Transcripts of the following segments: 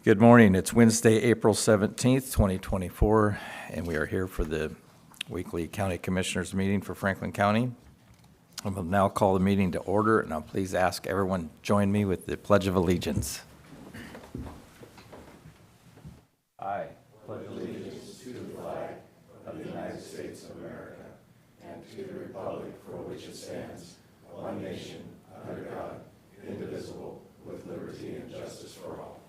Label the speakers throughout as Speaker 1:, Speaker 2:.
Speaker 1: Good morning. It's Wednesday, April 17th, 2024, and we are here for the weekly County Commissioners meeting for Franklin County. I will now call the meeting to order, and I'll please ask everyone join me with the Pledge of Allegiance. I pledge allegiance to the flag of the United States of America and to the republic for which it stands, one nation, under God, indivisible, with liberty and justice for all.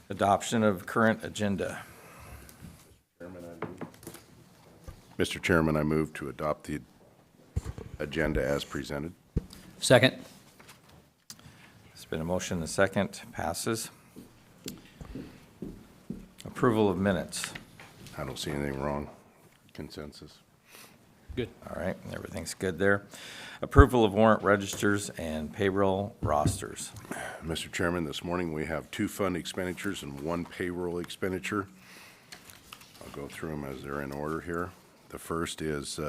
Speaker 1: Adoption of current agenda.
Speaker 2: Mr. Chairman, I move to adopt the agenda as presented.
Speaker 3: Second.
Speaker 1: There's been a motion, a second, passes. Approval of minutes.
Speaker 2: I don't see anything wrong. Consensus.
Speaker 3: Good.
Speaker 1: All right, everything's good there. Approval of warrant registers and payroll rosters.
Speaker 2: Mr. Chairman, this morning we have 2 fund expenditures and 1 payroll expenditure. I'll go through them as they're in order here. The first is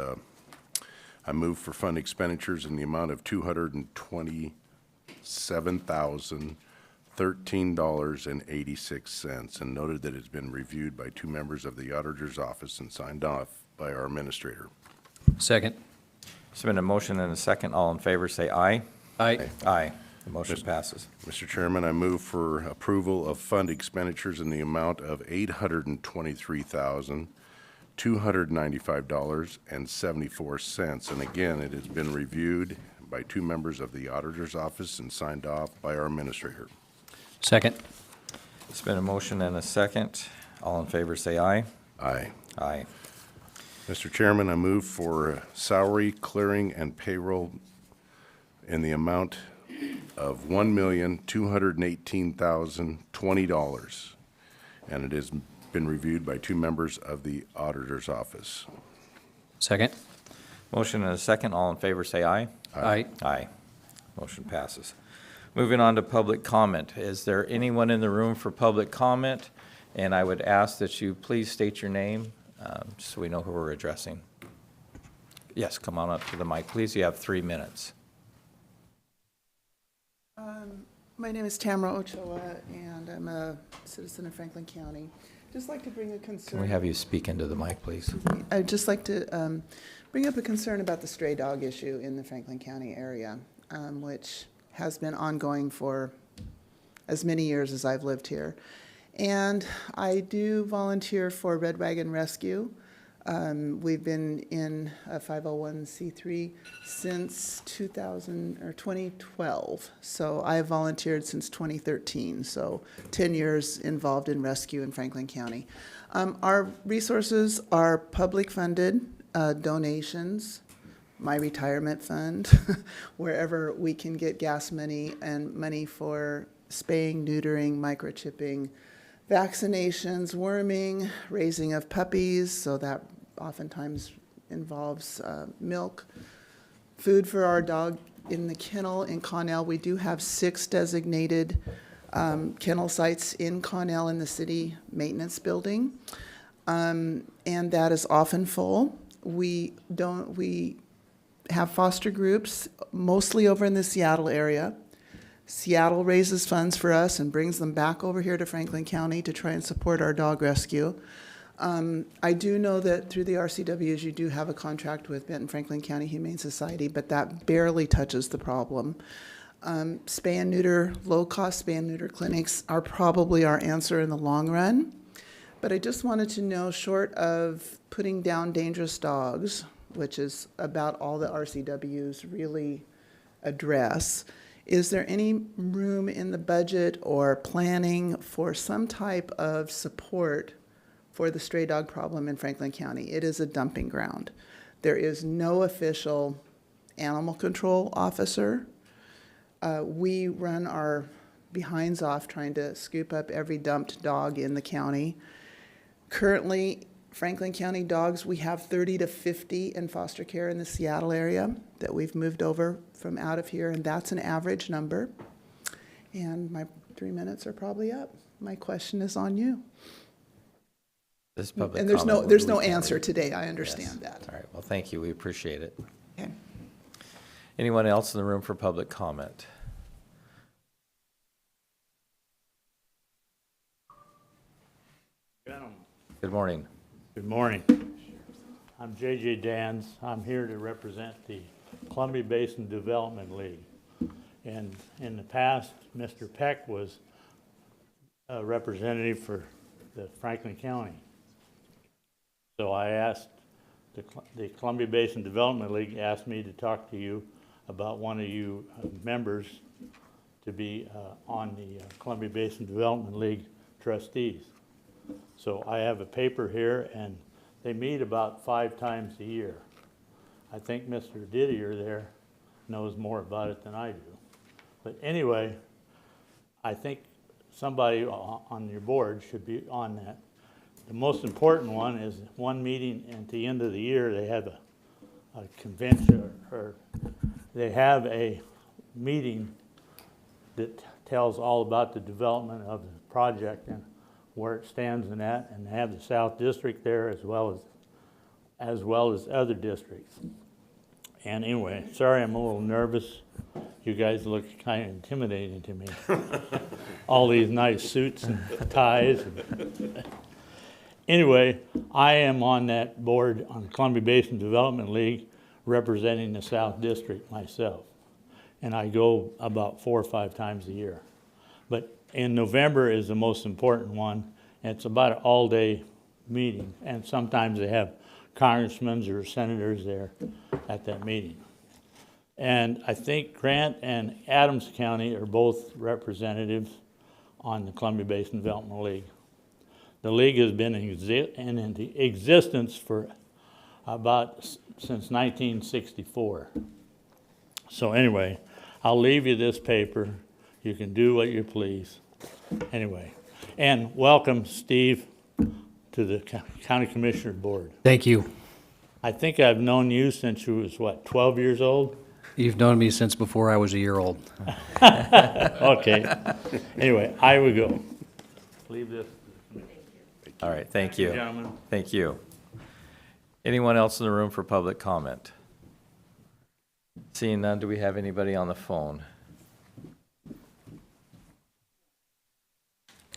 Speaker 2: I move for fund expenditures in the amount of $227,013.86 and noted that it's been reviewed by 2 members of the auditor's office and signed off by our administrator.
Speaker 3: Second.
Speaker 1: There's been a motion and a second. All in favor, say aye.
Speaker 3: Aye.
Speaker 1: Aye. The motion passes.
Speaker 2: Mr. Chairman, I move for approval of fund expenditures in the amount of $823,295.74. And again, it has been reviewed by 2 members of the auditor's office and signed off by our administrator.
Speaker 3: Second.
Speaker 1: There's been a motion and a second. All in favor, say aye.
Speaker 2: Aye.
Speaker 1: Aye.
Speaker 2: Mr. Chairman, I move for salary, clearing, and payroll in the amount of $1,218,020. And it has been reviewed by 2 members of the auditor's office.
Speaker 3: Second.
Speaker 1: Motion and a second. All in favor, say aye.
Speaker 3: Aye.
Speaker 1: Aye. Motion passes. Moving on to public comment. Is there anyone in the room for public comment? And I would ask that you please state your name so we know who we're addressing. Yes, come on up to the mic, please. You have 3 minutes.
Speaker 4: My name is Tamara Ochoa, and I'm a citizen of Franklin County. Just like to bring a concern.
Speaker 1: Can we have you speak into the mic, please?
Speaker 4: I'd just like to bring up a concern about the stray dog issue in the Franklin County area, which has been ongoing for as many years as I've lived here. And I do volunteer for Red Wagon Rescue. We've been in a 501c3 since 2012. So I have volunteered since 2013. So 10 years involved in rescue in Franklin County. Our resources are public funded donations, my retirement fund, wherever we can get gas money and money for spaying, neutering, microchipping, vaccinations, worming, raising of puppies, so that oftentimes involves milk, food for our dog in the kennel in Connell. We do have 6 designated kennel sites in Connell in the city maintenance building, and that is often full. We have foster groups, mostly over in the Seattle area. Seattle raises funds for us and brings them back over here to Franklin County to try and support our dog rescue. I do know that through the RCWs you do have a contract with Benton Franklin County Humane Society, but that barely touches the problem. Spay and neuter, low-cost spay and neuter clinics are probably our answer in the long run. But I just wanted to know, short of putting down dangerous dogs, which is about all the RCWs really address, is there any room in the budget or planning for some type of support for the stray dog problem in Franklin County? It is a dumping ground. There is no official animal control officer. We run our behinds off trying to scoop up every dumped dog in the county. Currently, Franklin County dogs, we have 30 to 50 in foster care in the Seattle area that we've moved over from out of here, and that's an average number. And my 3 minutes are probably up. My question is on you.
Speaker 1: This public
Speaker 4: And there's
Speaker 1: comment
Speaker 4: no
Speaker 1: we can't
Speaker 4: answer
Speaker 1: read.
Speaker 4: today. I understand
Speaker 1: Yes.
Speaker 4: that.
Speaker 1: All right, well, thank you. We appreciate it.
Speaker 4: Okay.
Speaker 1: Anyone else in the room for public comment? Good morning.
Speaker 5: Good morning. I'm J.J. Dans. I'm here to represent the Columbia Basin Development League. And in the past, Mr. Peck was a representative for the Franklin County. So I asked, the Columbia Basin Development League asked me to talk to you about one of you members to be on the Columbia Basin Development League trustees. So I have a paper here, and they meet about 5 times a year. I think Mr. Didier there knows more about it than I do. But anyway, I think somebody on your board should be on that. The most important one is one meeting at the end of the year. They have a convention, or they have a meeting that tells all about the development of the project and where it stands in that, and they have the South District there as well as other districts. And anyway, sorry I'm a little nervous. You guys look kind of intimidating to me. All these nice suits and ties. Anyway, I am on that board on the Columbia Basin Development League representing the South District myself. And I go about 4 or 5 times a year. But in November is the most important one. It's about an all-day meeting, and sometimes they have congressmen or senators there at that meeting. And I think Grant and Adams County are both representatives on the Columbia Basin Development League. The league has been in existence for since 1964. So anyway, I'll leave you this paper. You can do what you please. Anyway, and welcome, Steve, to the County Commissioner Board.
Speaker 3: Thank you.
Speaker 5: I think I've known you since you was, what, 12 years old?
Speaker 3: You've known me since before I was a year old.
Speaker 5: Okay. Anyway, I will go. Leave this to the commission.
Speaker 1: All right, thank you.
Speaker 5: Gentlemen.
Speaker 1: Thank you. Anyone else in the room for public comment? Seeing none, do we have anybody on the phone?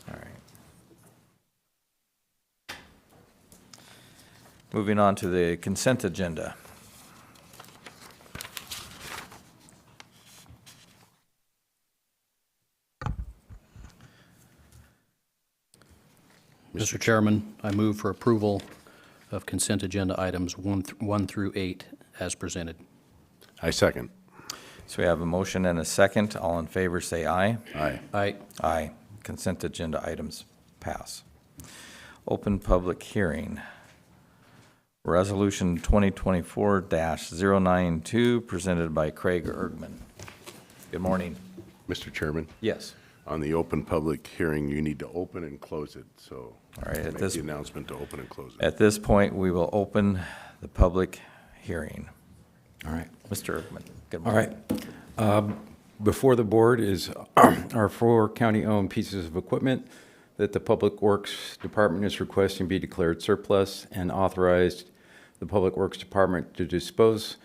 Speaker 1: All right. Moving on to the consent agenda.
Speaker 3: Mr. Chairman, I move for approval of consent agenda items 1 through 8 as presented.
Speaker 2: I second.
Speaker 1: So we have a motion and a second. All in favor, say aye.
Speaker 2: Aye.
Speaker 3: Aye.
Speaker 1: Aye. Consent agenda items pass. Open public hearing. Resolution 2024-092, presented by Craig Ergman. Good morning.
Speaker 2: Mr. Chairman,
Speaker 1: Yes.
Speaker 2: on the open public hearing, you need to open and close it, so
Speaker 1: All right, at
Speaker 2: make
Speaker 1: this,
Speaker 2: the announcement to open and close it.
Speaker 1: at this point, we will open the public hearing.
Speaker 6: All right.
Speaker 1: Mr. Ergman, good
Speaker 6: All
Speaker 1: morning.
Speaker 6: right. Before the board is our 4 county-owned pieces of equipment that the Public Works Department is requesting be declared surplus and authorized the Public Works Department to dispose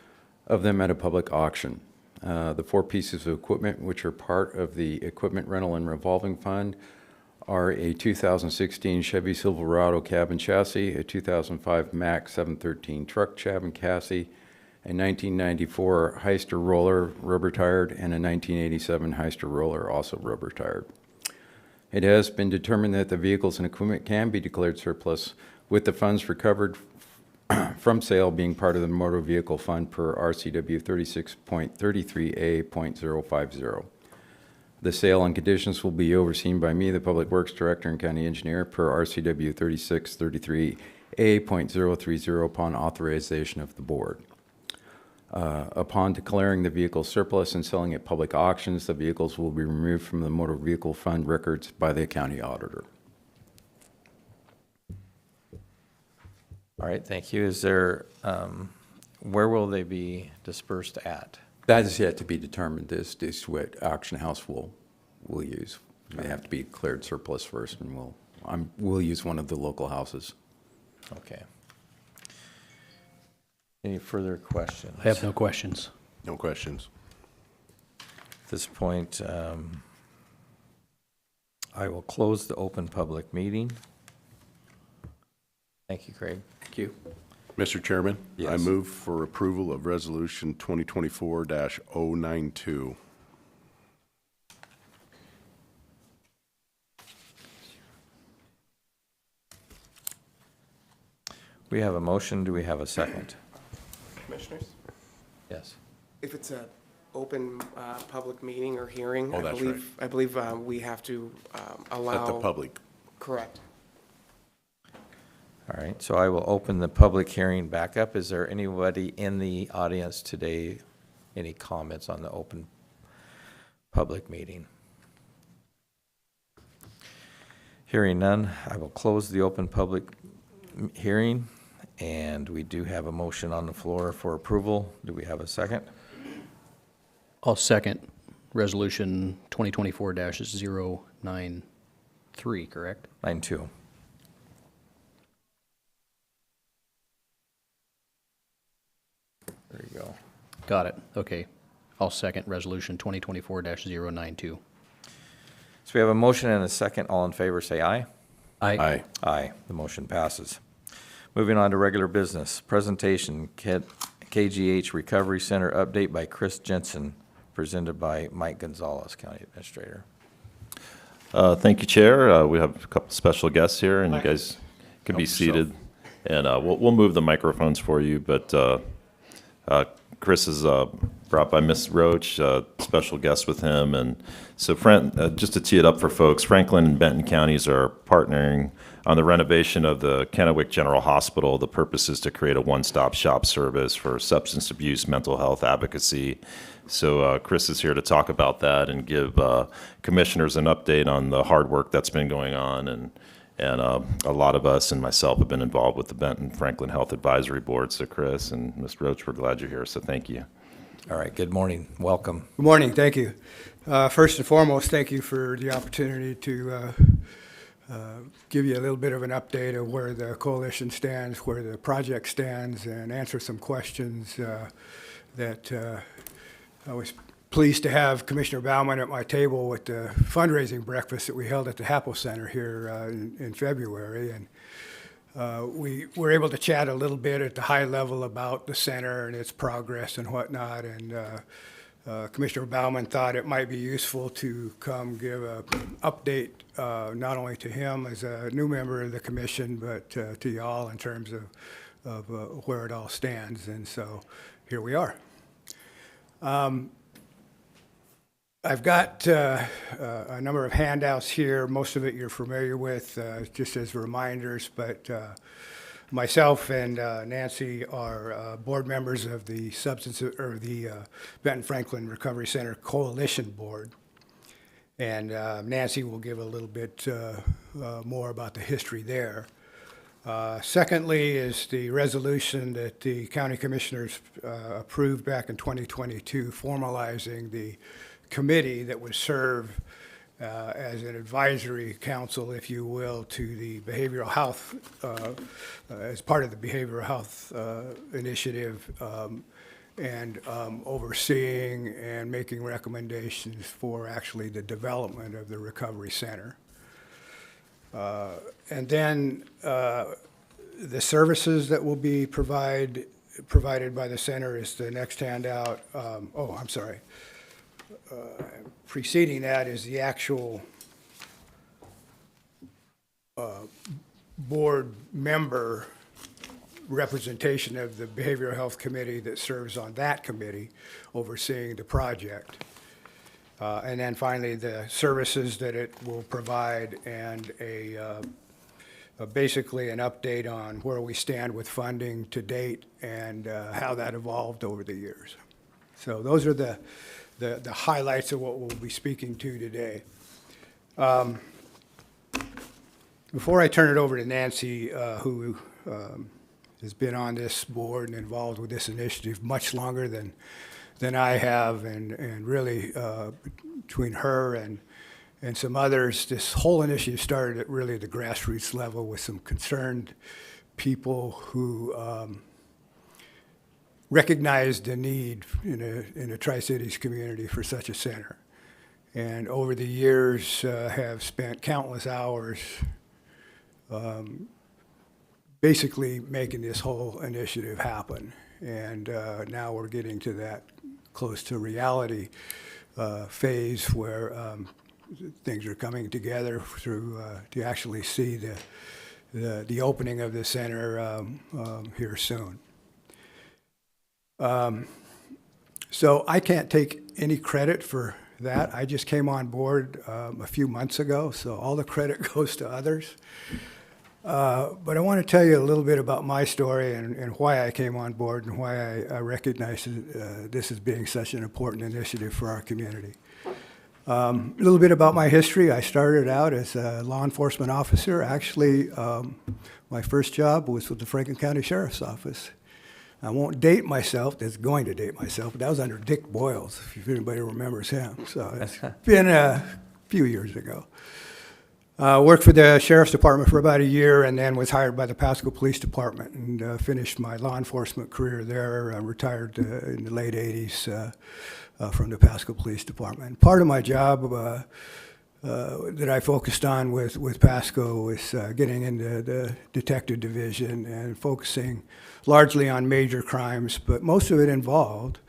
Speaker 6: of them at a public auction. The 4 pieces of equipment, which are part of the Equipment Rental and Revolving Fund, are a 2016 Chevy Silverado cab and chassis, a 2005 Mack 713 truck cab and chassis, a 1994 Heister roller, rubber-tired, and a 1987 Heister roller, also rubber-tired. It has been determined that the vehicles and equipment can be declared surplus, with the funds recovered from sale being part of the Motor Vehicle Fund per RCW 36.33A.050. The sale and conditions will be overseen by me, the Public Works Director and County Engineer, per RCW 36.33A.030 upon authorization of the Board. Upon declaring the vehicle surplus and selling at public auctions, the vehicles will be removed from the Motor Vehicle Fund records by the County Auditor.
Speaker 1: All right, thank you. Is there, where will they be dispersed at?
Speaker 6: That is yet to be determined. This is what auction house will use. They have to be declared surplus first, and we'll use one of the local houses.
Speaker 1: Okay. Any further questions?
Speaker 3: I have no questions.
Speaker 2: No questions.
Speaker 1: At this point, I will close the open public meeting. Thank you, Craig.
Speaker 3: Thank you.
Speaker 2: Mr. Chairman? I
Speaker 1: Yes.
Speaker 2: move for approval of Resolution 2024-092.
Speaker 1: We have a motion. Do we have a second?
Speaker 7: Commissioners,
Speaker 1: Yes.
Speaker 7: if it's a open public meeting or hearing,
Speaker 2: Oh, that's right.
Speaker 7: I believe we have to allow.
Speaker 2: Let the public.
Speaker 7: Correct.
Speaker 1: All right, so I will open the public hearing back up. Is there anybody in the audience today, any comments on the open public meeting? Hearing none, I will close the open public hearing, and we do have a motion on the floor for approval. Do we have a second?
Speaker 3: I'll second Resolution 2024-093, correct?
Speaker 1: 9-2. There you go.
Speaker 3: Got it. Okay. I'll second Resolution 2024-092.
Speaker 1: So we have a motion and a second. All in favor, say aye.
Speaker 2: Aye.
Speaker 1: Aye. The motion passes. Moving on to regular business. Presentation, KGH Recovery Center update by Chris Jensen, presented by Mike Gonzalez, County Administrator.
Speaker 8: Thank you, Chair. We have a couple special guests here, and you guys can be seated. And we'll move the microphones for you, but Chris is brought by Ms. Roach, special guest with him. And so, just to tee it up for folks, Franklin and Benton counties are partnering on the renovation of the Kennewick General Hospital. The purpose is to create a one-stop shop service for substance abuse, mental health advocacy. So Chris is here to talk about that and give commissioners an update on the hard work that's been going on. And a lot of us and myself have been involved with the Benton Franklin Health Advisory Board. So Chris and Ms. Roach, we're glad you're here. So thank you.
Speaker 1: All right, good morning. Welcome.
Speaker 9: Good morning, thank you. First and foremost, thank you for the opportunity to give you a little bit of an update of where the coalition stands, where the project stands, and answer some questions that I was pleased to have Commissioner Baumann at my table with the fundraising breakfast that we held at the Happel Center here in February. And we were able to chat a little bit at the high level about the center and its progress and whatnot. And Commissioner Baumann thought it might be useful to come give an update, not only to him as a new member of the commission, but to y'all in terms of where it all stands. And so here we are. I've got a number of handouts here. Most of it you're familiar with, just as reminders, but myself and Nancy are board members of the Benton Franklin Recovery Center Coalition Board. And Nancy will give a little bit more about the history there. Secondly is the resolution that the county commissioners approved back in 2022, formalizing the committee that would serve as an advisory council, if you will, to the behavioral health, as part of the behavioral health initiative, and overseeing and making recommendations for actually the development of the recovery center. And then the services that will be provided by the center is the next handout. I'm sorry. Preceding that is the actual board member representation of the Behavioral Health Committee that serves on that committee overseeing the project. And then finally, the services that it will provide and basically an update on where we stand with funding to date and how that evolved over the years. So those are the highlights of what we'll be speaking to today. Before I turn it over to Nancy, who has been on this board and involved with this initiative much longer than I have, and really between her and some others, this whole initiative started at really the grassroots level with some concerned people who recognized the need in a Tri-Cities community for such a center. And over the years, have spent countless hours basically making this whole initiative happen. And now we're getting to that close to reality phase where things are coming together through to actually see the opening of the center here soon. So I can't take any credit for that. I just came on board a few months ago, so all the credit goes to others. But I want to tell you a little bit about my story and why I came on board and why I recognize this as being such an important initiative for our community. A little bit about my history. I started out as a law enforcement officer. Actually, my first job was with the Franklin County Sheriff's Office. I won't date myself, that's going to date myself, but that was under Dick Boyles, if anybody remembers him. So it's been a few years ago. Worked for the Sheriff's Department for about a year and then was hired by the Pasco Police Department and finished my law enforcement career there. I retired in the late 80s from the Pasco Police Department. Part of my job that I focused on with Pasco was getting into the detective division and focusing largely on major crimes, but most of it involved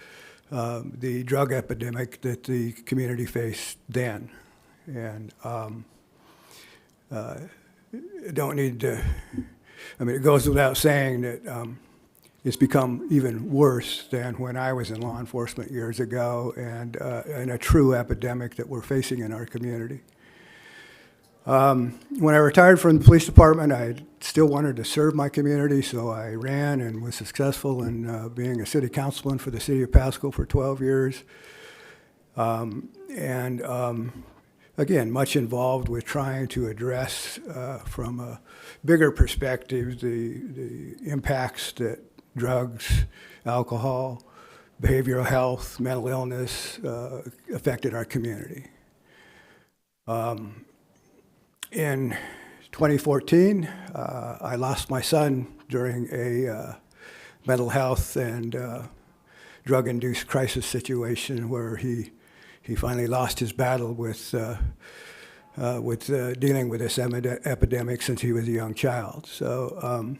Speaker 9: the drug epidemic that the community faced then. And don't need to, I mean, it goes without saying that it's become even worse than when I was in law enforcement years ago, and a true epidemic that we're facing in our community. When I retired from the police department, I still wanted to serve my community, so I ran and was successful in being a city councilman for the city of Pasco for 12 years. Again, much involved with trying to address from a bigger perspective the impacts that drugs, alcohol, behavioral health, mental illness affected our community. In 2014, I lost my son during a mental health and drug-induced crisis situation where he finally lost his battle with dealing with this epidemic since he was a young child. So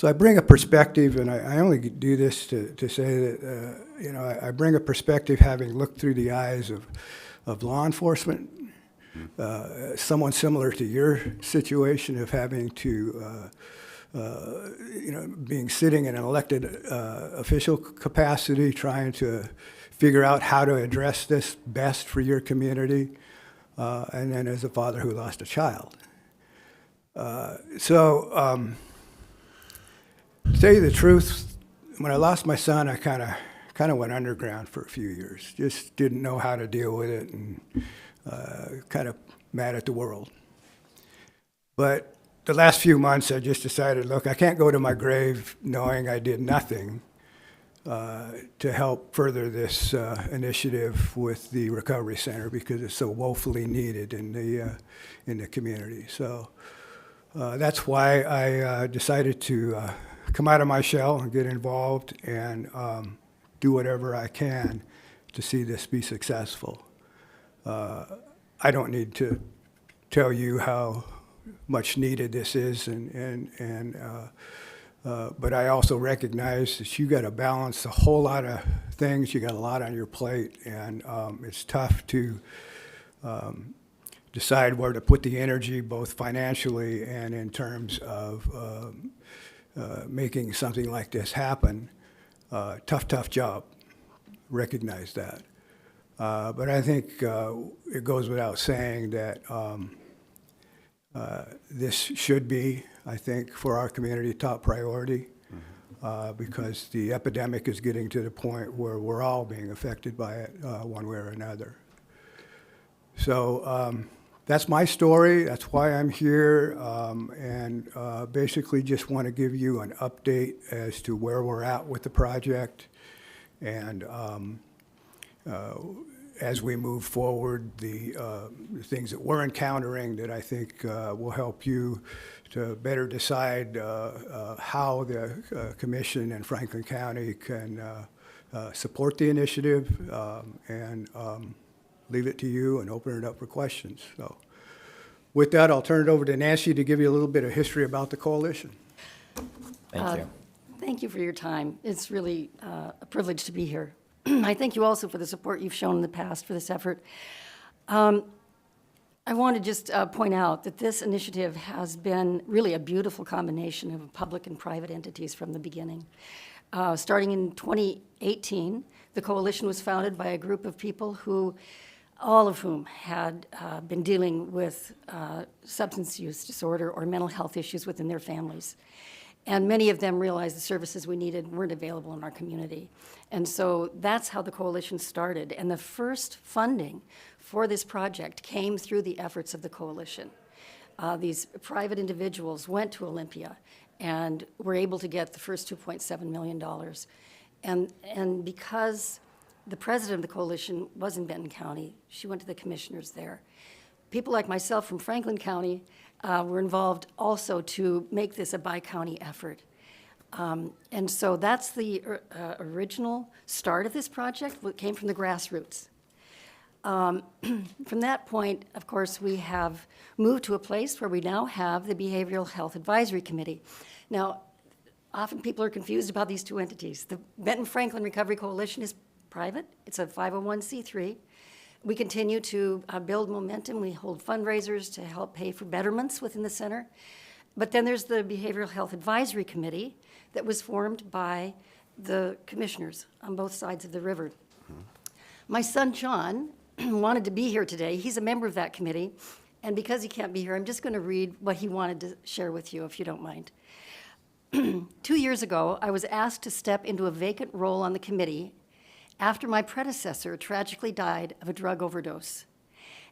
Speaker 9: I bring a perspective, and I only do this to say that, I bring a perspective having looked through the eyes of law enforcement, someone similar to your situation of having to, being sitting in an elected official capacity, trying to figure out how to address this best for your community, and then as a father who lost a child. To tell you the truth, when I lost my son, I kind of went underground for a few years. Just didn't know how to deal with it, and kind of mad at the world. But the last few months, I just decided, look, I can't go to my grave knowing I did nothing to help further this initiative with the Recovery Center because it's so woefully needed in the community. So that's why I decided to come out of my shell and get involved and do whatever I can to see this be successful. I don't need to tell you how much needed this is, but I also recognize that you got to balance a whole lot of things. You got a lot on your plate, and it's tough to decide where to put the energy, both financially and in terms of making something like this happen. Tough job. Recognize that. But I think it goes without saying that this should be, I think, for our community, top priority, because the epidemic is getting to the point where we're all being affected by it one way or another. So that's my story. That's why I'm here, and basically just want to give you an update as to where we're at with the project, and as we move forward, the things that we're encountering that I think will help you to better decide how the commission and Franklin County can support the initiative, and leave it to you and open it up for questions. So with that, I'll turn it over to Nancy to give you a little bit of history about the coalition.
Speaker 1: Thank you.
Speaker 10: Thank you for your time. It's really a privilege to be here. I thank you also for the support you've shown in the past for this effort. I want to just point out that this initiative has been really a beautiful combination of public and private entities from the beginning. Starting in 2018, the coalition was founded by a group of people who, all of whom had been dealing with substance use disorder or mental health issues within their families. And many of them realized the services we needed weren't available in our community. And so that's how the coalition started. And the first funding for this project came through the efforts of the coalition. These private individuals went to Olympia and were able to get the first $2.7 million. And because the president of the coalition was in Benton County, she went to the commissioners there. People like myself from Franklin County were involved also to make this a bi-county effort. And so that's the original start of this project, what came from the grassroots. From that point, of course, we have moved to a place where we now have the Behavioral Health Advisory Committee. Now, often people are confused about these two entities. The Benton Franklin Recovery Coalition is private. It's a 501c3. We continue to build momentum. We hold fundraisers to help pay for betterments within the center. But then there's the Behavioral Health Advisory Committee that was formed by the commissioners on both sides of the river. My son, John, wanted to be here today. He's a member of that committee. And because he can't be here, I'm just going to read what he wanted to share with you, if you don't mind. 2 years ago, I was asked to step into a vacant role on the committee after my predecessor tragically died of a drug overdose.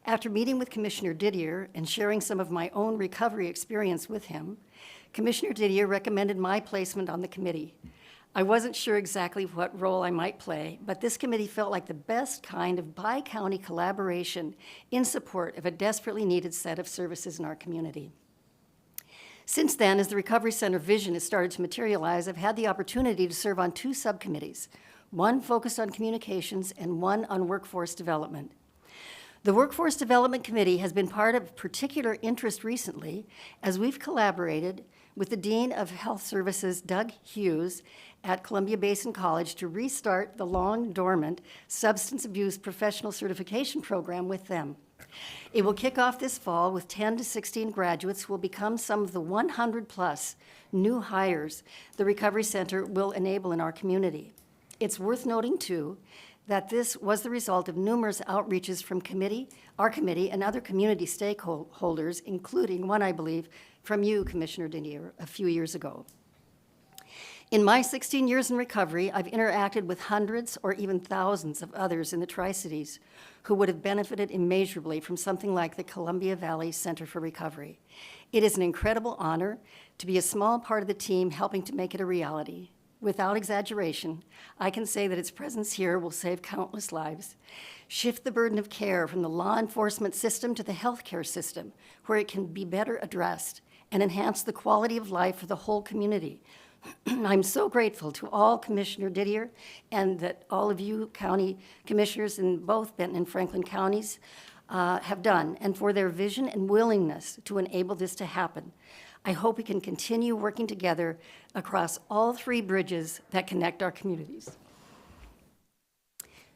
Speaker 10: After meeting with Commissioner Didier and sharing some of my own recovery experience with him, Commissioner Didier recommended my placement on the committee. I wasn't sure exactly what role I might play, but this committee felt like the best kind of bi-county collaboration in support of a desperately needed set of services in our community. Since then, as the Recovery Center vision has started to materialize, I've had the opportunity to serve on two subcommittees, one focused on communications and one on workforce development. The Workforce Development Committee has been part of particular interest recently as we've collaborated with the Dean of Health Services, Doug Hughes, at Columbia Basin College to restart the long-dormant Substance Abuse Professional Certification Program with them. It will kick off this fall with 10 to 16 graduates who will become some of the 100-plus new hires the Recovery Center will enable in our community. It's worth noting, too, that this was the result of numerous outreaches from our committee, and other community stakeholders, including one, I believe, from you, Commissioner Didier, a few years ago. In my 16 years in recovery, I've interacted with hundreds or even thousands of others in the Tri-Cities who would have benefited immeasurably from something like the Columbia Valley Center for Recovery. It is an incredible honor to be a small part of the team helping to make it a reality. Without exaggeration, I can say that its presence here will save countless lives, shift the burden of care from the law enforcement system to the healthcare system, where it can be better addressed, and enhance the quality of life for the whole community. I'm so grateful to all Commissioner Didier and that all of you county commissioners in both Benton and Franklin counties have done, and for their vision and willingness to enable this to happen. I hope we can continue working together across all three bridges that connect our communities.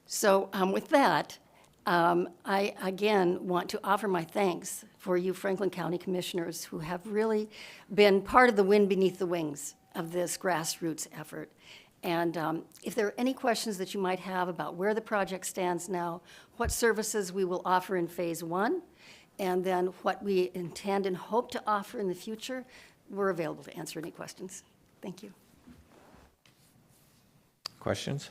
Speaker 10: So with that, I again want to offer my thanks for you Franklin County commissioners who have really been part of the wind beneath the wings of this grassroots effort. And if there are any questions that you might have about where the project stands now, what services we will offer in phase one, and then what we intend and hope to offer in the future, we're available to answer any questions. Thank you.
Speaker 1: Questions?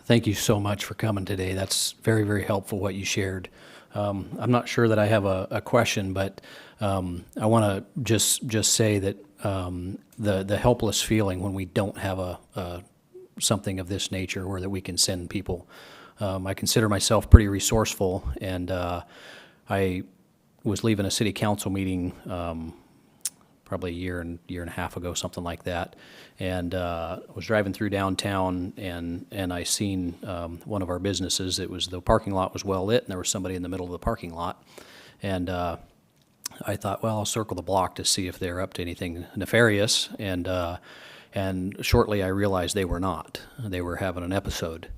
Speaker 3: Thank you so much for coming today. That's very, very helpful what you shared. I'm not sure that I have a question, but I want to just say that the helpless feeling when we don't have a something of this nature where that we can send people. I consider myself pretty resourceful, and I was leaving a city council meeting probably a year and a half ago, something like that, and was driving through downtown, and I seen one of our businesses. It was, the parking lot was well lit, and there was somebody in the middle of the parking lot, and I thought, well, I'll circle the block to see if they're up to anything nefarious, and shortly I realized they were not. They were having an episode.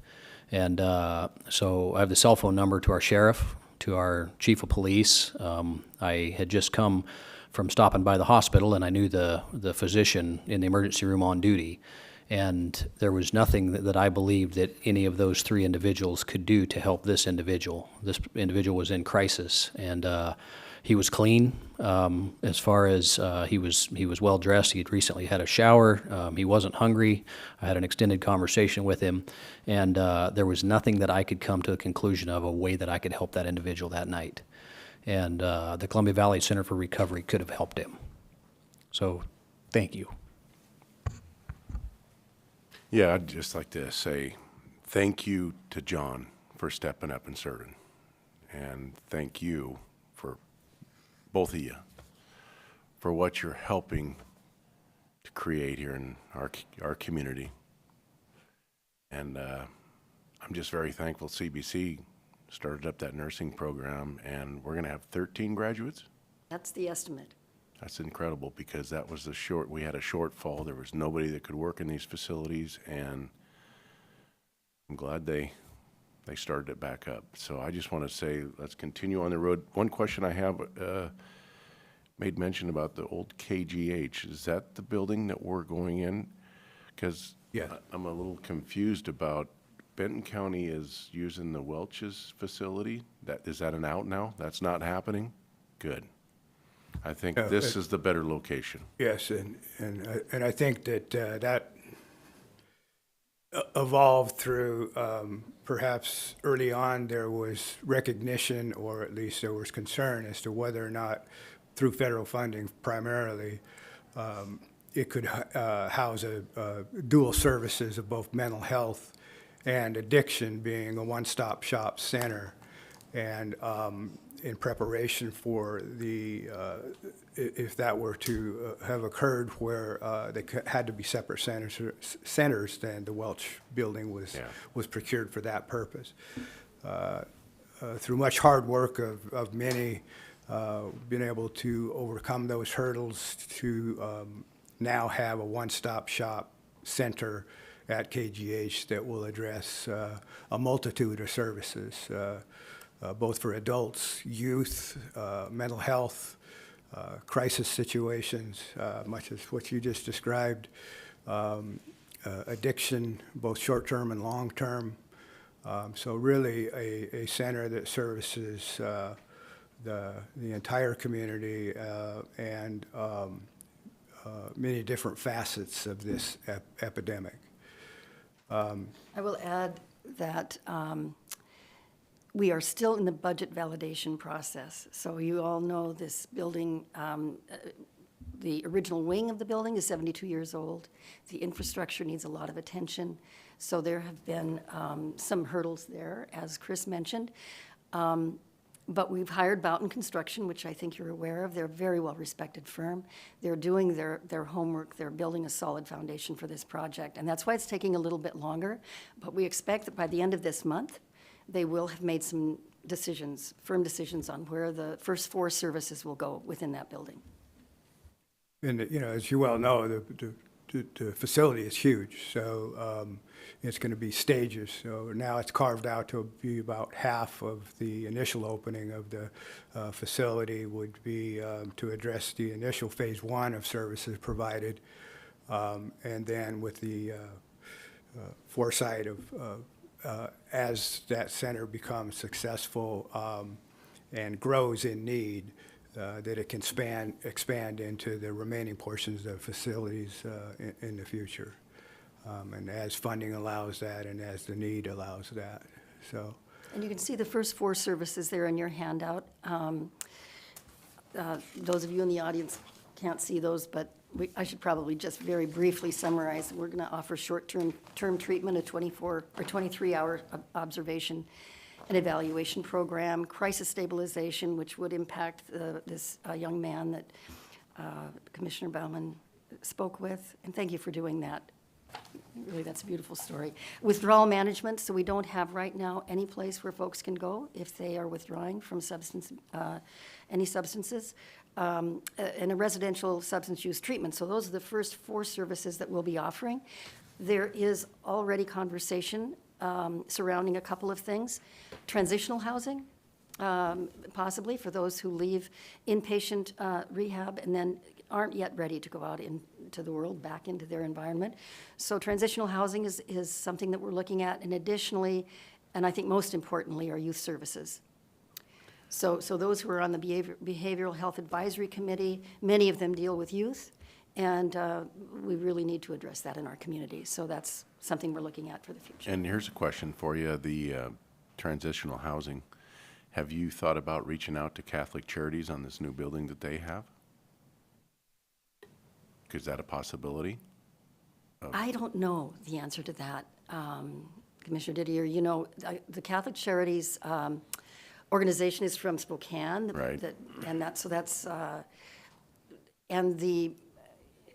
Speaker 3: And so I have the cell phone number to our sheriff, to our chief of police. I had just come from stopping by the hospital, and I knew the physician in the emergency room on duty. And there was nothing that I believed that any of those three individuals could do to help this individual. This individual was in crisis, and he was clean. As far as he was well dressed. He had recently had a shower. He wasn't hungry. I had an extended conversation with him, and there was nothing that I could come to a conclusion of a way that I could help that individual that night. And the Columbia Valley Center for Recovery could have helped him. So, thank you.
Speaker 2: Yeah, I'd just like to say thank you to John for stepping up and serving. And thank you for both of you for what you're helping to create here in our community. And I'm just very thankful CBC started up that nursing program, and we're going to have 13 graduates.
Speaker 10: That's the estimate.
Speaker 2: That's incredible, because that was we had a shortfall. There was nobody that could work in these facilities, and I'm glad they started it back up. So I just want to say, let's continue on the road. One question I have, made mention about the old KGH. Is that the building that we're going in? Because
Speaker 9: Yeah.
Speaker 2: I'm a little confused about, Benton County is using the Welch's facility. Is that an out now? That's not happening? Good. I think this is the better location.
Speaker 9: Yes, and I think that that evolved through, perhaps early on there was recognition, or at least there was concern as to whether or not, through federal funding primarily, it could house dual services of both mental health and addiction, being a one-stop shop center. And in preparation for if that were to have occurred, where they had to be separate centers, then the Welch building was procured for that purpose. Through much hard work of many, been able to overcome those hurdles to now have a one-stop shop center at KGH that will address a multitude of services, both for adults, youth, mental health, crisis situations, much as what you just described, addiction, both short-term and long-term. So really a center that services the entire community and many different facets of this epidemic.
Speaker 10: I will add that we are still in the budget validation process. So you all know this building, the original wing of the building is 72 years old. The infrastructure needs a lot of attention. So there have been some hurdles there, as Chris mentioned. But we've hired Boughton Construction, which I think you're aware of. They're a very well-respected firm. They're doing their homework. They're building a solid foundation for this project. And that's why it's taking a little bit longer. But we expect that by the end of this month, they will have made some decisions, firm decisions on where the first 4 services will go within that building.
Speaker 9: And, as you well know, the facility is huge, so it's going to be stages. So now it's carved out to be about half of the initial opening of the facility would be to address the initial phase 1 of services provided, and then with the foresight of as that center becomes successful and grows in need, that it can expand into the remaining portions of facilities in the future. And as funding allows that, and as the need allows that, so.
Speaker 10: And you can see the first 4 services there in your handout. Those of you in the audience can't see those, but I should probably just very briefly summarize. We're going to offer short-term treatment, a 24 or 23-hour observation and evaluation program, crisis stabilization, which would impact this young man that Commissioner Baumann spoke with. And thank you for doing that. Really, that's a beautiful story. Withdrawal management, so we don't have right now any place where folks can go if they are withdrawing from any substances, and a residential substance use treatment. So those are the first 4 services that we'll be offering. There is already conversation surrounding a couple of things. Transitional housing, possibly for those who leave inpatient rehab and then aren't yet ready to go out into the world, back into their environment. So transitional housing is something that we're looking at, and additionally, and I think most importantly, are youth services. So those who are on the Behavioral Health Advisory Committee, many of them deal with youth, and we really need to address that in our community. So that's something we're looking at for the future.
Speaker 2: And here's a question for you, the transitional housing. Have you thought about reaching out to Catholic Charities on this new building that they have? Is that a possibility?
Speaker 10: I don't know the answer to that, Commissioner Didier. You know, the Catholic Charities organization is from Spokane.
Speaker 2: Right.
Speaker 10: And the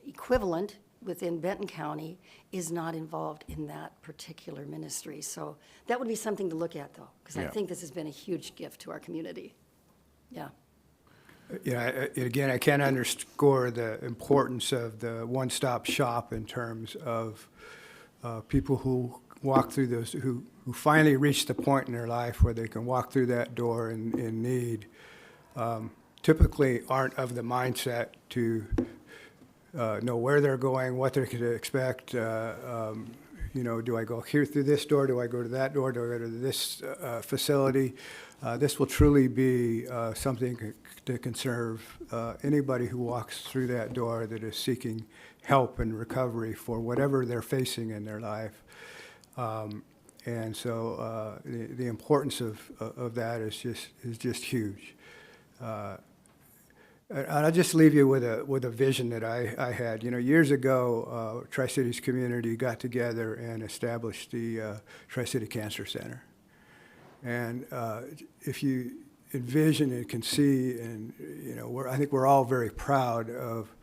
Speaker 10: equivalent within Benton County is not involved in that particular ministry. So that would be something to look at, though, because I
Speaker 2: Yeah.
Speaker 10: think this has been a huge gift to our community. Yeah.
Speaker 9: Yeah, again, I can't underscore the importance of the one-stop shop in terms of people who walk through those, who finally reach the point in their life where they can walk through that door in need, typically aren't of the mindset to know where they're going, what they could expect. You know, do I go here through this door? Do I go to that door? Do I go to this facility? This will truly be something to conserve anybody who walks through that door that is seeking help and recovery for whatever they're facing in their life. And so the importance of that is just huge. And I'll just leave you with a vision that I had. You know, years ago, Tri-Cities community got together and established the Tri-City Cancer Center. And if you envision and can see, and you know, I think we're all very proud of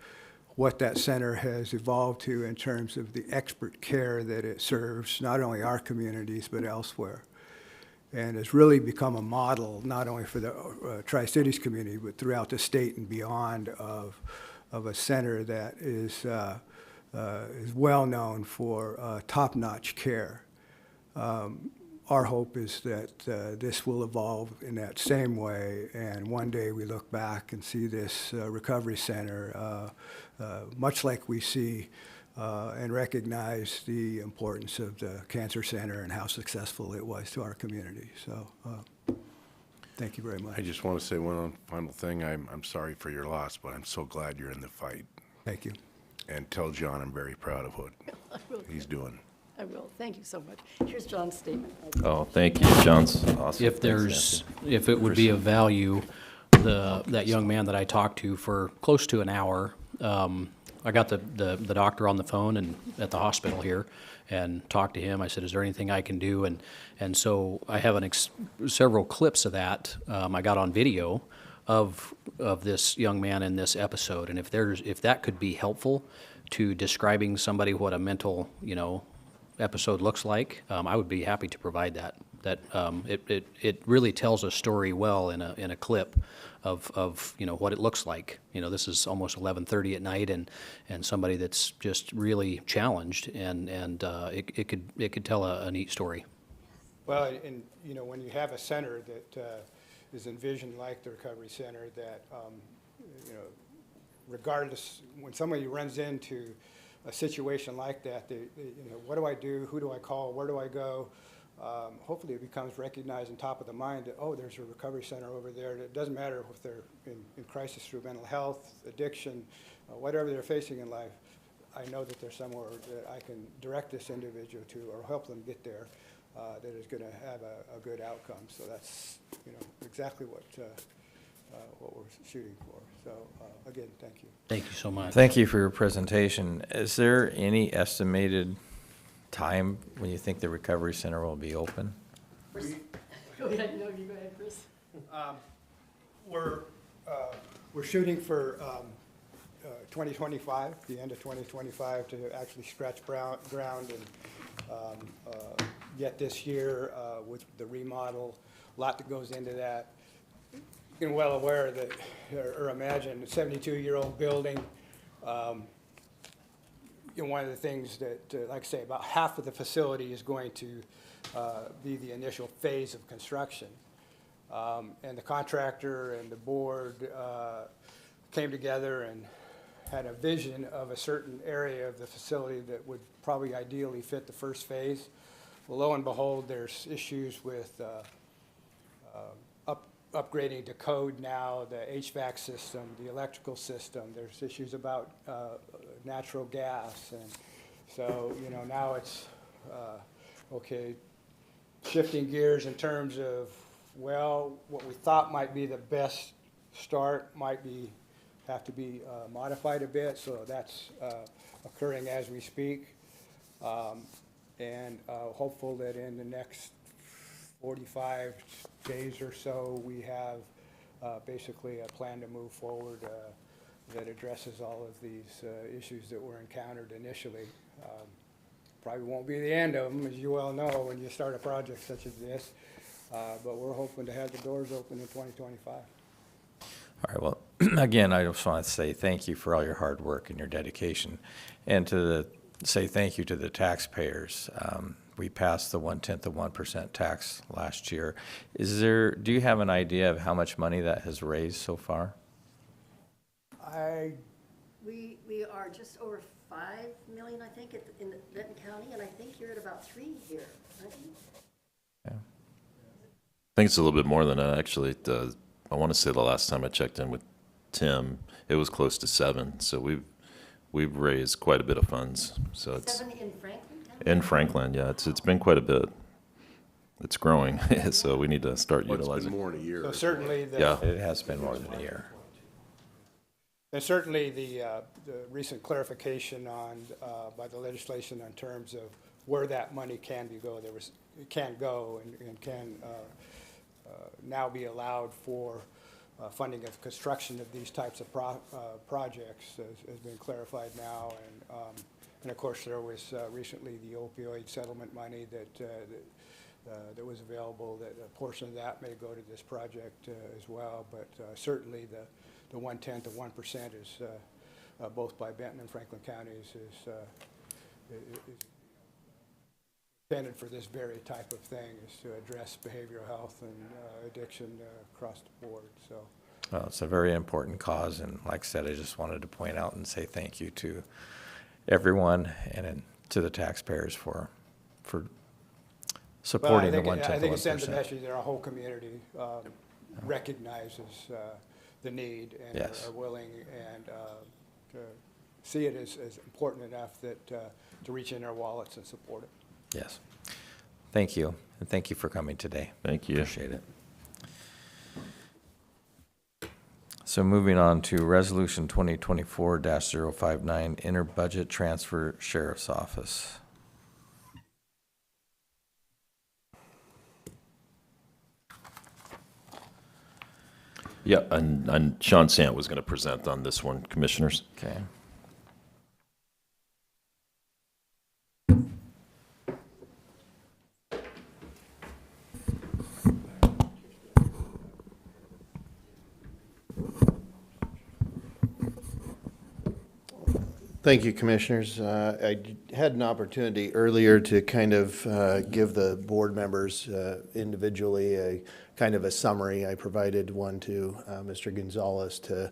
Speaker 9: what that center has evolved to in terms of the expert care that it serves, not only our communities but elsewhere, and has really become a model not only for the Tri-Cities community but throughout the state and beyond of a center that is well known for top-notch care. Our hope is that this will evolve in that same way, and one day we look back and see this recovery center, much like we see and recognize the importance of the Cancer Center and how successful it was to our community. So thank you very much.
Speaker 2: I just want to say one final thing. I'm sorry for your loss, but I'm so glad you're in the fight.
Speaker 9: Thank you.
Speaker 2: And tell John I'm very proud of what he's doing.
Speaker 10: I will. Thank you so much. Here's John's statement.
Speaker 8: Oh, thank you, John's awesome.
Speaker 3: If it would be of value, that young man that I talked to for close to an hour, I got the doctor on the phone and at the hospital here and talked to him. I said, is there anything I can do? And so I have several clips of that I got on video of this young man in this episode. And if that could be helpful to describing somebody what a mental, episode looks like, I would be happy to provide that. It really tells a story well in a clip of what it looks like. This is almost 11:30 at night, and somebody that's just really challenged, and it could tell a neat story.
Speaker 9: Well, and when you have a center that is envisioned like the Recovery Center, that regardless, when somebody runs into a situation like that, what do I do? Who do I call? Where do I go? Hopefully it becomes recognized and top of the mind that, oh, there's a recovery center over there. It doesn't matter if they're in crisis through mental health, addiction, whatever they're facing in life. I know that there's somewhere that I can direct this individual to or help them get there that is going to have a good outcome. So that's exactly what what we're shooting for. So, again, thank you.
Speaker 3: Thank you so much.
Speaker 1: Thank you for your presentation. Is there any estimated time when you think the recovery center will be open?
Speaker 10: Go ahead, no, you go ahead, Chris.
Speaker 9: We're shooting for 2025, the end of 2025, to actually stretch ground and get this year with the remodel. A lot that goes into that. You're well aware that, or imagine, a 72-year-old building. One of the things that, like I say, about half of the facility is going to be the initial phase of construction. And the contractor and the board came together and had a vision of a certain area of the facility that would probably ideally fit the first phase. Well, lo and behold, there's issues with upgrading to code now, the HVAC system, the electrical system. There's issues about natural gas. And so, now it's, okay, shifting gears in terms of, well, what we thought might be the best start might have to be modified a bit. So that's occurring as we speak. And hopeful that in the next 45 days or so, we have basically a plan to move forward that addresses all of these issues that were encountered initially. Probably won't be the end of them, as you well know, when you start a project such as this, but we're hoping to have the doors open in 2025.
Speaker 1: All right, well, again, I just want to say thank you for all your hard work and your dedication, and say thank you to the taxpayers. We passed the 0.1% tax last year. Do you have an idea of how much money that has raised so far?
Speaker 10: We are just over 5 million, I think, in Benton County, and I think you're at about 3 here, aren't you?
Speaker 1: Yeah.
Speaker 8: I think it's a little bit more than that, actually. I want to say the last time I checked in with Tim, it was close to 7. So we've raised quite a bit of funds. So it's
Speaker 10: 7 in Franklin County?
Speaker 8: in Franklin, yeah. It's been quite a bit. It's growing, so we need to start
Speaker 2: Well, it's been
Speaker 8: utilizing.
Speaker 2: more in a year.
Speaker 9: So certainly
Speaker 8: Yeah.
Speaker 1: It has been more than a year.
Speaker 9: And certainly the recent clarification on, by the legislation in terms of where that money can go, it can go and can now be allowed for funding of construction of these types of projects has been clarified now. And of course, there was recently the opioid settlement money that was available, that a portion of that may go to this project as well. But certainly the 0.1% of 1% is both by Benton and Franklin counties is intended for this very type of thing, is to address behavioral health and addiction across the board. So,
Speaker 1: Well, it's a very important cause, and like I said, I just wanted to point out and say thank you to everyone and to the taxpayers for supporting the 0.1%.
Speaker 9: I think it sends a message that our whole community recognizes the need and
Speaker 1: Yes.
Speaker 9: are willing and to see it as important enough that to reach in their wallets and support it.
Speaker 1: Yes. Thank you, and thank you for coming today.
Speaker 8: Thank you.
Speaker 1: Appreciate it. So moving on to Resolution 2024-059, Inter-Budget Transfer Sheriff's Office.
Speaker 8: Yeah, and Sean Sant was going to present on this one, Commissioners.
Speaker 1: Okay.
Speaker 11: Thank you, Commissioners. I had an opportunity earlier to kind of give the board members individually a kind of a summary. I provided one to Mr. Gonzalez to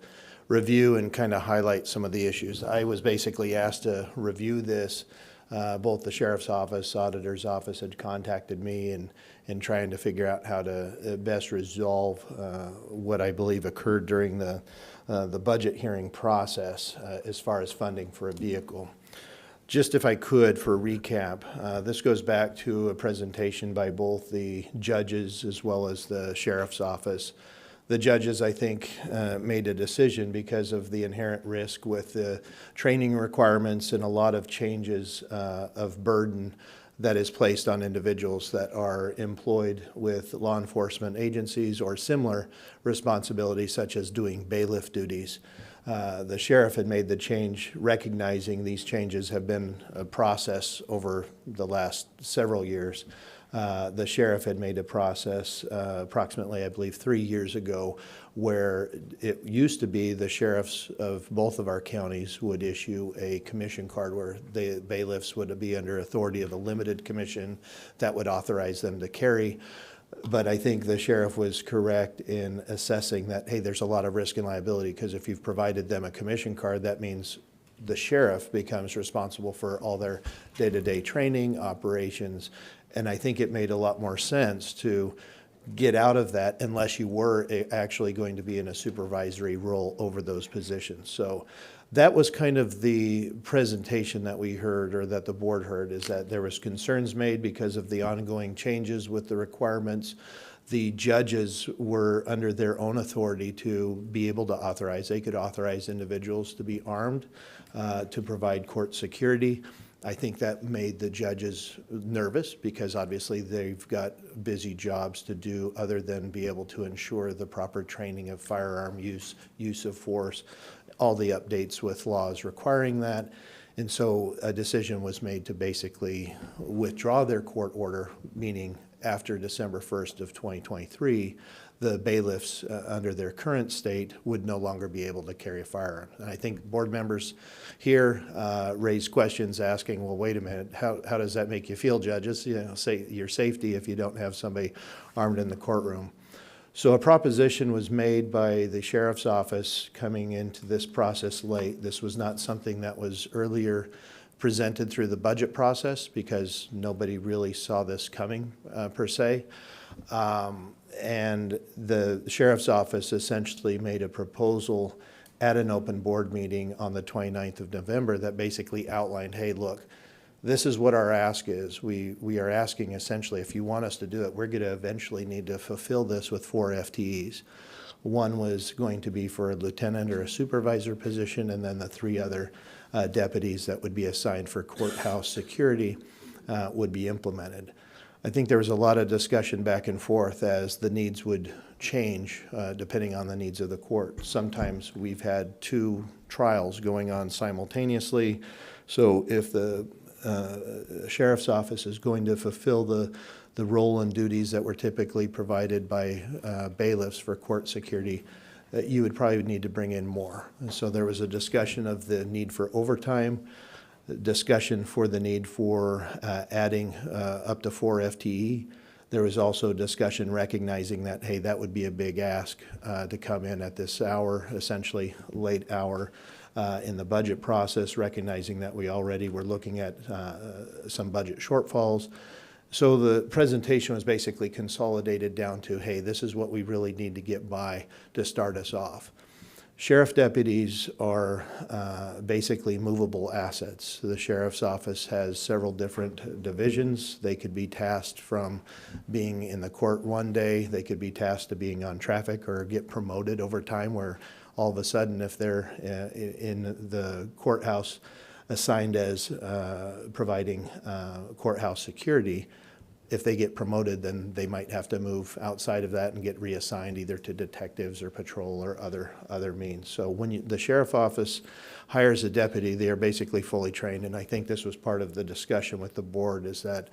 Speaker 11: review and kind of highlight some of the issues. I was basically asked to review this. Both the Sheriff's Office, Auditor's Office had contacted me and trying to figure out how to best resolve what I believe occurred during the budget hearing process as far as funding for a vehicle. Just if I could, for a recap, this goes back to a presentation by both the judges as well as the Sheriff's Office the judges, I think, made a decision because of the inherent risk with the training requirements and a lot of changes of burden that is placed on individuals that are employed with law enforcement agencies or similar responsibilities, such as doing bailiff duties. The sheriff had made the change, recognizing these changes have been a process over the last several years. The sheriff had made a process approximately, I believe, 3 years ago, where it used to be the sheriffs of both of our counties would issue a commission card where the bailiffs would be under authority of a limited commission that would authorize them to carry. But I think the sheriff was correct in assessing that, hey, there's a lot of risk and liability, because if you've provided them a commission card, that means the sheriff becomes responsible for all their day-to-day training, operations. And I think it made a lot more sense to get out of that unless you were actually going to be in a supervisory role over those positions. So that was kind of the presentation that we heard, or that the board heard, is that there was concerns made because of the ongoing changes with the requirements. The judges were under their own authority to be able to authorize. They could authorize individuals to be armed, to provide court security. I think that made the judges nervous because obviously they've got busy jobs to do other than be able to ensure the proper training of firearm use, use of force, all the updates with laws requiring that. And so a decision was made to basically withdraw their court order, meaning after December 1st of 2023, the bailiffs under their current state would no longer be able to carry a firearm. And I think board members here raised questions asking, well, wait a minute, how does that make you feel, judges? You know, say your safety if you don't have somebody armed in the courtroom. So a proposition was made by the sheriff's office coming into this process late. This was not something that was earlier presented through the budget process because nobody really saw this coming per se. And the sheriff's office essentially made a proposal at an open board meeting on the 29th of November that basically outlined, hey, look, this is what our ask is. We are asking essentially, if you want us to do it, we're going to eventually need to fulfill this with 4 FTEs. One was going to be for a lieutenant or a supervisor position, and then the 3 other deputies that would be assigned for courthouse security would be implemented. I think there was a lot of discussion back and forth as the needs would change depending on the needs of the court. Sometimes we've had 2 trials going on simultaneously. So if the sheriff's office is going to fulfill the role and duties that were typically provided by bailiffs for court security, you would probably need to bring in more. And so there was a discussion of the need for overtime, discussion for the need for adding up to 4 FTE. There was also discussion recognizing that, hey, that would be a big ask to come in at this hour, essentially late hour in the budget process, recognizing that we already were looking at some budget shortfalls. So the presentation was basically consolidated down to, hey, this is what we really need to get by to start us off. Sheriff deputies are basically movable assets. The sheriff's office has several different divisions. They could be tasked from being in the court one day. They could be tasked to being on traffic or get promoted over time, where all of a sudden if they're in the courthouse assigned as providing courthouse security, if they get promoted, then they might have to move outside of that and get reassigned either to detectives or patrol or other means. So when the sheriff office hires a deputy, they are basically fully trained. And I think this was part of the discussion with the board, is that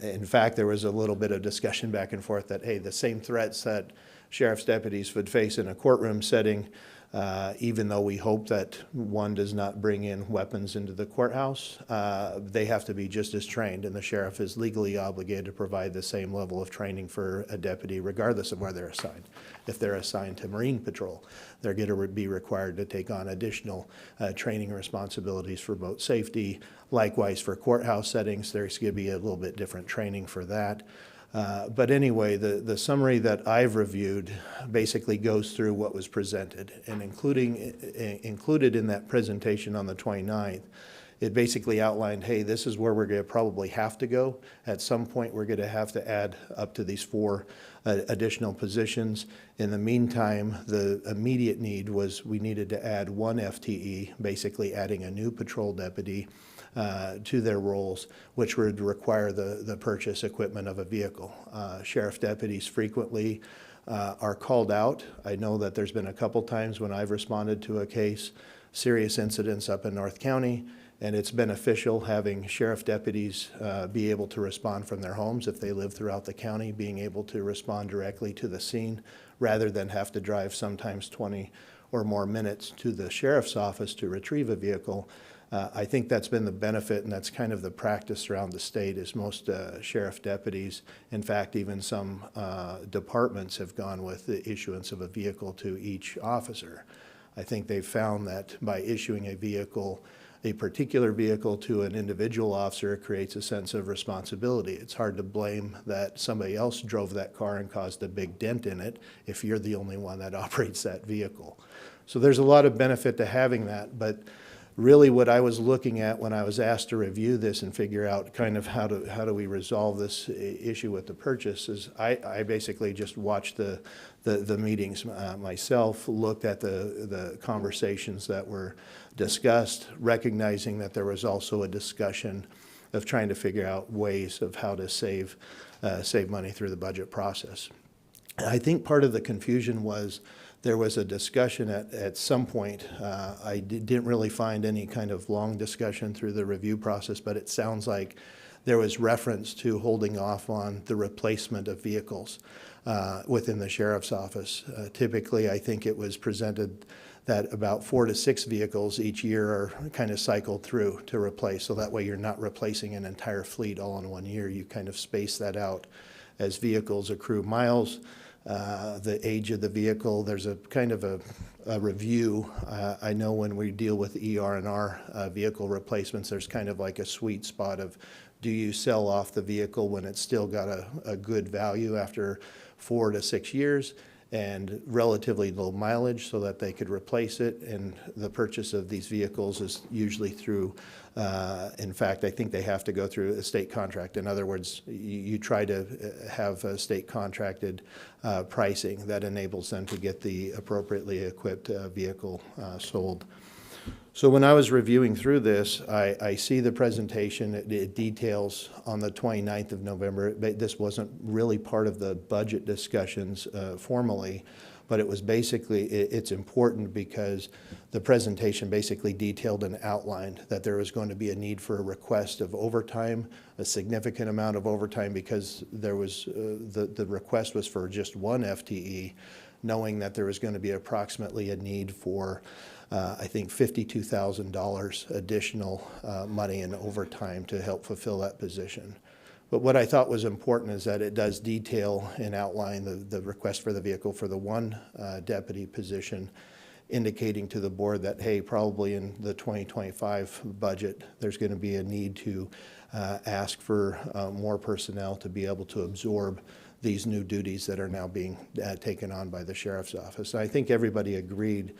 Speaker 11: in fact there was a little bit of discussion back and forth that, hey, the same threats that sheriff's deputies would face in a courtroom setting, even though we hope that one does not bring in weapons into the courthouse, they have to be just as trained, and the sheriff is legally obligated to provide the same level of training for a deputy regardless of where they're assigned. If they're assigned to Marine Patrol, they're going to be required to take on additional training responsibilities for boat safety. Likewise, for courthouse settings, there's going to be a little bit different training for that. But anyway, the summary that I've reviewed basically goes through what was presented, and included in that presentation on the 29th it basically outlined, hey, this is where we're going to probably have to go. At some point, we're going to have to add up to these 4 additional positions. In the meantime, the immediate need was we needed to add 1 FTE, basically adding a new patrol deputy to their roles, which would require the purchase equipment of a vehicle. Sheriff deputies frequently are called out. I know that there's been a couple times when I've responded to a case, serious incidents up in North County, and it's beneficial having sheriff deputies be able to respond from their homes if they live throughout the county, being able to respond directly to the scene rather than have to drive sometimes 20 or more minutes to the sheriff's office to retrieve a vehicle. I think that's been the benefit, and that's kind of the practice around the state, is most sheriff deputies, in fact, even some departments have gone with the issuance of a vehicle to each officer. I think they've found that by issuing a particular vehicle to an individual officer, it creates a sense of responsibility. It's hard to blame that somebody else drove that car and caused a big dent in it if you're the only one that operates that vehicle. So there's a lot of benefit to having that, but really what I was looking at when I was asked to review this and figure out kind of how do we resolve this issue with the purchase is I basically just watched the meetings myself, looked at the conversations that were discussed, recognizing that there was also a discussion of trying to figure out ways of how to save money through the budget process. I think part of the confusion was there was a discussion at some point. I didn't really find any kind of long discussion through the review process, but it sounds like there was reference to holding off on the replacement of vehicles within the sheriff's office. Typically, I think it was presented that about 4 to 6 vehicles each year are kind of cycled through to replace. So that way you're not replacing an entire fleet all in one year. You kind of space that out as vehicles accrue miles. The age of the vehicle, there's a kind of a review. I know when we deal with ER&R vehicle replacements, there's kind of like a sweet spot of, do you sell off the vehicle when it's still got a good value after 4 to 6 years and relatively low mileage so that they could replace it? And the purchase of these vehicles is usually through, in fact, I think they have to go through a state contract. In other words, you try to have a state contracted pricing that enables them to get the appropriately equipped vehicle sold. So when I was reviewing through this, I see the presentation. It details on the 29th of November. This wasn't really part of the budget discussions formally, but it was basically, it's important because the presentation basically detailed and outlined that there was going to be a need for a request of overtime, a significant amount of overtime, because there was, the request was for just 1 FTE, knowing that there was going to be approximately a need for I think $52,000 additional money in overtime to help fulfill that position. But what I thought was important is that it does detail and outline the request for the vehicle for the 1 deputy position, indicating to the board that, hey, probably in the 2025 budget, there's going to be a need to ask for more personnel to be able to absorb these new duties that are now being taken on by the sheriff's office. And I think everybody agreed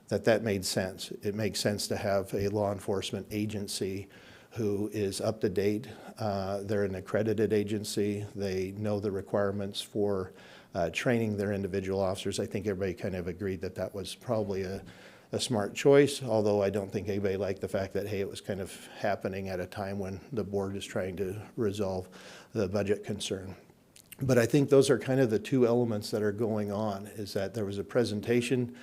Speaker 11: that made sense. It makes sense to have a law enforcement agency who is up to date. They're an accredited agency. They know the requirements for training their individual officers. I think everybody kind of agreed that that was probably a smart choice, although I don't think anybody liked the fact that, hey, it was kind of happening at a time when the board is trying to resolve the budget concern. But I think those are kind of the 2 elements that are going on, is that there was a presentation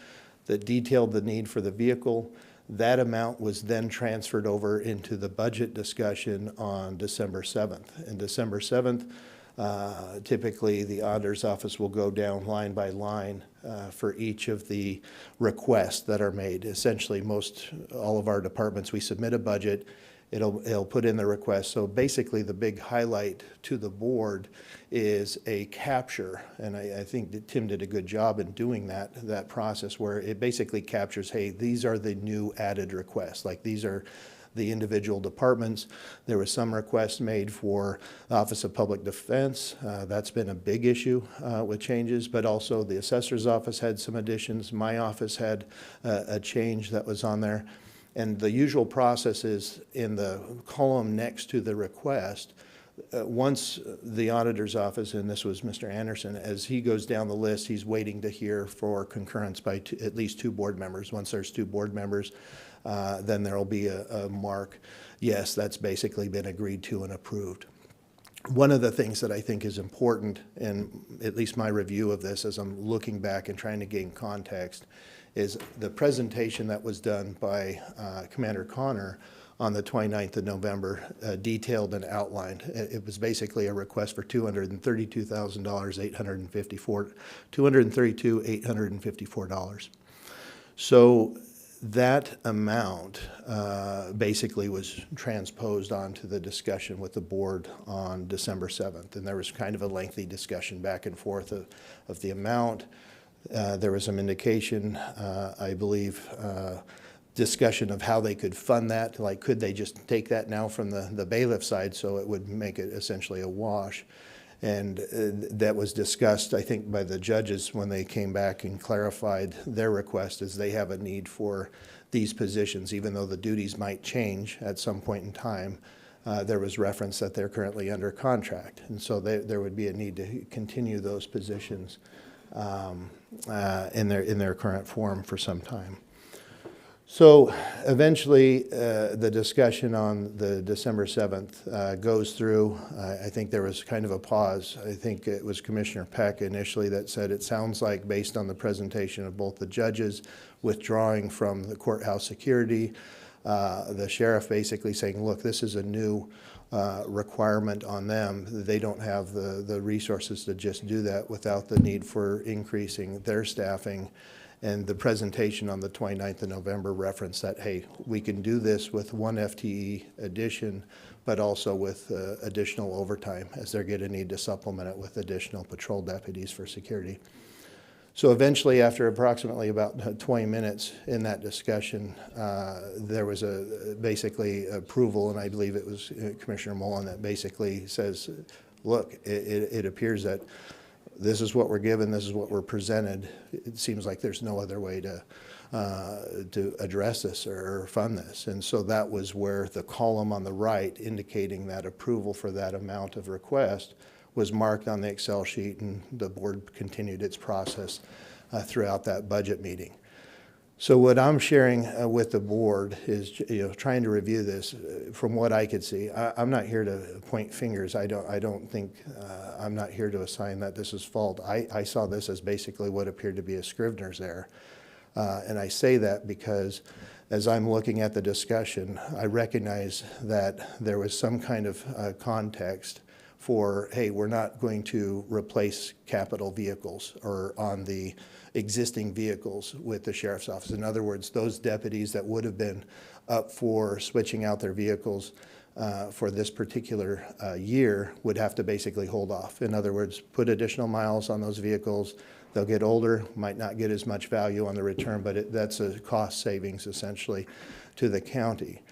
Speaker 11: that detailed the need for the vehicle. That amount was then transferred over into the budget discussion on December 7th. And December 7th, typically the auditor's office will go down line by line for each of the requests that are made. Essentially, all of our departments, we submit a budget, it'll put in the request. So basically the big highlight to the board is a capture, and I think that Tim did a good job in doing that process, where it basically captures, hey, these are the new added requests. Like, these are the individual departments. There was some requests made for the Office of Public Defense. That's been a big issue with changes, but also the assessor's office had some additions. My office had a change that was on there. And the usual process is in the column next to the request, once the auditor's office, and this was Mr. Anderson, as he goes down the list, he's waiting to hear for concurrence by at least 2 board members. Once there's 2 board members, then there will be a mark. Yes, that's basically been agreed to and approved. One of the things that I think is important, in at least my review of this as I'm looking back and trying to gain context, is the presentation that was done by Commander Connor on the 29th of November, detailed and outlined. It was basically a request for $232,854. So that amount basically was transposed onto the discussion with the board on December 7th. And there was kind of a lengthy discussion back and forth of the amount. There was some indication, I believe, discussion of how they could fund that. Like, could they just take that now from the bailiff side so it would make it essentially a wash? And that was discussed, I think, by the judges when they came back and clarified their request, as they have a need for these positions, even though the duties might change at some point in time. There was reference that they're currently under contract, and so there would be a need to continue those positions in their current form for some time. So eventually, the discussion on the December 7th goes through. I think there was kind of a pause. I think it was Commissioner Peck initially that said, it sounds like, based on the presentation of both the judges withdrawing from the courthouse security, the sheriff basically saying, look, this is a new requirement on them. They don't have the resources to just do that without the need for increasing their staffing. And the presentation on the 29th of November referenced that, hey, we can do this with 1 FTE addition, but also with additional overtime, as they're going to need to supplement it with additional patrol deputies for security. So eventually, after approximately about 20 minutes in that discussion, there was basically approval, and I believe it was Commissioner Mullen that basically says, look, it appears that this is what we're given, this is what we're presented. It seems like there's no other way to address this or fund this. And so that was where the column on the right indicating that approval for that amount of request was marked on the Excel sheet, and the board continued its process throughout that budget meeting. So what I'm sharing with the board is, trying to review this from what I could see. I'm not here to point fingers. I don't think I'm not here to assign that this is fault. I saw this as basically what appeared to be a Scrivener's error, and I say that because as I'm looking at the discussion, I recognize that there was some kind of context for, hey, we're not going to replace capital vehicles or on the existing vehicles with the sheriff's office. In other words, those deputies that would have been up for switching out their vehicles for this particular year would have to basically hold off. In other words, put additional miles on those vehicles. They'll get older, might not get as much value on the return, but that's a cost savings essentially to the county.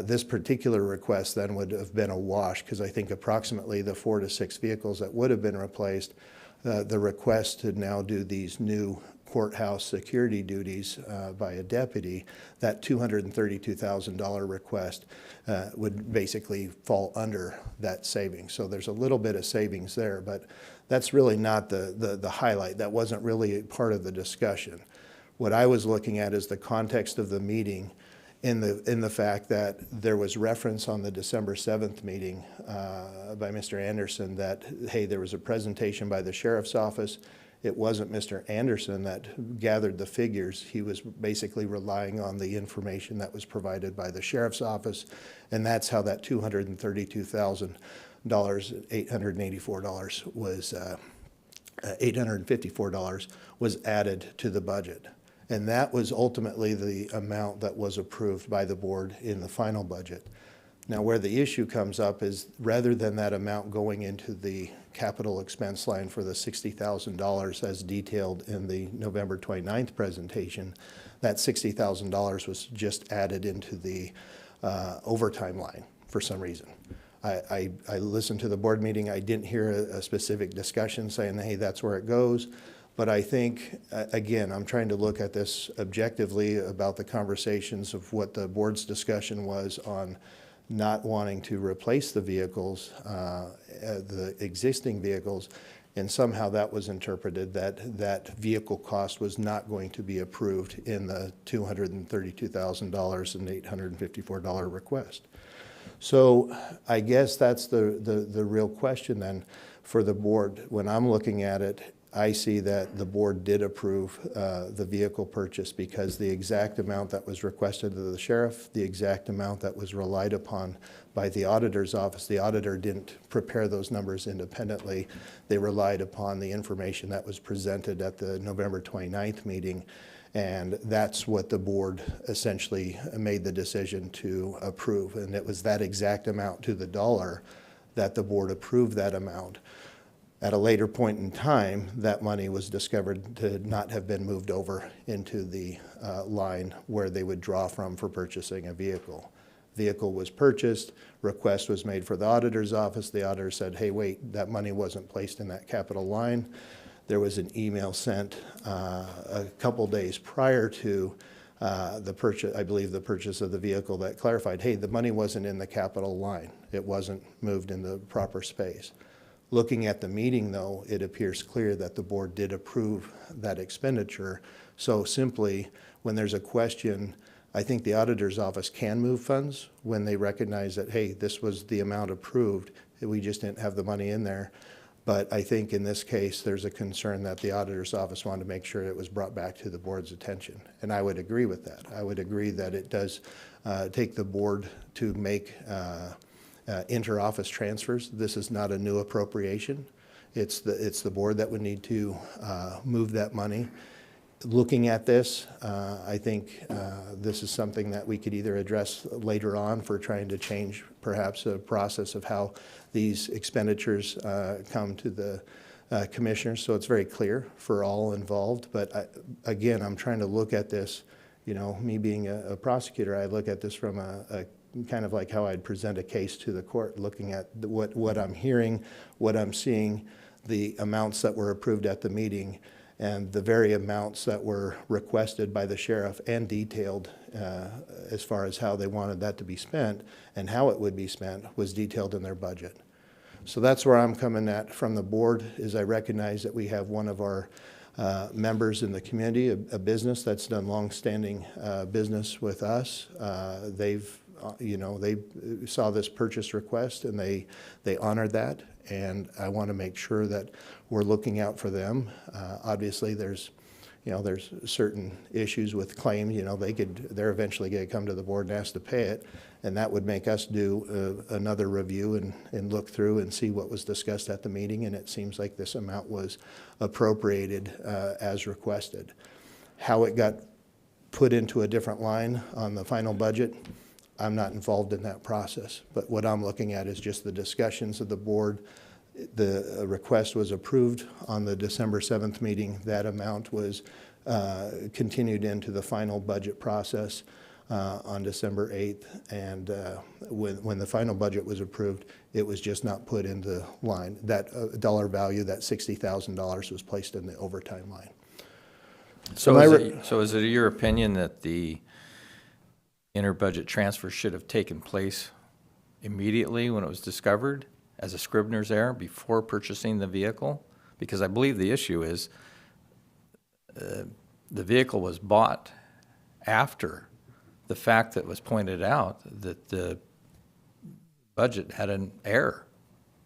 Speaker 11: This particular request then would have been a wash, because I think approximately the 4 to 6 vehicles that would have been replaced, the request to now do these new courthouse security duties by a deputy, that $232,000 request would basically fall under that savings. So there's a little bit of savings there, but that's really not the highlight. That wasn't really part of the discussion. What I was looking at is the context of the meeting, in the fact that there was reference on the December 7th meeting by Mr. Anderson that, hey, there was a presentation by the sheriff's office. It wasn't Mr. Anderson that gathered the figures. He was basically relying on the information that was provided by the sheriff's office, and that's how that $232,884 was $854 was added to the budget. And that was ultimately the amount that was approved by the board in the final budget. Now, where the issue comes up is, rather than that amount going into the capital expense line for the $60,000 as detailed in the November 29th presentation, that $60,000 was just added into the overtime line for some reason. I listened to the board meeting. I didn't hear a specific discussion saying, hey, that's where it goes. But I think, again, I'm trying to look at this objectively about the conversations of what the board's discussion was on not wanting to replace the vehicles, the existing vehicles, and somehow that was interpreted that that vehicle cost was not going to be approved in the $232,000 and $854 request. So I guess that's the real question then for the board. When I'm looking at it, I see that the board did approve the vehicle purchase because the exact amount that was requested of the sheriff, the exact amount that was relied upon by the auditor's office. The auditor didn't prepare those numbers independently. They relied upon the information that was presented at the November 29th meeting. And that's what the board essentially made the decision to approve. And it was that exact amount to the dollar that the board approved that amount. At a later point in time, that money was discovered to not have been moved over into the line where they would draw from for purchasing a vehicle. Vehicle was purchased, request was made for the auditor's office. The auditor said, hey, wait, that money wasn't placed in that capital line. There was an email sent a couple days prior to the purchase, I believe the purchase of the vehicle, that clarified, hey, the money wasn't in the capital line. It wasn't moved in the proper space. Looking at the meeting, though, it appears clear that the board did approve that expenditure. So simply, when there's a question, I think the auditor's office can move funds when they recognize that, hey, this was the amount approved, we just didn't have the money in there. But I think in this case, there's a concern that the auditor's office wanted to make sure it was brought back to the board's attention. And I would agree with that. I would agree that it does take the board to make inter-office transfers. This is not a new appropriation. It's the board that would need to move that money. Looking at this, I think this is something that we could either address later on for trying to change perhaps a process of how these expenditures come to the commissioners, so it's very clear for all involved. But again, I'm trying to look at this, you know, me being a prosecutor, I look at this from a kind of like how I'd present a case to the court, looking at what I'm hearing, what I'm seeing, the amounts that were approved at the meeting, and the very amounts that were requested by the sheriff and detailed as far as how they wanted that to be spent and how it would be spent was detailed in their budget. So that's where I'm coming at from the board, is I recognize that we have one of our members in the community, a business that's done long-standing business with us. They saw this purchase request and they honored that, and I want to make sure that we're looking out for them. Obviously, there's certain issues with claims. They're eventually going to come to the board and ask to pay it, and that would make us do another review and look through and see what was discussed at the meeting. And it seems like this amount was appropriated as requested. How it got put into a different line on the final budget, I'm not involved in that process, but what I'm looking at is just the discussions of the board. The request was approved on the December 7th meeting. That amount was continued into the final budget process on December 8th, and when the final budget was approved, it was just not put in the line. That dollar value, that $60,000, was placed in the overtime line.
Speaker 1: So is it your opinion that the inter-budget transfer should have taken place immediately when it was discovered as a Scribner's error before purchasing the vehicle? Because I believe the issue is the vehicle was bought after the fact that was pointed out that the budget had an error.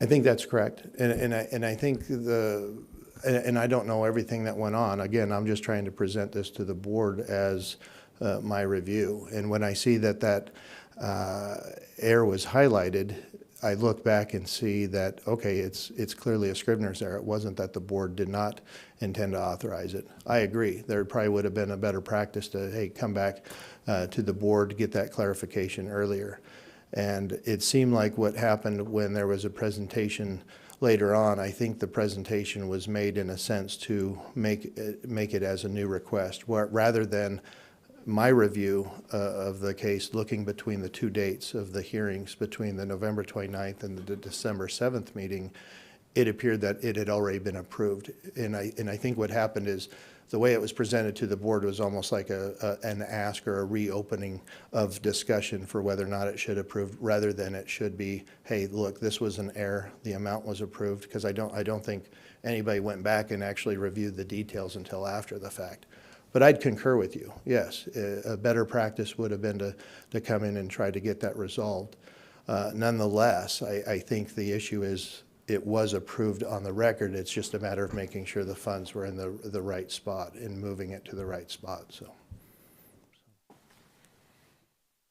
Speaker 11: I think that's correct, and I think and I don't know everything that went on. Again, I'm just trying to present this to the board as my review. And when I see that error was highlighted, I look back and see that, okay, it's clearly a Scribner's error. It wasn't that the board did not intend to authorize it. I agree. There probably would have been a better practice to, hey, come back to the board to get that clarification earlier. And it seemed like what happened when there was a presentation later on, I think the presentation was made in a sense to make it as a new request, rather than my review of the case, looking between the two dates of the hearings between the November 29th and the December 7th meeting. it appeared that it had already been approved. And I think what happened is the way it was presented to the board was almost like an ask or a reopening of discussion for whether or not it should approve, rather than it should be, hey, look, this was an error, the amount was approved, because I don't think anybody went back and actually reviewed the details until after the fact. But I'd concur with you, yes, a better practice would have been to come in and try to get that resolved. Nonetheless, I think the issue is it was approved on the record. It's just a matter of making sure the funds were in the right spot and moving it to the right spot, so.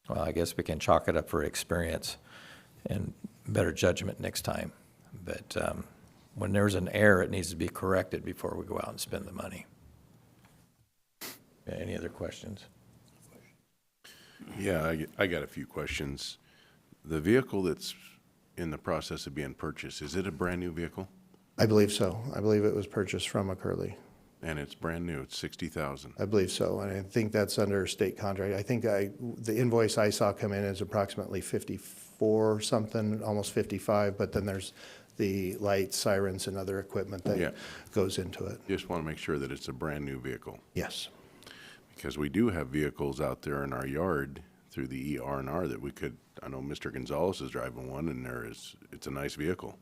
Speaker 1: Well, I guess we can chalk it up for experience and better judgment next time. But when there's an error, it needs to be corrected before we go out and spend the money. Any other questions?
Speaker 2: Yeah, I got a few questions. The vehicle that's in the process of being purchased, is it a brand-new vehicle?
Speaker 11: I believe so. I believe it was purchased from a Curly.
Speaker 2: And it's brand new, it's 60,000.
Speaker 11: I believe so, and I think that's under state contract. I think the invoice I saw come in is approximately 54 something, almost 55, but then there's the lights, sirens, and other equipment that goes into it.
Speaker 2: Just want to make sure that it's a brand-new vehicle.
Speaker 11: Yes.
Speaker 2: Because we do have vehicles out there in our yard through the ER&R that we could, I know Mr. Gonzalez is driving one, and it's a nice vehicle.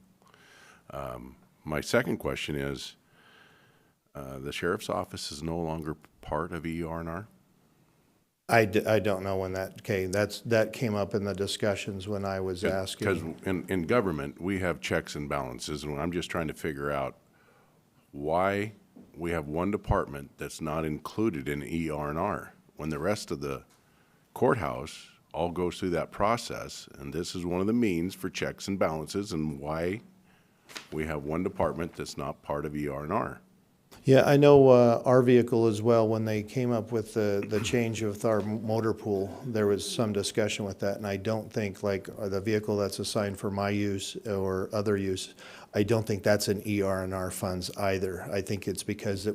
Speaker 2: My second question is, the sheriff's office is no longer part of ER&R?
Speaker 11: I don't know when that came. That came up in the discussions when I was asking.
Speaker 2: Because in government, we have checks and balances, and I'm just trying to figure out why we have one department that's not included in ER&R when the rest of the courthouse all goes through that process, and this is one of the means for checks and balances, and why we have one department that's not part of ER&R.
Speaker 11: Yeah, I know our vehicle as well, when they came up with the change of our motor pool, there was some discussion with that, and I don't think, like, the vehicle that's assigned for my use or other use, I don't think that's an ER&R funds either. I think it's because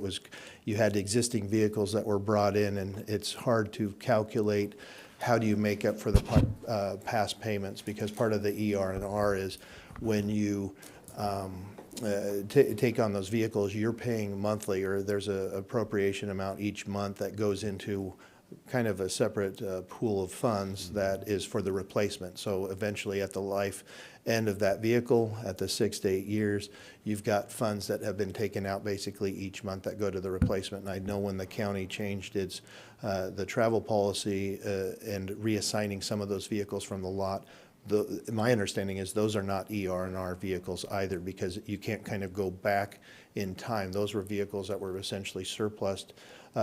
Speaker 11: you had existing vehicles that were brought in, and it's hard to calculate how do you make up for the past payments, because part of the ER&R is when you take on those vehicles, you're paying monthly, or there's a appropriation amount each month that goes into kind of a separate pool of funds that is for the replacement. So eventually, at the life end of that vehicle, at the 6 to 8 years, you've got funds that have been taken out basically each month that go to the replacement. And I know when the county changed its the travel policy and reassigning some of those vehicles from the lot, my understanding is those are not ER&R vehicles either, because you can't kind of go back in time. Those were vehicles that were essentially surplused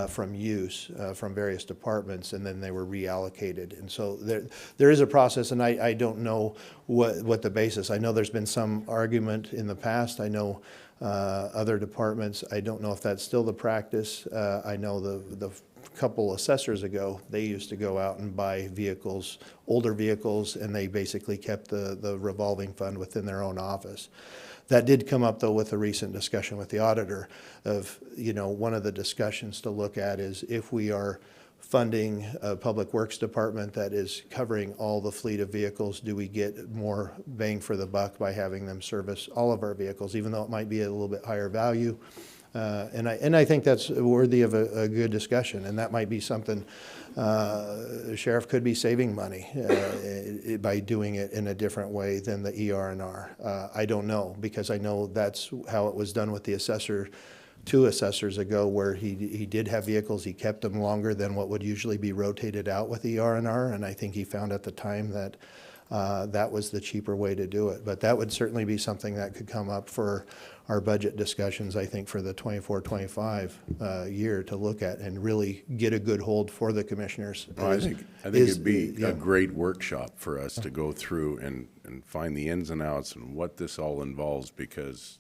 Speaker 11: from use from various departments, and then they were reallocated. And so there is a process, and I don't know what the basis. I know there's been some argument in the past. I know other departments, I don't know if that's still the practice. I know the couple assessors ago, they used to go out and buy vehicles, older vehicles, and they basically kept the revolving fund within their own office. That did come up, though, with a recent discussion with the auditor of, one of the discussions to look at is if we are funding a public works department that is covering all the fleet of vehicles, do we get more bang for the buck by having them service all of our vehicles, even though it might be a little bit higher value? And I think that's worthy of a good discussion, and that might be something the sheriff could be saving money by doing it in a different way than the ER&R. I don't know, because I know that's how it was done with the assessor 2 assessors ago, where he did have vehicles, he kept them longer than what would usually be rotated out with ER&R, and I think he found at the time that that was the cheaper way to do it. But that would certainly be something that could come up for our budget discussions, I think, for the 24-25 year to look at and really get a good hold for the commissioners.
Speaker 2: Well, I think it'd be a great workshop for us to go through and find the ins and outs and what this all involves, because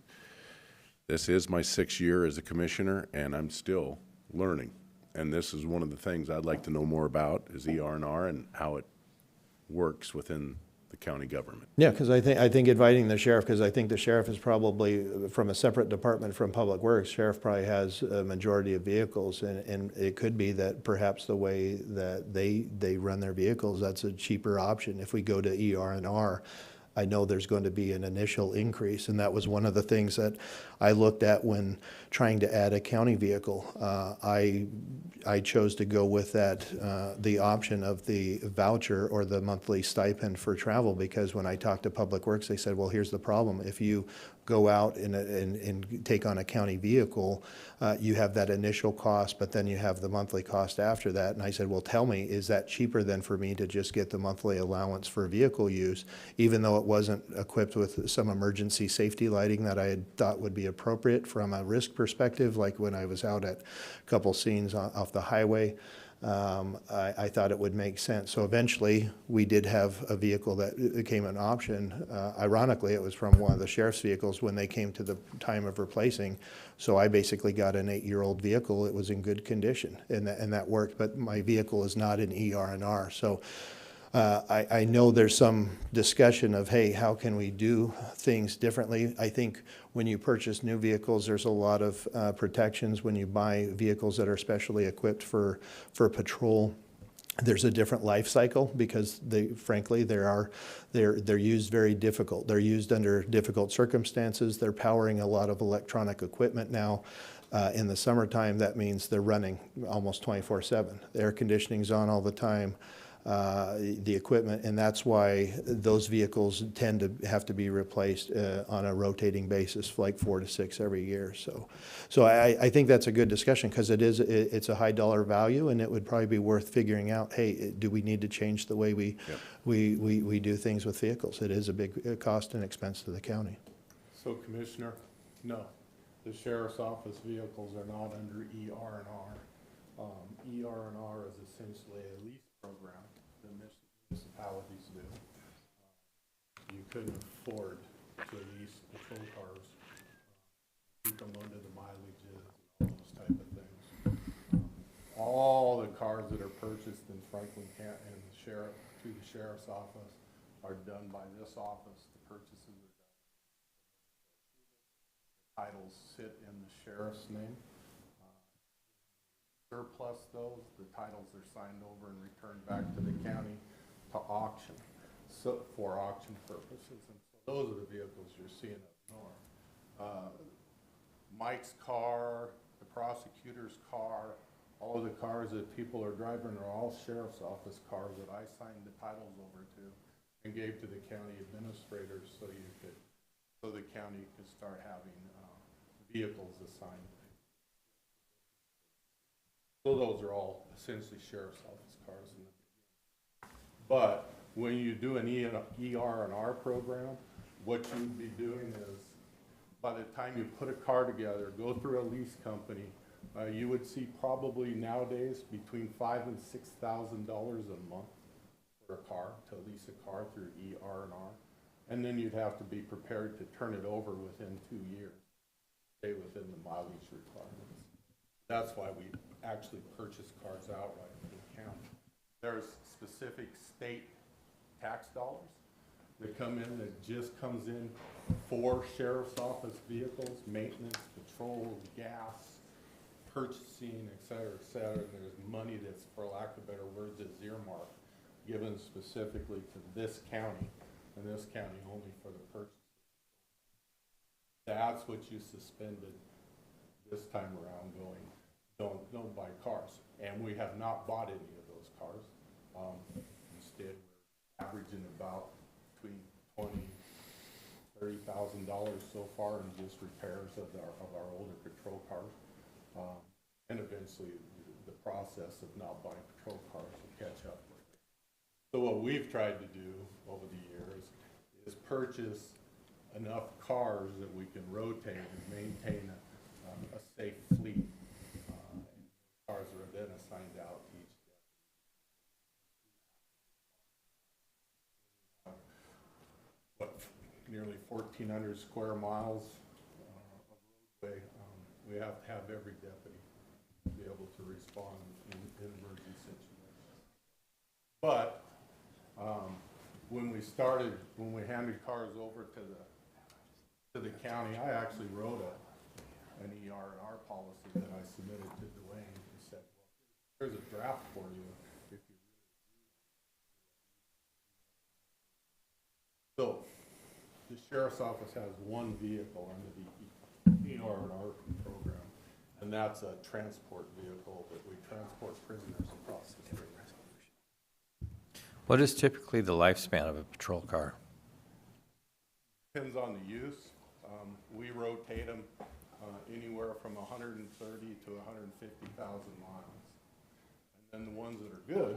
Speaker 2: this is my 6th year as a commissioner, and I'm still learning. And this is one of the things I'd like to know more about, is ER&R and how it works within the county government.
Speaker 11: Yeah, because I think inviting the sheriff, because I think the sheriff is probably from a separate department from Public Works. Sheriff probably has a majority of vehicles, and it could be that perhaps the way that they run their vehicles, that's a cheaper option. If we go to ER&R, I know there's going to be an initial increase, and that was one of the things that I looked at when trying to add a county vehicle. I chose to go with that, the option of the voucher or the monthly stipend for travel, because when I talked to Public Works, they said, well, here's the problem. If you go out and take on a county vehicle, you have that initial cost, but then you have the monthly cost after that. And I said, well, tell me, is that cheaper than for me to just get the monthly allowance for vehicle use, even though it wasn't equipped with some emergency safety lighting that I had thought would be appropriate from a risk perspective, like when I was out at a couple scenes off the highway. I thought it would make sense. So eventually, we did have a vehicle that became an option. Ironically, it was from one of the sheriff's vehicles when they came to the time of replacing. So I basically got an 8-year-old vehicle. It was in good condition, and that worked. But my vehicle is not an ER&R. So I know there's some discussion of, hey, how can we do things differently? I think when you purchase new vehicles, there's a lot of protections. When you buy vehicles that are specially equipped for patrol, there's a different life cycle because frankly, they're used very difficult. They're used under difficult circumstances. They're powering a lot of electronic equipment now. In the summertime, that means they're running almost 24/7. The air conditioning's on all the time. The equipment, and that's why those vehicles tend to have to be replaced on a rotating basis, like 4 to 6 every year. So I think that's a good discussion because it's a high dollar value, and it would probably be worth figuring out, hey, do we need to change the way we do things with vehicles? It is a big cost and expense to the county.
Speaker 12: So Commissioner, no, the sheriff's office vehicles are not under ER&R. ER&R is essentially a lease program the municipalities do. You couldn't afford to lease patrol cars, keep them under the mileages, and all those type of things. All the cars that are purchased in Franklin County and through the sheriff's office are done by this office. The purchases are done. Titles sit in the sheriff's name. Surplus those, the titles are signed over and returned back to the county to auction, so for auction purposes. And so those are the vehicles you're seeing up north. Mike's car, the prosecutor's car, all of the cars that people are driving are all sheriff's office cars that I signed the titles over to and gave to the county administrators so the county could start having vehicles assigned. So those are all essentially sheriff's office cars. But when you do an ER&R program, what you'd be doing is, by the time you put a car together, go through a lease company, you would see probably nowadays between $5,000 and $6,000 a month for a car, to lease a car through ER&R. And then you'd have to be prepared to turn it over within 2 years, stay within the mileage requirements. That's why we actually purchase cars outright for the county. There's specific state tax dollars that come in that just comes in for sheriff's office vehicles, maintenance, patrol, gas, purchasing, et cetera, and there's money that's, for lack of better words, is earmarked, given specifically to this county, and this county only for the purchase. That's what you suspended this time around, going, don't buy cars. And we have not bought any of those cars. Instead, we're averaging about between $20,000 to $30,000 so far in just repairs of our older patrol cars. And eventually, the process of not buying patrol cars will catch up with it. So what we've tried to do over the years is purchase enough cars that we can rotate and maintain a safe fleet. Cars are then assigned out to each nearly 1,400 square miles of roadway. We have to have every deputy be able to respond in emergency situations. But when we handed cars over to the county, I actually wrote an ER&R policy that I submitted to Dwayne and said, well, here's a draft for you if you really. So Sheriff's Office has one vehicle under the ER&R program, and that's a transport vehicle that we transport prisoners across the state.
Speaker 1: What is typically the lifespan of a patrol car?
Speaker 12: Depends on the use. We rotate them anywhere from 130 to 150,000 miles. And then the ones that are good,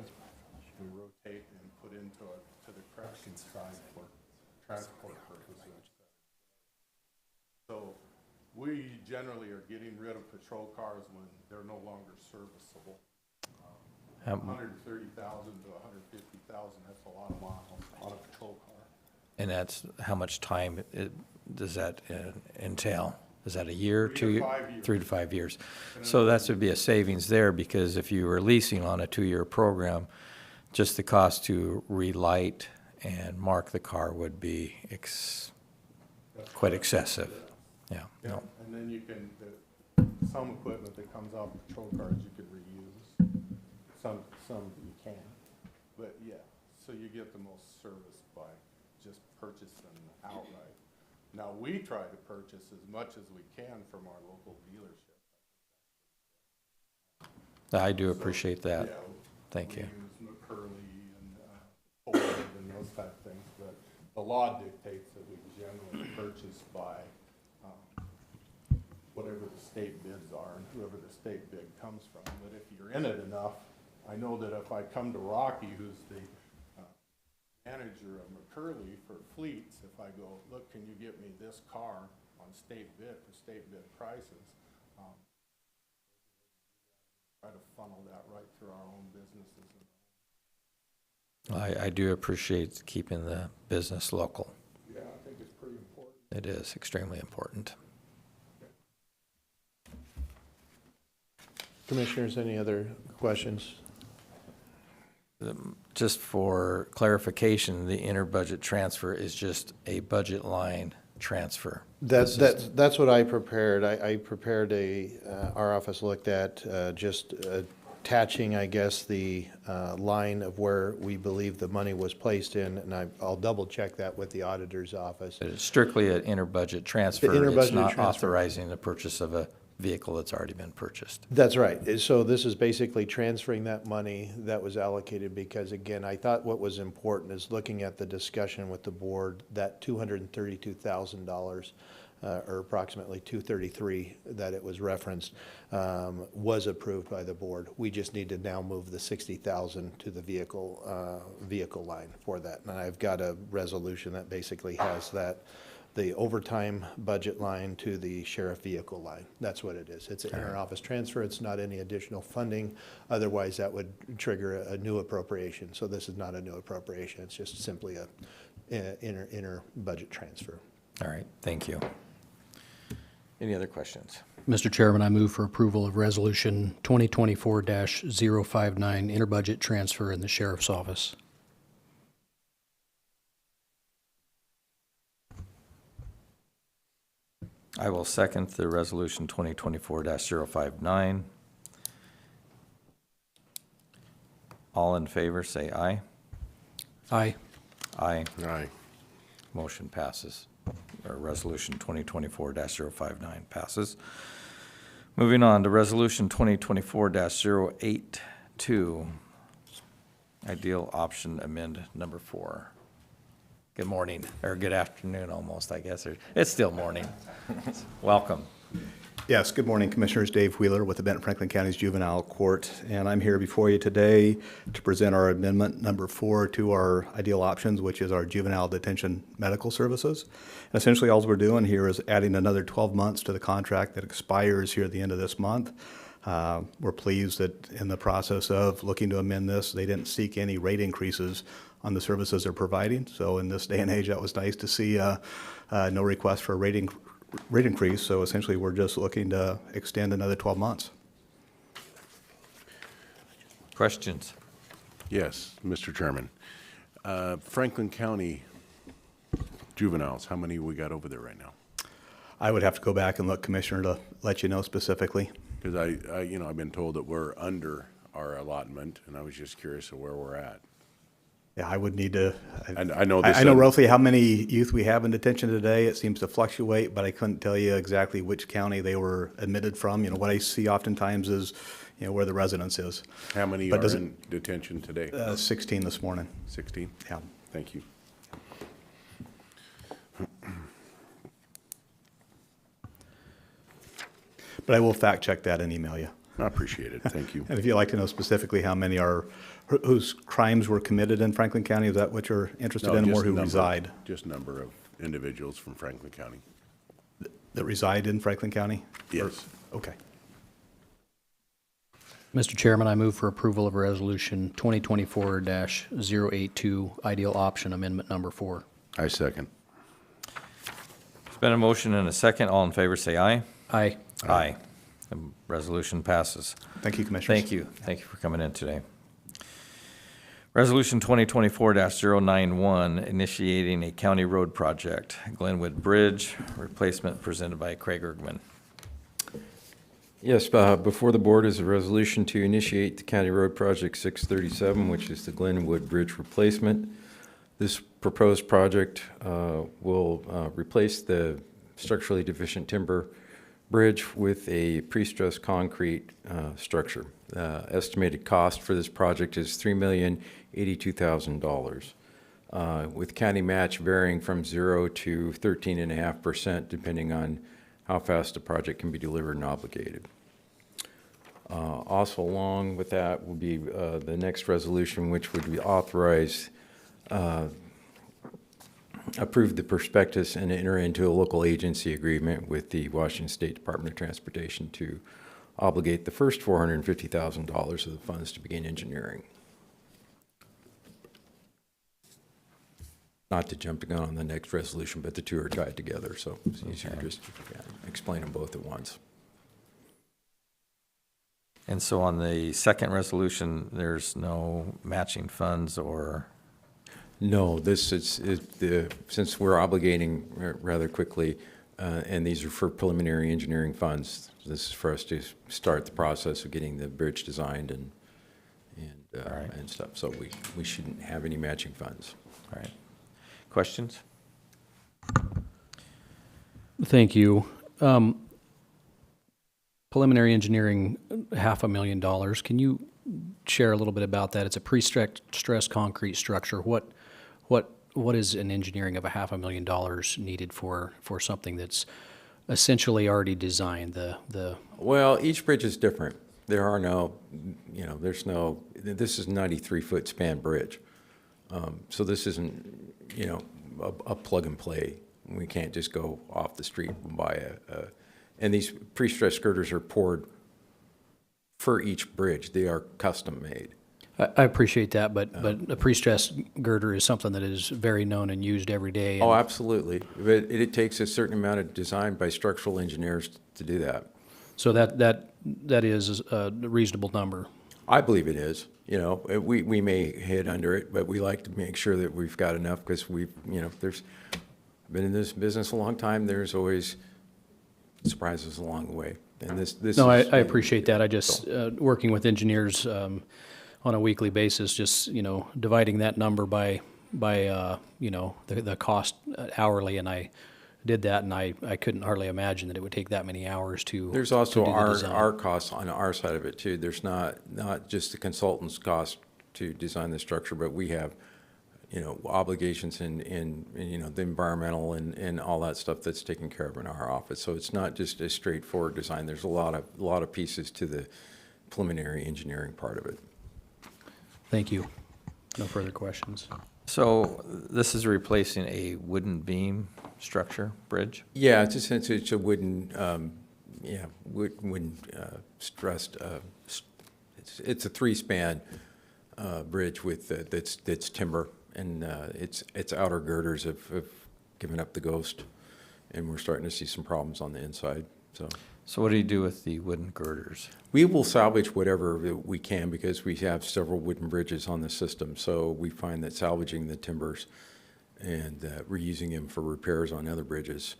Speaker 12: we rotate and put into to the corrections side for transport purposes. So we generally are getting rid of patrol cars when they're no longer serviceable. 130,000 to 150,000, that's a lot of miles on a patrol car.
Speaker 1: And that's how much time does that entail? Is that a year,
Speaker 12: 3 to
Speaker 1: 2 years?
Speaker 12: 5 years.
Speaker 1: 3 to 5 years. So that would be a savings there, because if you were leasing on a 2-year program, just the cost to relight and mark the car would be quite excessive. Yeah,
Speaker 12: Yeah,
Speaker 1: no.
Speaker 12: and then you can, some equipment that comes off patrol cars you could reuse, some you can't. But yeah, so you get the most service by just purchasing outright. Now, we try to purchase as much as we can from our local dealership.
Speaker 1: I do appreciate that.
Speaker 12: Yeah,
Speaker 1: Thank you.
Speaker 12: We use McCurley and Ford and those type of things, but the law dictates that we generally purchase by whatever the state bids are and whoever the state bid comes from. But if you're in it enough, I know that if I come to Rocky, who's the manager of McCurley for fleets, if I go, look, can you get me this car on state bid for state bid prices? Try to funnel that right through our own businesses.
Speaker 1: I do appreciate keeping the business local.
Speaker 12: Yeah, I think it's pretty important.
Speaker 1: It is extremely important.
Speaker 11: Commissioners, any other questions?
Speaker 1: Just for clarification, the inter-budget transfer is just a budget line transfer.
Speaker 11: That's what I prepared. I prepared our office looked at just attaching, I guess, the line of where we believe the money was placed in, and I'll double check that with the auditor's office.
Speaker 1: It's strictly an inter-budget transfer. It's
Speaker 11: inter-budget
Speaker 1: not
Speaker 11: transfer.
Speaker 1: authorizing the purchase of a vehicle that's already been purchased.
Speaker 11: That's right. So this is basically transferring that money that was allocated because, again, I thought what was important is looking at the discussion with the board, that $232,000, or approximately $233 that it was referenced, was approved by the board. We just need to now move the $60,000 to the vehicle line for that. And I've got a resolution that basically has that, the overtime budget line to the sheriff vehicle line. That's what it is. It's an inter-office transfer. It's not any additional funding. Otherwise, that would trigger a new appropriation. So this is not a new appropriation. It's just simply a inter-budget transfer.
Speaker 1: All right, thank you. Any other questions?
Speaker 3: Mr. Chairman, I move for approval of Resolution 2024-059, inter-budget transfer in the Sheriff's Office.
Speaker 1: I will second the resolution 2024-059. All in favor, say aye.
Speaker 3: Aye.
Speaker 1: Aye.
Speaker 2: Aye.
Speaker 1: Motion passes, or resolution 2024-059 passes. Moving on to resolution 2024-082, ideal option amend number 4. Good morning, or good afternoon almost, I guess. It's still morning. Welcome.
Speaker 13: Yes, good morning, Commissioners. Dave Wheeler with the Benton Franklin County's Juvenile Court, and I'm here before you today to present our amendment number 4 to our ideal options, which is our juvenile detention medical services. And essentially, all we're doing here is adding another 12 months to the contract that expires here at the end of this month. We're pleased that in the process of looking to amend this, they didn't seek any rate increases on the services they're providing. So in this day and age, that was nice to see no request for a rate increase. So essentially, we're just looking to extend another 12 months.
Speaker 1: Questions?
Speaker 2: Yes, Mr. Chairman. Franklin County juveniles, how many we got over there right now?
Speaker 13: I would have to go back and look, Commissioner, to let you know specifically.
Speaker 2: Because I've been told that we're under our allotment, and I was just curious of where we're at.
Speaker 13: Yeah, I would need to.
Speaker 2: I know this.
Speaker 13: I know roughly how many youth we have in detention today. It seems to fluctuate, but I couldn't tell you exactly which county they were admitted from. You know, what I see oftentimes is, you know, where the residence is.
Speaker 2: How many
Speaker 13: But
Speaker 2: are
Speaker 13: does it-
Speaker 2: in detention today?
Speaker 13: 16 this morning.
Speaker 2: 16?
Speaker 13: Yeah.
Speaker 2: Thank you.
Speaker 13: But I will fact check that and email you.
Speaker 2: I appreciate it. Thank you.
Speaker 13: And if you'd like to know specifically how many are, whose crimes were committed in Franklin County, is that what you're interested
Speaker 2: No,
Speaker 13: in,
Speaker 2: just
Speaker 13: or who
Speaker 2: number-
Speaker 13: reside?
Speaker 2: Just number of individuals from Franklin County.
Speaker 13: That reside in Franklin County?
Speaker 2: Yes.
Speaker 13: Okay.
Speaker 3: Mr. Chairman, I move for approval of Resolution 2024-082, Ideal Option Amendment Number 4.
Speaker 2: I second.
Speaker 1: There's been a motion and a second. All in favor, say aye.
Speaker 3: Aye.
Speaker 1: Aye. The resolution passes.
Speaker 13: Thank you, Commissioners.
Speaker 1: Thank you. Thank you for coming in today. Resolution 2024-091, initiating a county road project, Glenwood Bridge replacement, presented by Craig Ergman.
Speaker 6: Yes, before the board is a resolution to initiate the County Road Project 637, which is the Glenwood Bridge replacement. This proposed project will replace the structurally deficient timber bridge with a pre-stressed concrete structure. Estimated cost for this project is $3,082,000, with county match varying from 0 to 13.5%, depending on how fast the project can be delivered and obligated. Also along with that will be the next resolution, which would be authorize, approve the prospectus and enter into a local agency agreement with the Washington State Department of Transportation to obligate the first $450,000 of the funds to begin engineering. Not to jump the gun on the next resolution, but the two are tied together, so it's easier just to explain them both at once.
Speaker 1: And so on the second resolution, there's no matching funds or?
Speaker 6: No, this is since we're obligating rather quickly, and these are for preliminary engineering funds, this is for us to start the process of getting the bridge designed and stuff. So we shouldn't have any matching funds.
Speaker 1: All right. Questions?
Speaker 3: Thank you. Preliminary engineering, $500,000. Can you share a little bit about that? It's a pre-stressed concrete structure. What is an engineering of $500,000 needed for something that's essentially already designed?
Speaker 6: Well, each bridge is different. There are no, there's no. This is a 93-foot span bridge, so this isn't, a plug and play. We can't just go off the street and buy and these pre-stressed girders are poured for each bridge. They are custom made.
Speaker 3: I appreciate that, but a pre-stressed girder is something that is very known and used every day.
Speaker 6: Oh, absolutely. But it takes a certain amount of design by structural engineers to do that.
Speaker 3: So that is a reasonable number.
Speaker 6: I believe it is. We may hit under it, but we like to make sure that we've got enough because there's been in this business a long time. There's always surprises along the way. And this
Speaker 3: No,
Speaker 6: is,
Speaker 3: I appreciate that. I just, working with engineers on a weekly basis, just, dividing that number by the cost hourly, and I did that, and I couldn't hardly imagine that it would take that many hours to.
Speaker 6: there's also
Speaker 3: to do the design.
Speaker 6: our costs on our side of it too. There's not just the consultant's cost to design the structure, but we have, obligations in the environmental and all that stuff that's taken care of in our office. So it's not just a straightforward design. There's a lot of pieces to the preliminary engineering part of it.
Speaker 3: Thank you. No further questions.
Speaker 1: So this is replacing a wooden beam structure bridge?
Speaker 6: Yeah, it's a wooden, wooden stressed. It's a 3-span bridge with that's timber, and its outer girders have given up the ghost, and we're starting to see some problems on the inside.
Speaker 1: So what do you do with the wooden girders?
Speaker 6: We will salvage whatever we can because we have several wooden bridges on the system. So we find that salvaging the timbers and reusing them for repairs on other bridges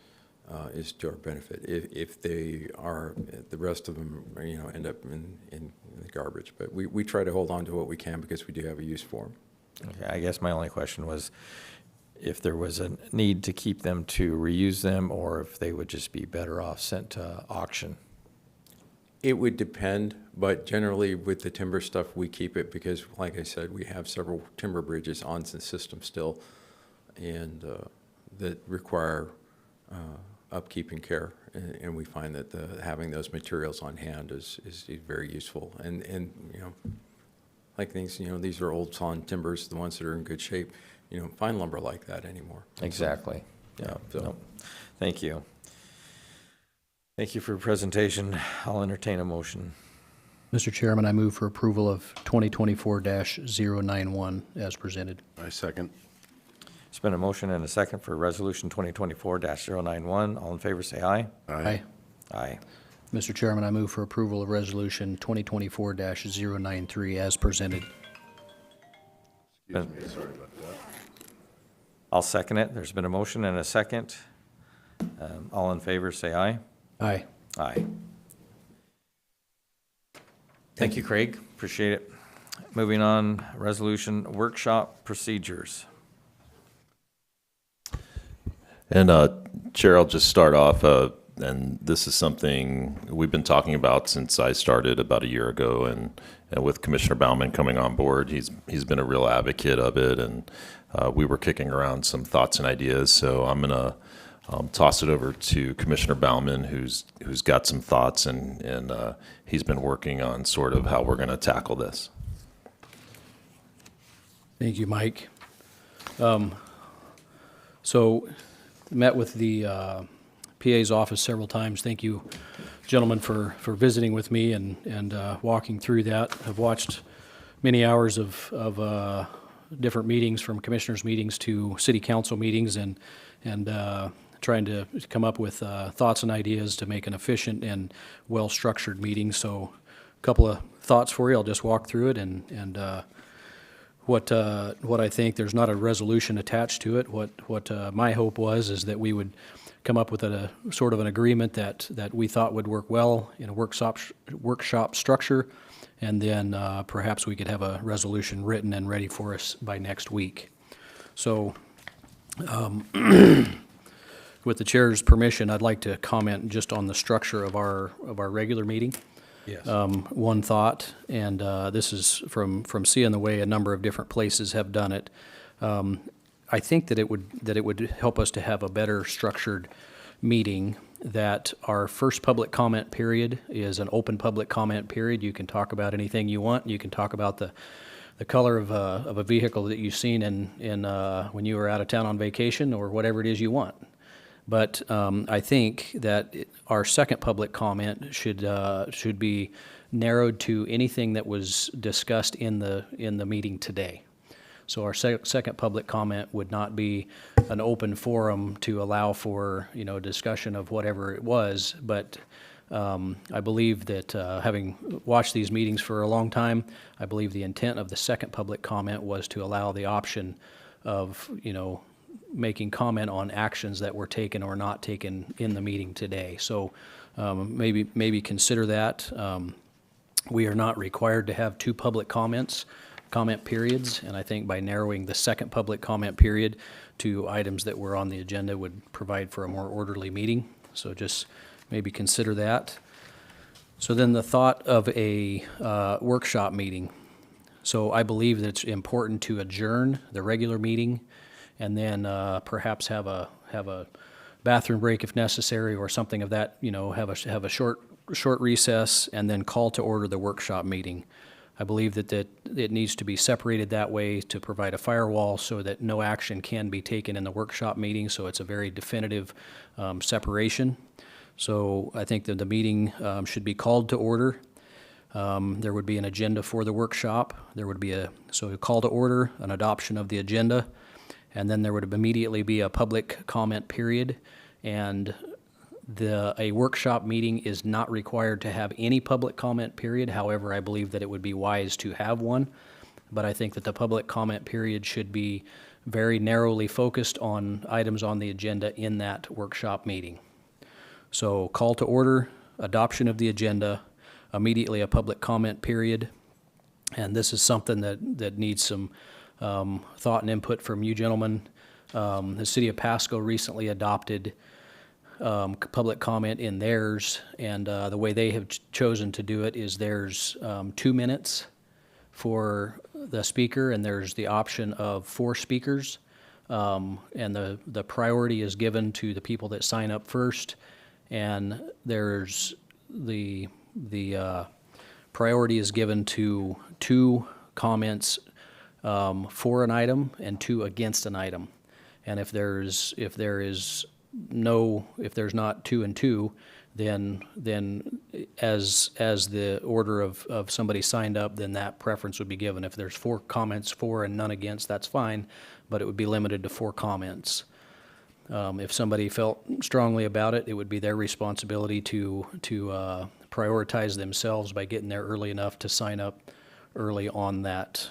Speaker 6: is to our benefit. If they are, the rest of them, end up in the garbage. But we try to hold on to what we can because we do have a use for them.
Speaker 1: Okay, I guess my only question was if there was a need to keep them to reuse them, or if they would just be better off sent to auction.
Speaker 6: It would depend, but generally with the timber stuff, we keep it because, like I said, we have several timber bridges on the system still and that require upkeep and care. And we find that having those materials on hand is very useful. And you know, like things, you know, these are old sawn timbers, the ones that are in good shape. You don't find lumber like that anymore.
Speaker 1: Exactly. Yeah.
Speaker 6: So-
Speaker 1: No. Thank you. Thank you for your presentation. I'll entertain a motion.
Speaker 3: Mr. Chairman, I move for approval of 2024-091 as presented.
Speaker 2: I second.
Speaker 1: It's been a motion and a second for Resolution 2024-091. All in favor, say aye.
Speaker 3: Aye.
Speaker 1: Aye.
Speaker 3: Mr. Chairman, I move for approval of Resolution 2024-093 as presented.
Speaker 2: Excuse me, sorry about that.
Speaker 1: I'll second it. There's been a motion and a second. All in favor, say aye.
Speaker 3: Aye.
Speaker 1: Aye. Thank you, Craig. Appreciate it. Moving on, resolution workshop procedures.
Speaker 8: And Chair, I'll just start off, and this is something we've been talking about since I started about a year ago, and with Commissioner Baumann coming on board, he's been a real advocate of it, and we were kicking around some thoughts and ideas. So I'm gonna toss it over to Commissioner Baumann, who's got some thoughts, and he's been working on sort of how we're gonna tackle this.
Speaker 3: Thank you, Mike. So, met with the PA's office several times. Thank you, gentlemen, for visiting with me and walking through that. I've watched many hours of different meetings, from commissioners' meetings to city council meetings, and trying to come up with thoughts and ideas to make an efficient and well-structured meeting. So, a couple of thoughts for you. I'll just walk through it and what I think. There's not a resolution attached to it. What my hope was is that we would come up with a sort of an agreement that we thought would work well in a workshop structure, and then perhaps we could have a resolution written and ready for us by next week. So, with the chair's permission, I'd like to comment just on the structure of our regular meeting.
Speaker 1: Yes.
Speaker 3: One thought, and this is from seeing the way a number of different places have done it. I think that it would help us to have a better structured meeting, that our first public comment period is an open public comment period. You can talk about anything you want. You can talk about the color of a vehicle that you've seen in when you were out of town on vacation, or whatever it is you want. But I think that our second public comment should be narrowed to anything that was discussed in the meeting today. So our second public comment would not be an open forum to allow for, discussion of whatever it was. But I believe that having watched these meetings for a long time, I believe the intent of the second public comment was to allow the option of, making comment on actions that were taken or not taken in the meeting today. So maybe consider that. We are not required to have two public comment periods, and I think by narrowing the second public comment period to items that were on the agenda would provide for a more orderly meeting. So just maybe consider that. So then the thought of a workshop meeting. So I believe that it's important to adjourn the regular meeting and then perhaps have a bathroom break if necessary, or something of that, have a short recess, and then call to order the workshop meeting. I believe that it needs to be separated that way to provide a firewall so that no action can be taken in the workshop meeting, so it's a very definitive separation. So I think that the meeting should be called to order. There would be an agenda for the workshop. There would be a call to order, an adoption of the agenda, and then there would immediately be a public comment period. And a workshop meeting is not required to have any public comment period. However, I believe that it would be wise to have one. But I think that the public comment period should be very narrowly focused on items on the agenda in that workshop meeting. So call to order, adoption of the agenda, immediately a public comment period. And this is something that needs some thought and input from you gentlemen. The city of Pasco recently adopted public comment in theirs, and the way they have chosen to do it is there's 2 minutes for the speaker, and there's the option of 4 speakers. And the priority is given to the people that sign up first, and there's the priority is given to 2 comments for an item and 2 against an item. And if there's not 2 and 2, then as the order of somebody signed up, then that preference would be given. If there's 4 comments for and none against, that's fine, but it would be limited to 4 comments. If somebody felt strongly about it, it would be their responsibility to prioritize themselves by getting there early enough to sign up early on that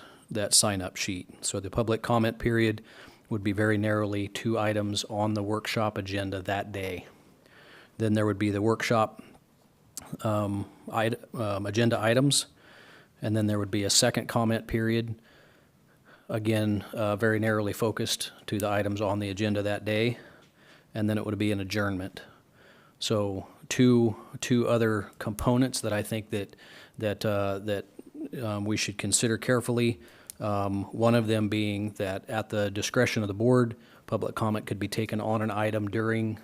Speaker 3: sign-up sheet. So the public comment period would be very narrowly 2 items on the workshop agenda that day. Then there would be the workshop agenda items, and then there would be a second comment period, again, very narrowly focused to the items on the agenda that day, and then it would be an adjournment. So two other components that I think that we should consider carefully. One of them being that at the discretion of the board, public comment could be taken on an item during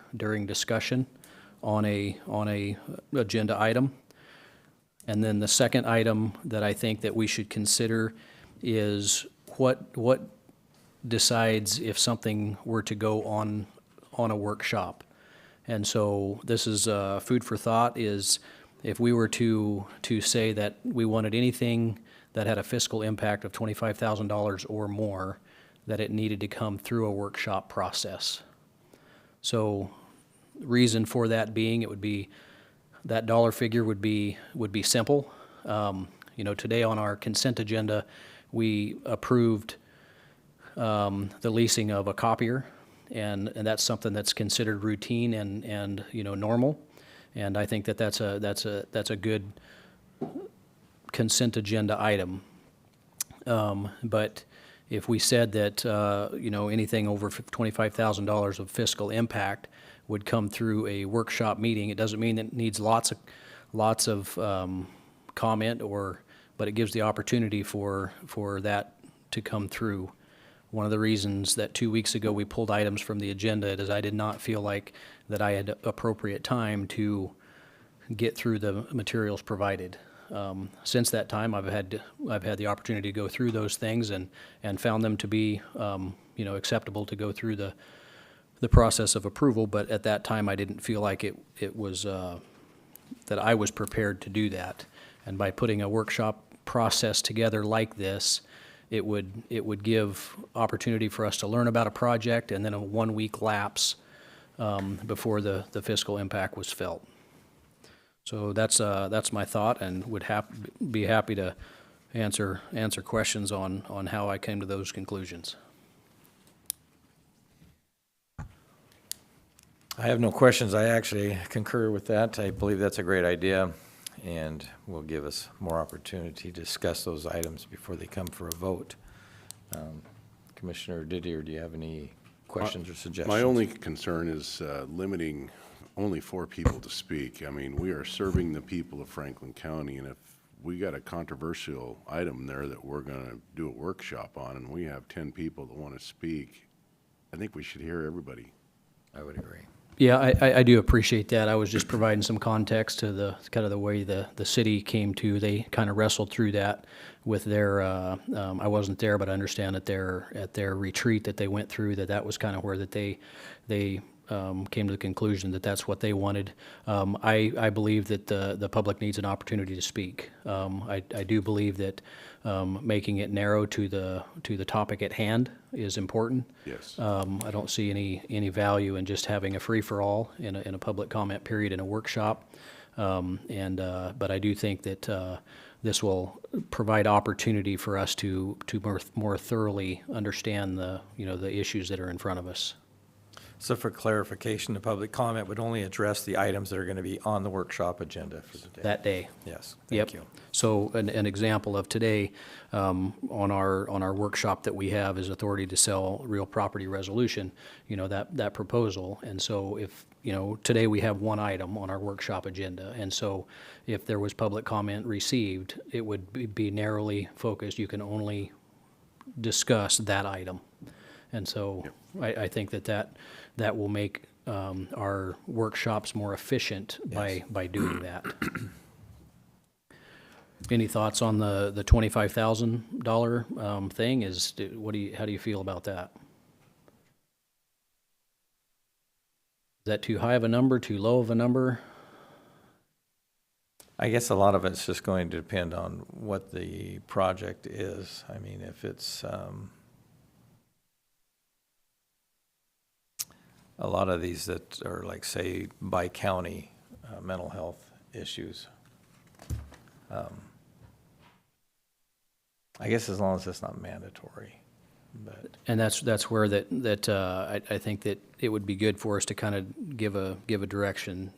Speaker 3: discussion on a agenda item. And then the second item that I think that we should consider is what decides if something were to go on a workshop. And so this is food for thought, is if we were to say that we wanted anything that had a fiscal impact of $25,000 or more, that it needed to come through a workshop process. So reason for that being, it would be, that dollar figure would be simple. Today on our consent agenda, we approved the leasing of a copier, and that's something that's considered routine and normal. And I think that's a good consent agenda item. But if we said that anything over $25,000 of fiscal impact would come through a workshop meeting, it doesn't mean that it needs lots of comment, but it gives the opportunity for that to come through. One of the reasons that 2 weeks ago we pulled items from the agenda is I did not feel like that I had appropriate time to get through the materials provided. Since that time, I've had the opportunity to go through those things and found them to be acceptable to go through the process of approval. But at that time, I didn't feel like it was that I was prepared to do that. And by putting a workshop process together like this, it would give opportunity for us to learn about a project, and then a 1-week lapse before the fiscal impact was felt. So that's my thought, and would be happy to answer questions on how I came to those conclusions.
Speaker 1: I have no questions. I actually concur with that. I believe that's a great idea, and will give us more opportunity to discuss those items before they come for a vote. Commissioner Didier, do you have any questions or suggestions?
Speaker 2: My only concern is limiting only 4 people to speak. I mean, we are serving the people of Franklin County, and if we got a controversial item there that we're going to do a workshop on, and we have 10 people that want to speak, I think we should hear everybody.
Speaker 1: I would agree.
Speaker 3: Yeah, I do appreciate that. I was just providing some context to the kind of the way the city came to. They kind of wrestled through that with their. I wasn't there, but I understand that at their retreat that they went through, that was kind of where that they came to the conclusion that that's what they wanted. I believe that the public needs an opportunity to speak. I do believe that making it narrow to the topic at hand is important.
Speaker 2: Yes.
Speaker 3: I don't see any value in just having a free-for-all in a public comment period in a workshop. But I do think that this will provide opportunity for us to more thoroughly understand the issues that are in front of us.
Speaker 1: So for clarification, the public comment would only address the items that are going to be on the workshop agenda for the day.
Speaker 3: that day.
Speaker 1: Yes,
Speaker 3: Yep.
Speaker 1: thank you.
Speaker 3: So an example of today, on our workshop that we have is authority to sell real property resolution, that proposal. And so if, today we have one item on our workshop agenda. And so if there was public comment received, it would be narrowly focused. You can only discuss that item. And so I think that will make our workshops more efficient by doing that. Any thoughts on the $25,000 thing? How do you feel about that? Is that too high of a number, too low of a number?
Speaker 1: I guess a lot of it's just going to depend on what the project is. I mean, if it's, a lot of these that are like, say, by county, mental health issues. I guess as long as it's not mandatory, but.
Speaker 3: And that's where I think that it would be good for us to kind of give a direction,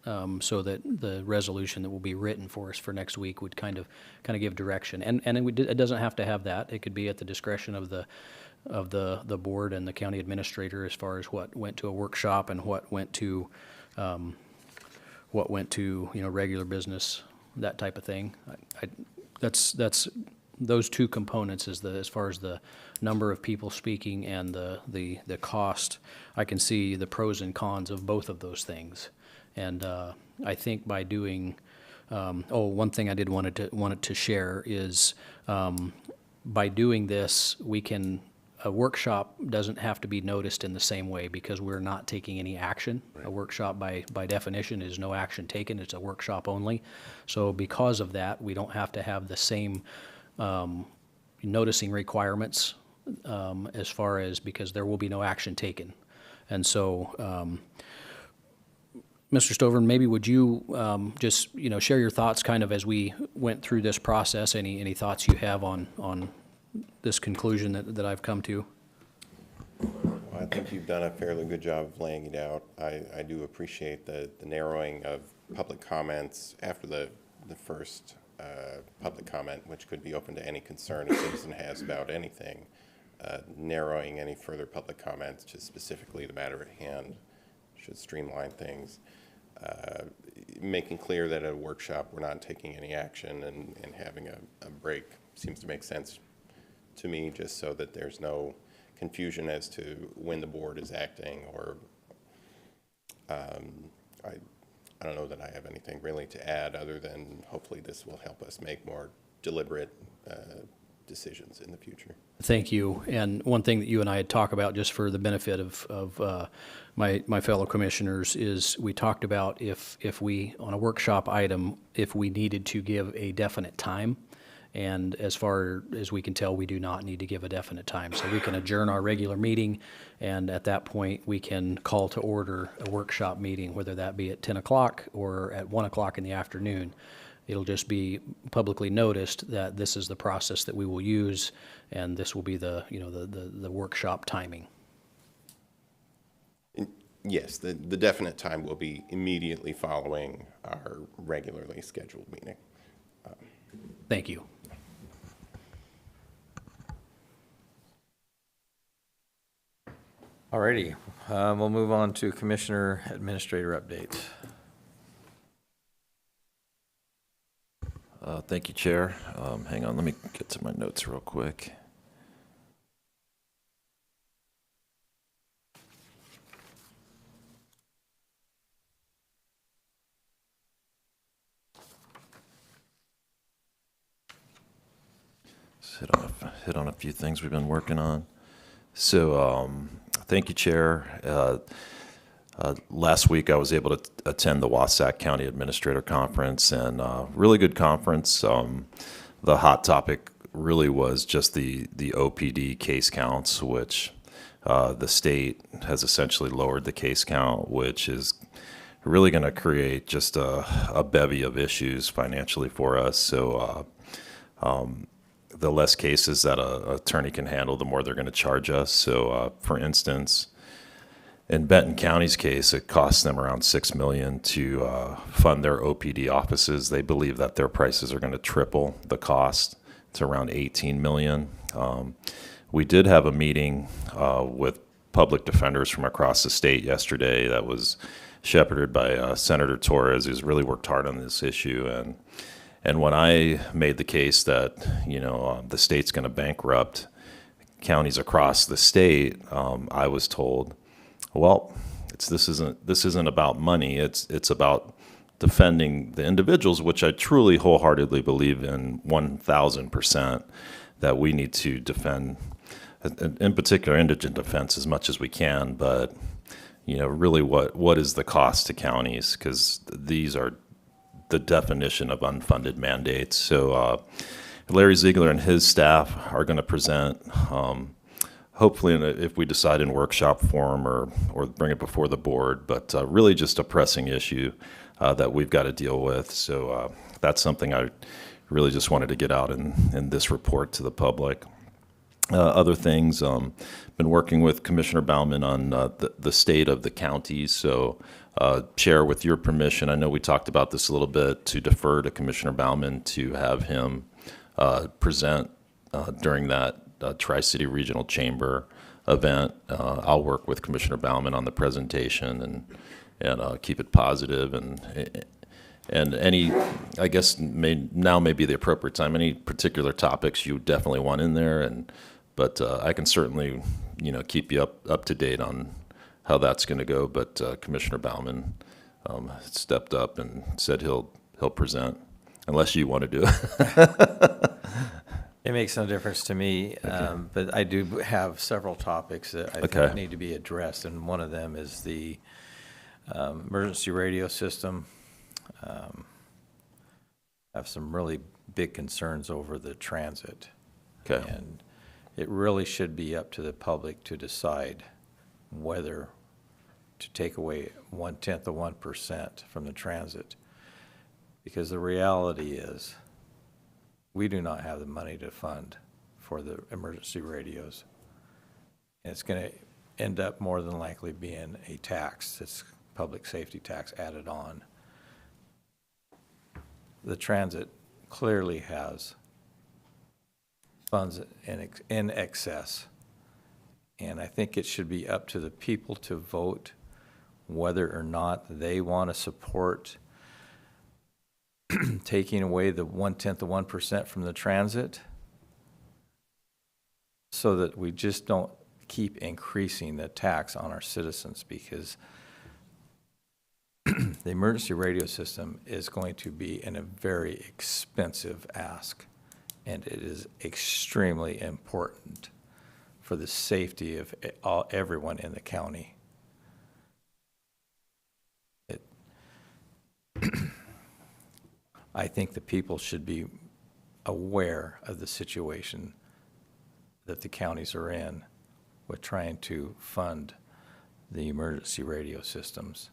Speaker 3: so that the resolution that will be written for us for next week would kind of give direction. And it doesn't have to have that. It could be at the discretion of the board and the county administrator as far as what went to a workshop and what went to regular business, that type of thing. That's those two components as far as the number of people speaking and the cost. I can see the pros and cons of both of those things. And I think by doing, one thing I did wanted to share is, by doing this, a workshop doesn't have to be noticed in the same way because we're not taking any action. Right. A workshop by definition is no action taken. It's a workshop only. So because of that, we don't have to have the same noticing requirements as far as, because there will be no action taken. And so, Mr. Stover, maybe would you just share your thoughts kind of as we went through this process, any thoughts you have on this conclusion that I've come to?
Speaker 14: Well, I think you've done a fairly good job of laying it out. I do appreciate the narrowing of public comments after the first public comment, which could be open to any concern a citizen has about anything. Narrowing any further public comments to specifically the matter at hand should streamline things. Making clear that at a workshop we're not taking any action and having a break seems to make sense to me, just so that there's no confusion as to when the board is acting, or I don't know that I have anything really to add other than hopefully this will help us make more deliberate decisions in the future.
Speaker 3: Thank you. And one thing that you and I had talked about, just for the benefit of my fellow commissioners, is we talked about if we, on a workshop item, if we needed to give a definite time. And as far as we can tell, we do not need to give a definite time. So we can adjourn our regular meeting, and at that point, we can call to order a workshop meeting, whether that be at 10 o'clock or at 1 o'clock in the afternoon. It'll just be publicly noticed that this is the process that we will use, and this will be the workshop timing.
Speaker 14: Yes, the definite time will be immediately following our regularly scheduled meeting.
Speaker 3: Thank you.
Speaker 1: Alrighty, we'll move on to Commissioner Administrator updates.
Speaker 8: Thank you, Chair. Hang on, let me get to my notes real quick. Just hit on a few things we've been working on. So, thank you, Chair. Last week, I was able to attend the Wasatch County Administrator Conference, and really good conference. The hot topic really was just the OPD case counts, which the state has essentially lowered the case count, which is really going to create just a bevy of issues financially for us. So the less cases that an attorney can handle, the more they're going to charge us. So, for instance, in Benton County's case, it costs them around $6 million to fund their OPD offices. They believe that their prices are going to triple the cost to around $18 million. We did have a meeting with public defenders from across the state yesterday that was shepherded by Senator Torres, who's really worked hard on this issue. And when I made the case that, the state's going to bankrupt counties across the state, I was told, well, this isn't about money. It's about defending the individuals, which I truly wholeheartedly believe in 1,000%, that we need to defend, in particular, indigent defense as much as we can. But, really what is the cost to counties? Because these are the definition of unfunded mandates. So Larry Ziegler and his staff are going to present, hopefully if we decide in workshop form or bring it before the board, but really just a pressing issue that we've got to deal with. So that's something I really just wanted to get out in this report to the public. Other things, been working with Commissioner Bauman on the state of the counties. So Chair, with your permission, I know we talked about this a little bit, to defer to Commissioner Bauman to have him present during that Tri-City Regional Chamber event. I'll work with Commissioner Bauman on the presentation and keep it positive, and any, I guess now may be the appropriate time, any particular topics you definitely want in there, but I can certainly, keep you up to date on how that's going to go. But Commissioner Bauman stepped up and said he'll present, unless you want to do it.
Speaker 1: It makes no difference to me, but I do have several topics that I think need to be addressed, and one of them is the emergency radio system. I have some really big concerns over the transit.
Speaker 8: Okay.
Speaker 1: And it really should be up to the public to decide whether to take away 1/10 of 1% from the transit. Because the reality is, we do not have the money to fund for the emergency radios. And it's going to end up more than likely being a tax. It's public safety tax added on. The transit clearly has funds in excess. And I think it should be up to the people to vote whether or not they want to support taking away the 1/10 of 1% from the transit, so that we just don't keep increasing the tax on our citizens, because the emergency radio system is going to be a very expensive ask, and it is extremely important for the safety of everyone in the county. I think the people should be aware of the situation that the counties are in with trying to fund the emergency radio systems,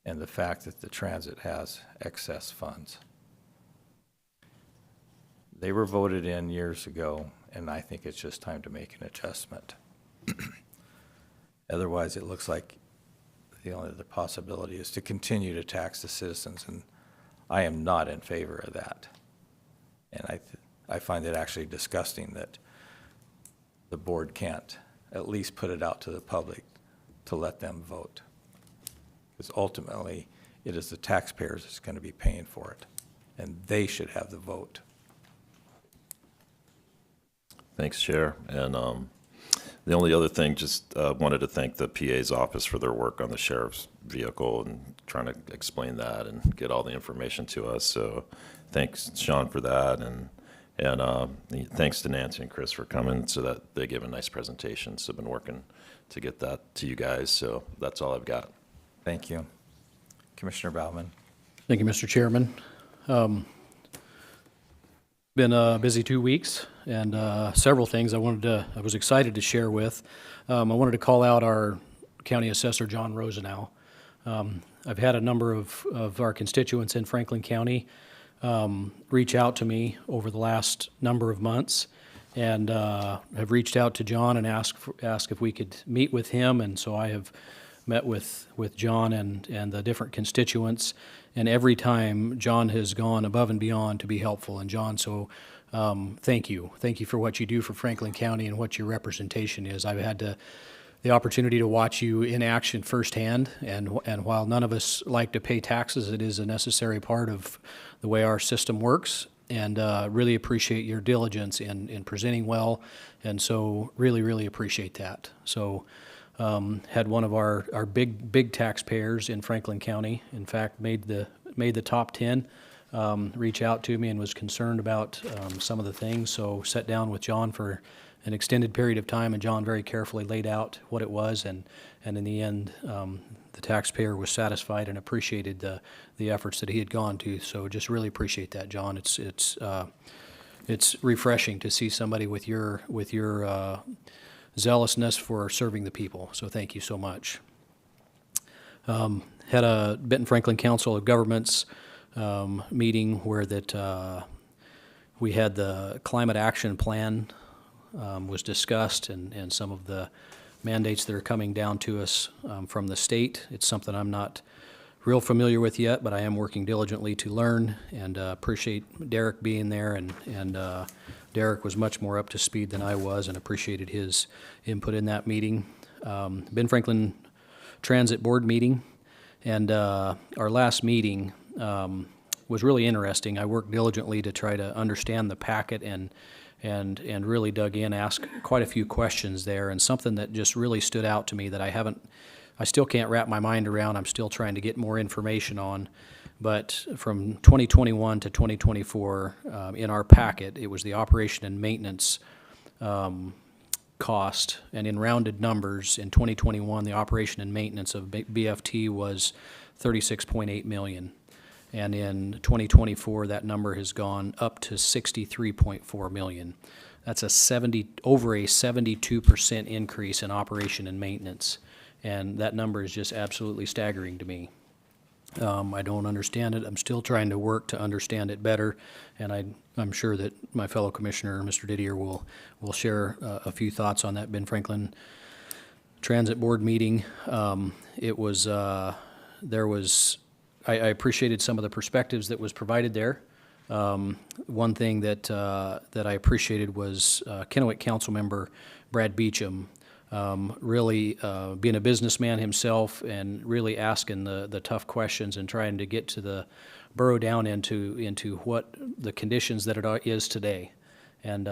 Speaker 1: and the fact that the transit has excess funds. They were voted in years ago, and I think it's just time to make an adjustment. Otherwise, it looks like the only other possibility is to continue to tax the citizens, and I am not in favor of that. And I find it actually disgusting that the board can't at least put it out to the public to let them vote. Because ultimately, it is the taxpayers that's going to be paying for it, and they should have the vote.
Speaker 8: Thanks, Chair. And the only other thing, just wanted to thank the PA's office for their work on the sheriff's vehicle and trying to explain that and get all the information to us. So thanks, Sean, for that. And thanks to Nancy and Chris for coming, so that they gave a nice presentation. So I've been working to get that to you guys. So that's all I've got.
Speaker 1: Thank you. Commissioner Bauman.
Speaker 3: Thank you, Mr. Chairman. Been a busy 2 weeks, and several things I was excited to share with. I wanted to call out our County Assessor, John Rosenau. I've had a number of our constituents in Franklin County reach out to me over the last number of months and have reached out to John and asked if we could meet with him. And so I have met with John and the different constituents. And every time, John has gone above and beyond to be helpful. And John, so thank you. Thank you for what you do for Franklin County and what your representation is. I've had the opportunity to watch you in action firsthand. And while none of us like to pay taxes, it is a necessary part of the way our system works. And really appreciate your diligence in presenting well. And so really appreciate that. So had one of our big taxpayers in Franklin County, in fact, made the top 10, reach out to me and was concerned about some of the things. So sat down with John for an extended period of time, and John very carefully laid out what it was, and in the end, the taxpayer was satisfied and appreciated the efforts that he had gone to. So just really appreciate that, John. It's refreshing to see somebody with your zealousness for serving the people. So thank you so much. Had a Benton Franklin Council of Governments meeting where we had the climate action plan was discussed, and some of the mandates that are coming down to us from the state. It's something I'm not real familiar with yet, but I am working diligently to learn, and appreciate Derek being there, and Derek was much more up to speed than I was, and appreciated his input in that meeting. Ben Franklin Transit Board meeting, and our last meeting was really interesting. I worked diligently to try to understand the packet and really dug in, asked quite a few questions there, and something that just really stood out to me that I still can't wrap my mind around. I'm still trying to get more information on. But from 2021 to 2024, in our packet, it was the operation and maintenance cost. And in rounded numbers, in 2021, the operation and maintenance of BFT was $36.8 million. And in 2024, that number has gone up to $63.4 million. That's over a 72% increase in operation and maintenance. And that number is just absolutely staggering to me. I don't understand it. I'm still trying to work to understand it better, and I'm sure that my fellow commissioner, Mr. Didier, will share a few thoughts on that Ben Franklin Transit Board meeting. I appreciated some of the perspectives that was provided there. One thing that I appreciated was Kennewick Council member Brad Beecham, really being a businessman himself and really asking the tough questions and trying to get to the burrow down into what the conditions that it is today. And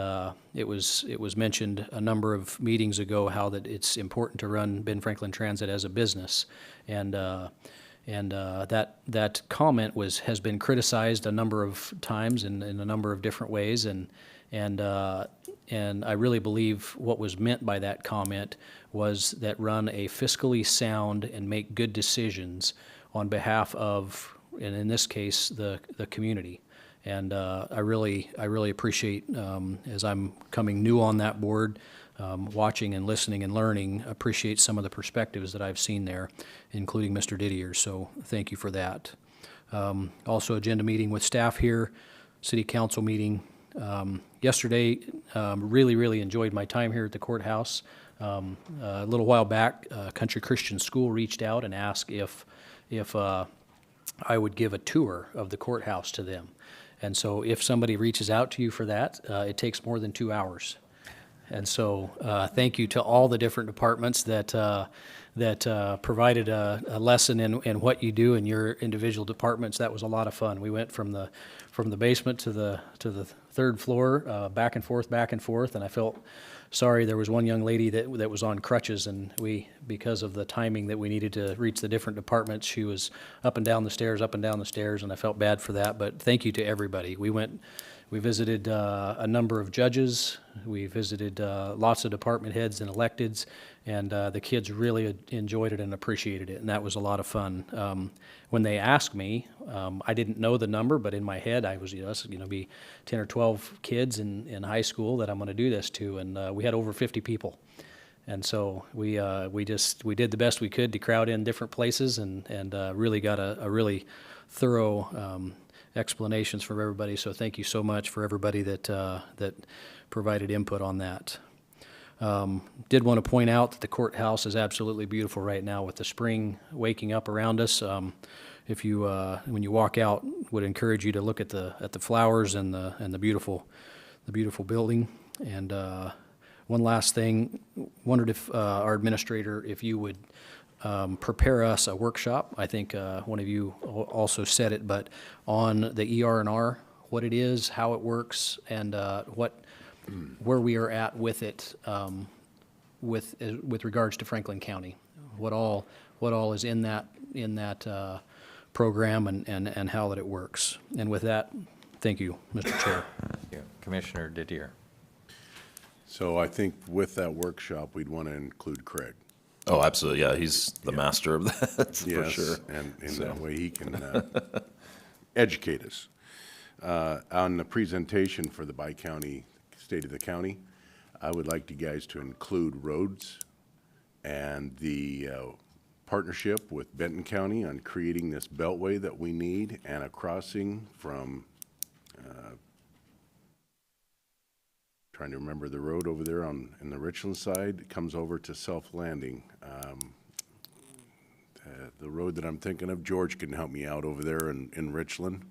Speaker 3: it was mentioned a number of meetings ago how that it's important to run Ben Franklin Transit as a business, and that comment has been criticized a number of times in a number of different ways, and I really believe what was meant by that comment was that run a fiscally sound and make good decisions on behalf of, and in this case, the community. And I really appreciate, as I'm coming new on that board, watching and listening and learning, appreciate some of the perspectives that I've seen there, including Mr. Didier, so thank you for that. Also, agenda meeting with staff here, city council meeting. Yesterday, really enjoyed my time here at the courthouse. A little while back, Country Christian School reached out and asked if I would give a tour of the courthouse to them. And so if somebody reaches out to you for that, it takes more than 2 hours. And so thank you to all the different departments that provided a lesson in what you do in your individual departments. That was a lot of fun. We went from the basement to the third floor, back and forth, and I felt sorry. There was one young lady that was on crutches, and because of the timing that we needed to reach the different departments, she was up and down the stairs, and I felt bad for that. But thank you to everybody. We visited a number of judges. We visited lots of department heads and electeds, and the kids really enjoyed it and appreciated it, and that was a lot of fun. When they asked me, I didn't know the number, but in my head, I was, it's going to be 10 or 12 kids in high school that I'm going to do this to, and we had over 50 people. And so we did the best we could to crowd in different places, and really got a really thorough explanations from everybody, so thank you so much for everybody that provided input on that. Did want to point out that the courthouse is absolutely beautiful right now with the spring waking up around us. If you, when you walk out, would encourage you to look at the flowers and the beautiful building. And one last thing, wondered if our administrator, if you would prepare us a workshop. I think one of you also said it, but on the ER&R, what it is, how it works, and where we are at with it, with regards to Franklin County. What all is in that program and how that it works. And with that, thank you, Mr. Chair.
Speaker 1: Yeah. Commissioner Didier.
Speaker 2: So I think with that workshop, we'd want to include Craig.
Speaker 8: Oh, absolutely, yeah, he's the master of that, for
Speaker 2: Yes,
Speaker 8: sure.
Speaker 2: and that way he can educate us. On the presentation for the bi-county State of the County, I would like you guys to include roads and the partnership with Benton County on creating this beltway that we need and a crossing from, trying to remember the road over there in the Richland side, it comes over to Self Landing. The road that I'm thinking of, George can help me out over there in Richland.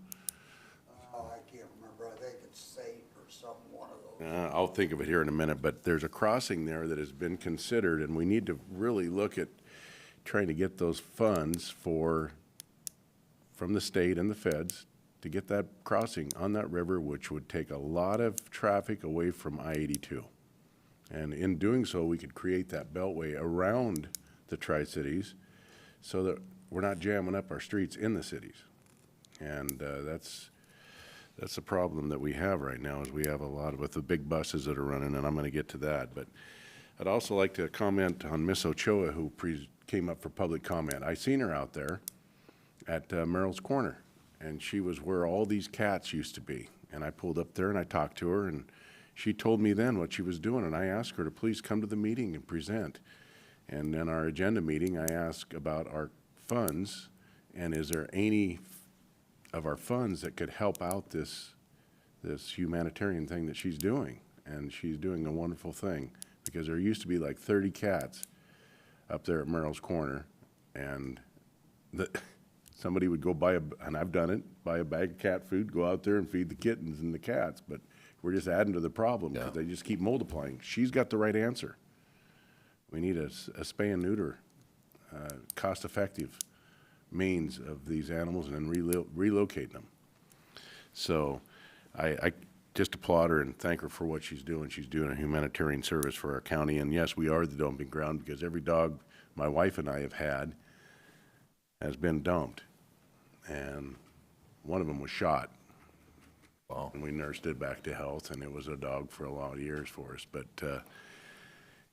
Speaker 15: I can't remember. I think it's Saint or some one of those.
Speaker 2: I'll think of it here in a minute, but there's a crossing there that has been considered, and we need to really look at trying to get those funds from the state and the feds to get that crossing on that river, which would take a lot of traffic away from I-82. And in doing so, we could create that beltway around the Tri-Cities so that we're not jamming up our streets in the cities. And that's the problem that we have right now, is we have a lot with the big buses that are running, and I'm going to get to that. But I'd also like to comment on Miss Ochoa, who came up for public comment. I seen her out there at Merrill's Corner, and she was where all these cats used to be. And I pulled up there and I talked to her, and she told me then what she was doing, and I asked her to please come to the meeting and present. And in our agenda meeting, I asked about our funds, and is there any of our funds that could help out this humanitarian thing that she's doing. And she's doing a wonderful thing, because there used to be like 30 cats up there at Merrill's Corner, and somebody would go and I've done it, buy a bag of cat food, go out there and feed the kittens and the cats, but we're just adding to the problem because they just keep multiplying. She's got the right answer. We need a spay and neuter, cost-effective means of these animals and then relocate them. So I just applaud her and thank her for what she's doing. She's doing a humanitarian service for our county. And yes, we are the dumping ground, because every dog my wife and I have had has been dumped. And one of them was shot.
Speaker 8: Wow.
Speaker 2: And we nursed it back to health, and it was a dog for a lot of years for us. But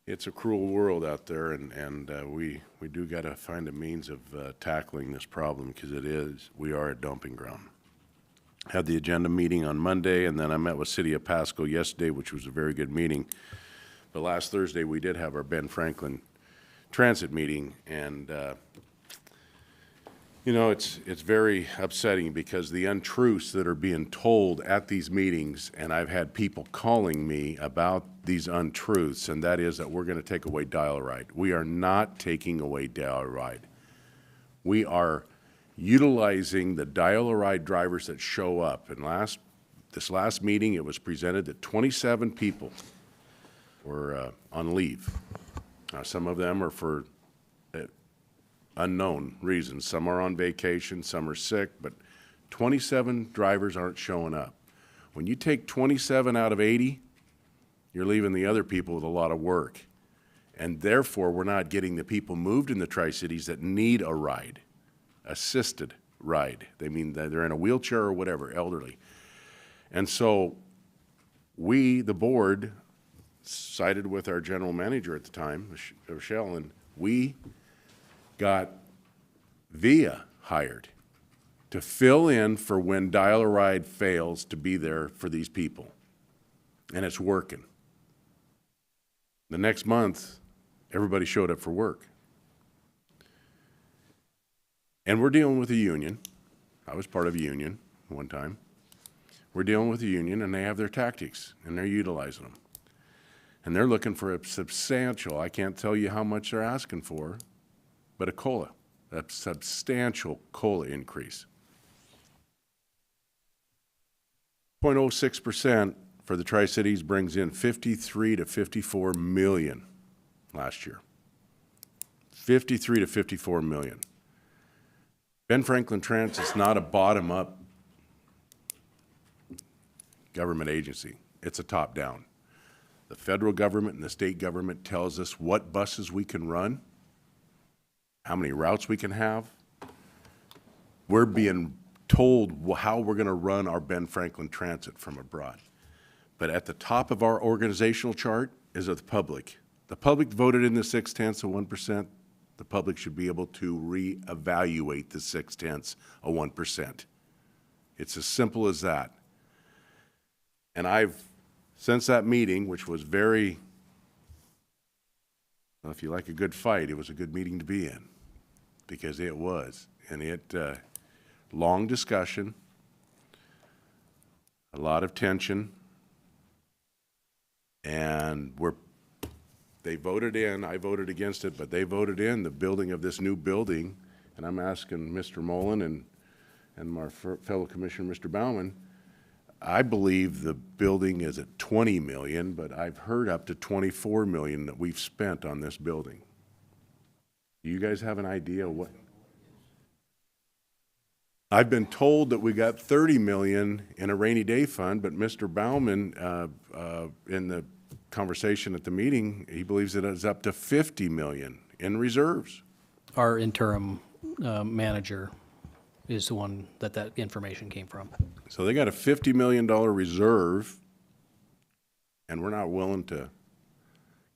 Speaker 2: it's a cruel world out there, and we do got to find a means of tackling this problem, because we are a dumping ground. Had the agenda meeting on Monday, and then I met with City of Pasco yesterday, which was a very good meeting. But last Thursday, we did have our Ben Franklin Transit meeting, and you know, it's very upsetting, because the untruths that are being told at these meetings, and I've had people calling me about these untruths, and that is that we're going to take away dial-a-ride. We are not taking away dial-a-ride. We are utilizing the dial-a-ride drivers that show up. And this last meeting, it was presented that 27 people were on leave. Now, some of them are for unknown reasons. Some are on vacation, some are sick, but 27 drivers aren't showing up. When you take 27 out of 80, you're leaving the other people with a lot of work. And therefore, we're not getting the people moved in the Tri-Cities that need a ride, assisted ride. They mean that they're in a wheelchair or whatever, elderly. And so we, the board, sided with our general manager at the time, Michelle, and we got VIA hired to fill in for when dial-a-ride fails to be there for these people. And it's working. The next month, everybody showed up for work. And we're dealing with a union. I was part of a union. one time. We're dealing with a union, and they have their tactics, and they're utilizing them. And they're looking for a substantial, I can't tell you how much they're asking for, but a substantial COLA increase. 0.06% for the Tri-Cities brings in 53 to 54 million last year. 53 to 54 million. Ben Franklin Transit's not a bottom-up government agency. It's a top-down. The federal government and the state government tells us what buses we can run, how many routes we can have. We're being told how we're going to run our Ben Franklin Transit from abroad. But at the top of our organizational chart is the public. The public voted in the 0.6%. The public should be able to reevaluate the 0.6%. It's as simple as that. And since that meeting, which was very, well, if you like a good fight, it was a good meeting to be in, because it was. And long discussion, a lot of tension, and they voted in, I voted against it, but they voted in the building of this new building. And I'm asking Mr. Mullen and my fellow Commissioner, Mr. Baumann, I believe the building is at 20 million, but I've heard up to 24 million that we've spent on this building. Do you guys have an idea what? I've been told that we got 30 million in a rainy day fund, but Mr. Baumann, in the conversation at the meeting, he believes it is up to 50 million in reserves.
Speaker 3: Our interim manager is the one that information came from.
Speaker 2: So they got a $50 million reserve, and we're not willing to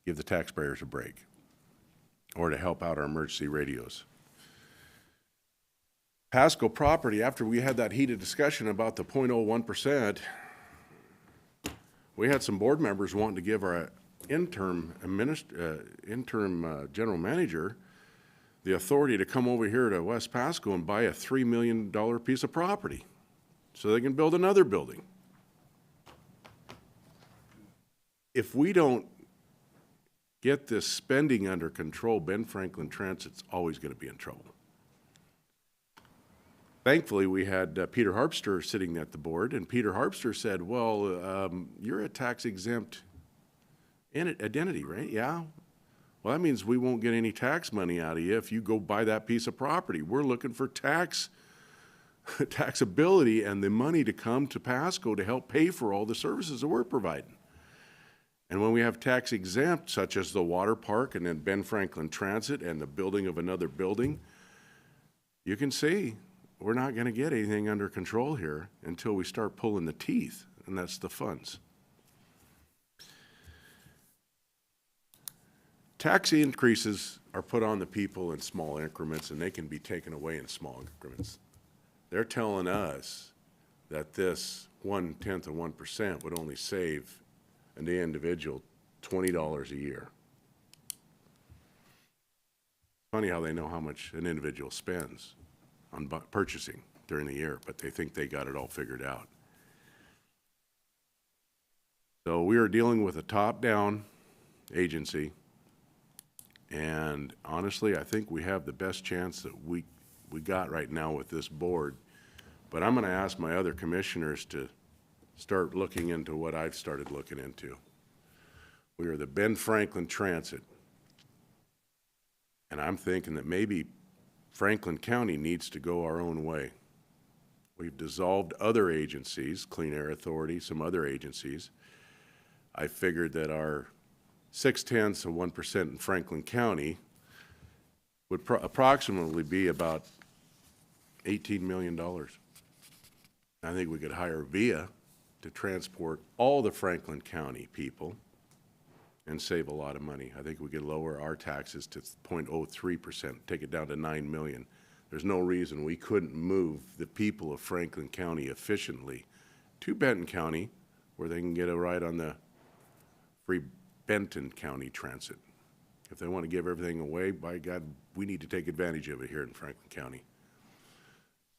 Speaker 2: give the taxpayers a break or to help out our emergency radios. Pasco property, after we had that heated discussion about the 0.01%, we had some board members wanting to give our interim general manager the authority to come over here to West Pasco and buy a $3 million piece of property so they can build another building. If we don't get this spending under control, Ben Franklin Transit's always going to be in trouble. Thankfully, we had Peter Harpster sitting at the board, and Peter Harpster said, well, you're a tax-exempt identity, right? Yeah. Well, that means we won't get any tax money out of you if you go buy that piece of property. We're looking for taxability and the money to come to Pasco to help pay for all the services that we're providing. And when we have tax exempt, such as the water park and then Ben Franklin Transit and the building of another building, you can see we're not going to get anything under control here until we start pulling the teeth, and that's the funds. Tax increases are put on the people in small increments, and they can be taken away in small increments. They're telling us that this 0.1% of 1% would only save an individual $20 a year. Funny how they know how much an individual spends on purchasing during the year, but they think they got it all figured out. So we are dealing with a top-down agency. And honestly, I think we have the best chance that we got right now with this board. But I'm going to ask my other commissioners to start looking into what I've started looking into. We are the Ben Franklin Transit. And I'm thinking that maybe Franklin County needs to go our own way. We've dissolved other agencies, Clean Air Authority, some other agencies. I figured that our 0.6% of 1% in Franklin County would approximately be about $18 million. I think we could hire VIA to transport all the Franklin County people and save a lot of money. I think we could lower our taxes to 0.03%, take it down to $9 million. There's no reason we couldn't move the people of Franklin County efficiently to Benton County, where they can get a ride on the free Benton County Transit. If they want to give everything away, by God, we need to take advantage of it here in Franklin County.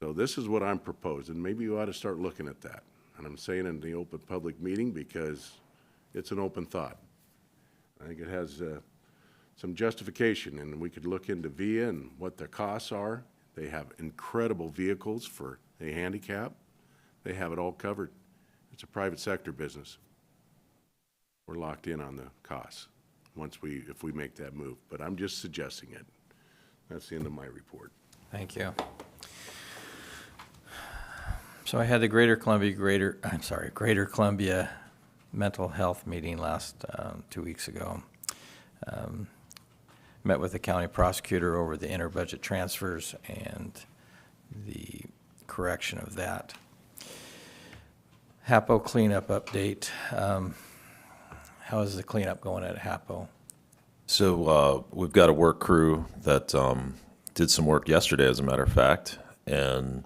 Speaker 2: So this is what I'm proposing. Maybe you ought to start looking at that. And I'm saying in the open public meeting because it's an open thought. I think it has some justification, and we could look into VIA and what their costs are. They have incredible vehicles for a handicap. They have it all covered. It's a private sector business. We're locked in on the costs if we make that move. But I'm just suggesting it. That's the end of my report.
Speaker 1: Thank you. So I had the Greater Columbia Mental Health meeting last 2 weeks ago. Met with the county prosecutor over the inter-budget transfers and the correction of that. HAPO cleanup update. How is the cleanup going at HAPO?
Speaker 8: So we've got a work crew that did some work yesterday, as a matter of fact, and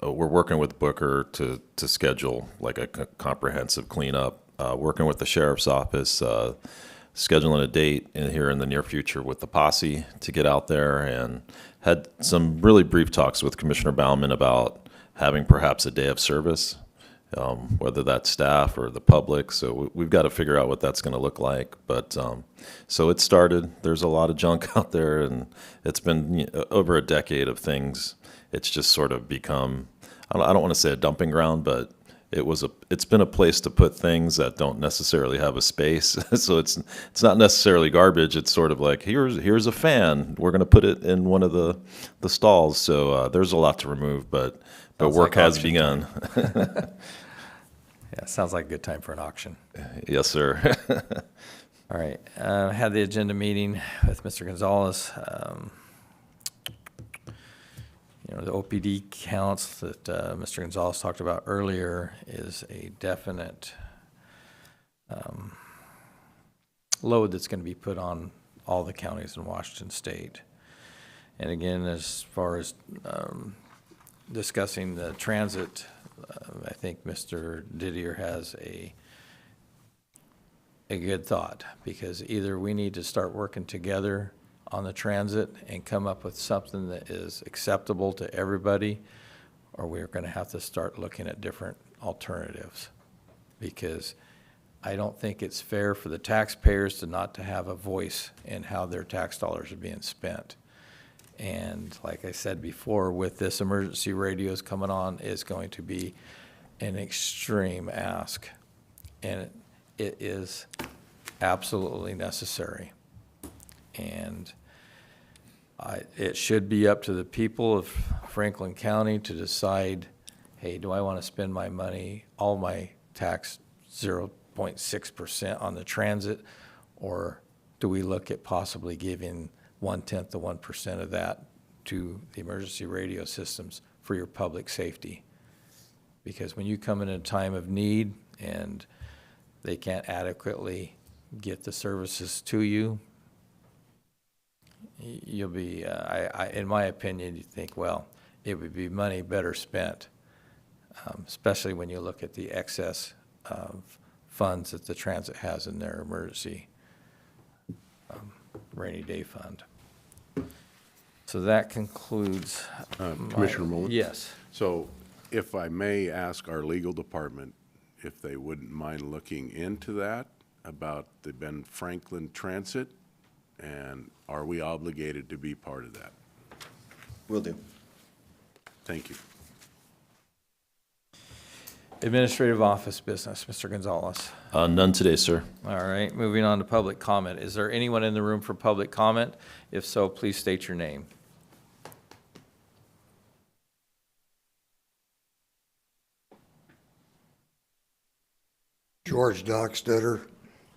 Speaker 8: we're working with Booker to schedule like a comprehensive cleanup. Working with the sheriff's office, scheduling a date here in the near future with the posse to get out there, and had some really brief talks with Commissioner Baumann about having perhaps a day of service, whether that's staff or the public. So we've got to figure out what that's going to look like. But so it started. There's a lot of junk out there, and it's been over a decade of things. It's just sort of become, I don't want to say a dumping ground, but it's been a place to put things that don't necessarily have a space. So it's not necessarily garbage. It's sort of like, here's a fan. We're going to put it in one of the stalls. So there's a lot to remove, but
Speaker 1: Sounds
Speaker 8: work
Speaker 1: like
Speaker 8: has
Speaker 1: auction
Speaker 8: begun.
Speaker 1: Yeah, sounds like a good time for an auction.
Speaker 8: Yes, sir.
Speaker 1: All right, had the agenda meeting with Mr. Gonzalez. The OPD counts that Mr. Gonzalez talked about earlier is a definite load that's going to be put on all the counties in Washington State. And again, as far as discussing the transit, I think Mr. Didier has a good thought, because either we need to start working together on the transit and come up with something that is acceptable to everybody, or we're going to have to start looking at different alternatives, because I don't think it's fair for the taxpayers to not to have a voice in how their tax dollars are being spent. And like I said before, with this emergency radios coming on, it's going to be an extreme ask, and it is absolutely necessary. And it should be up to the people of Franklin County to decide, hey, do I want to spend my money, all my tax 0.6% on the transit, or do we look at possibly giving 1/10 of 1% of that to the emergency radio systems for your public safety? Because when you come in a time of need and they can't adequately get the services to you, you'll be, in my opinion, you think, well, it would be money better spent, especially when you look at the excess of funds that the transit has in their emergency rainy day fund. So that concludes.
Speaker 2: Commissioner Mullen?
Speaker 1: Yes.
Speaker 2: So if I may ask our legal department if they wouldn't mind looking into that about the Ben Franklin Transit, and are we obligated to be part of that?
Speaker 11: Will do.
Speaker 2: Thank you.
Speaker 1: Administrative office business, Mr. Gonzalez.
Speaker 8: None today, sir.
Speaker 1: All right, moving on to public comment. Is there anyone in the room for public comment? If so, please state your name.
Speaker 15: George Dockstetter.